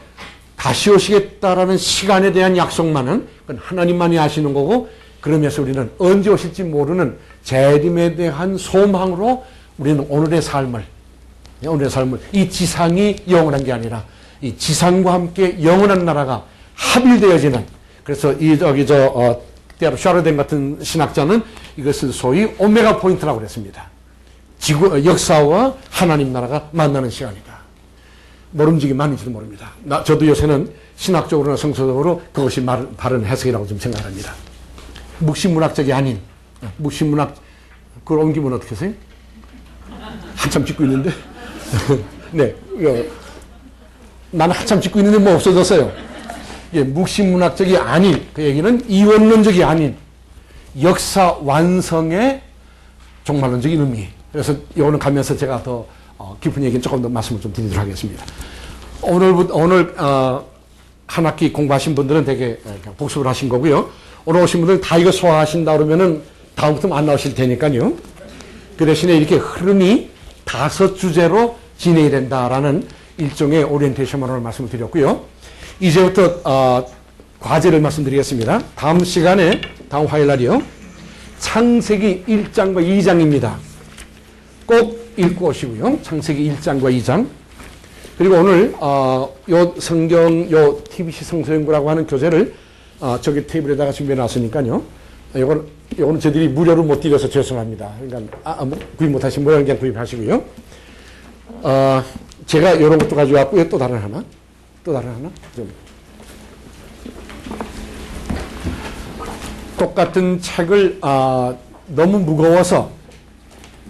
다시 오시겠다라는 시간에 대한 약속만은 그건 하나님만이 아시는 거고, 그러면서 우리는 언제 오실지 모르는 재림에 대한 소망으로 우리는 오늘의 삶을 이 지상이 영원한 게 아니라 이 지상과 함께 영원한 나라가 합일되어지는, 그래서 때로 샤르덴 같은 신학자는 이것을 소위 오메가 포인트라고 그랬습니다. 역사와 하나님 나라가 만나는 시간이다. 모름지기 많은지도 모릅니다. 저도 요새는 신학적으로나 성서적으로 그것이 바른 해석이라고 좀 생각합니다. 묵시문학적이 아닌, 묵시문학, 그걸 옮기면 어떻게 하세요? 한참 찍고 있는데? 네, 나는 한참 찍고 있는데 뭐 없어졌어요. 예, 묵시문학적이 아닌, 그 얘기는 이원론적이 아닌 역사 완성의 종말론적인 의미. 그래서 이거는 가면서 제가 더 깊은 얘기는 조금 더 말씀을 좀 드리도록 하겠습니다. 오늘 한 학기 공부하신 분들은 되게 복습을 하신 거고요. 오늘 오신 분들은 다 이거 소화하신다 그러면은 다음부터 안 나오실 테니까요. 그 대신에 이렇게 흐름이 5주제로 진행이 된다라는 일종의 오리엔테이션을 오늘 말씀을 드렸고요. 이제부터 과제를 말씀드리겠습니다. 다음 시간에, 다음 화요일날이요, 창세기 1장과 2장입니다. 꼭 읽고 오시고요. 창세기 1장과 2장. 그리고 오늘 요 성경, 요 TBC 성서연구라고 하는 교재를 저기 테이블에다가 준비해 놨으니까요. 요거는 저희들이 무료로 못 드려서 죄송합니다. 그러니까 구입 못하신 모양 그냥 구입하시고요. 제가 이런 것도 가져왔고요. 또 다른 하나? 좀. 똑같은 책을 너무 무거워서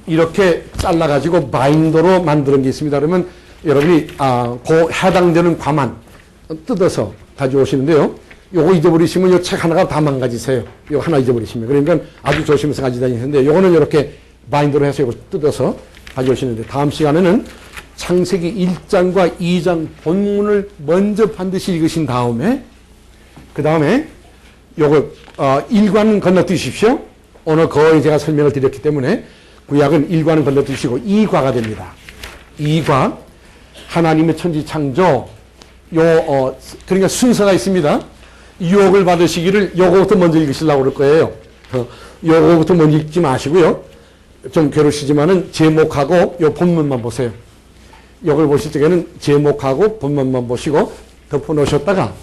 이렇게 잘라가지고 바인더로 만드는 게 있습니다. 그러면 여러분이 그 해당되는 과만 뜯어서 가져오시는데요. 요거 잊어버리시면 요 책 하나가 다 망가지세요. 요거 하나 잊어버리시면. 그러니까 아주 조심해서 가져다니는데, 요거는 이렇게 바인더로 해서 요거 뜯어서 가져오시는데, 다음 시간에는 창세기 1장과 2장 본문을 먼저 반드시 읽으신 다음에, 그 다음에 요거 1과는 건너뛰으십시오. 오늘 거의 제가 설명을 드렸기 때문에 구약은 1과는 건너뛰으시고 2과가 됩니다. 2과 하나님의 천지 창조, 그러니까 순서가 있습니다. 유혹을 받으시기를 요거부터 먼저 읽으시려고 그럴 거예요. 요거부터 먼저 읽지 마시고요. 좀 괴로우시지만은 제목하고 요 본문만 보세요. 요걸 보실 적에는 제목하고 본문만 보시고 덮어 놓으셨다가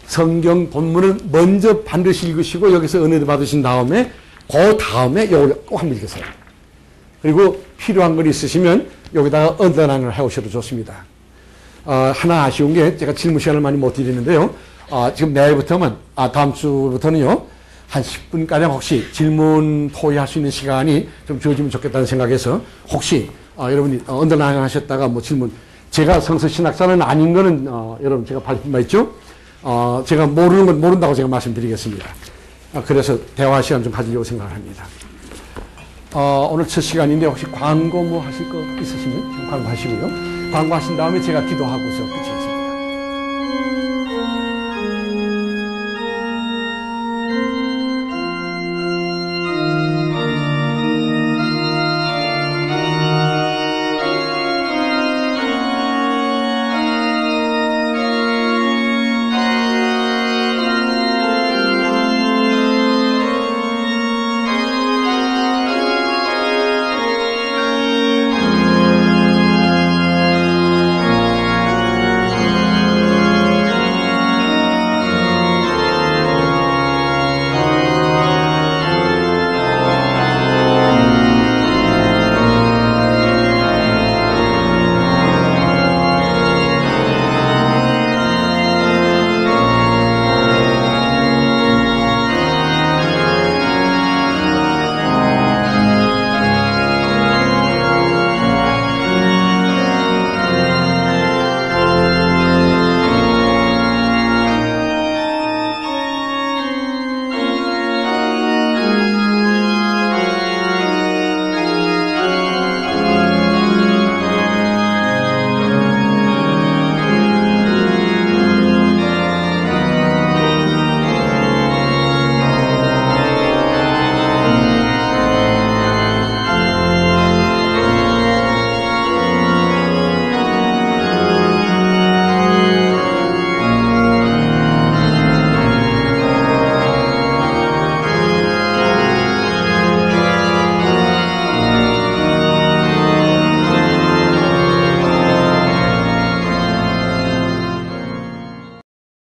성경 본문을 먼저 반드시 읽으시고 여기서 은혜를 받으신 다음에 그 다음에 요걸 꼭 한번 읽으세요. 그리고 필요한 걸 있으시면 여기다가 언더라인을 해오셔도 좋습니다. 하나 아쉬운 게 제가 질문 시간을 많이 못 드리는데요. 지금 내일부터는, 다음 주부터는요, 한 10분가량 혹시 질문 토의할 수 있는 시간이 좀 주어지면 좋겠다는 생각에서 혹시 여러분이 언더라인 하셨다가 뭐 질문, 제가 성서 신학자는 아닌 거는 여러분 제가 밝힌 바 있죠? 제가 모르는 건 모른다고 제가 말씀드리겠습니다. 그래서 대화 시간 좀 가지려고 생각을 합니다. 오늘 첫 시간인데 혹시 광고 뭐 하실 거 있으시면 광고하시고요. 광고하신 다음에 제가 기도하고서 끝이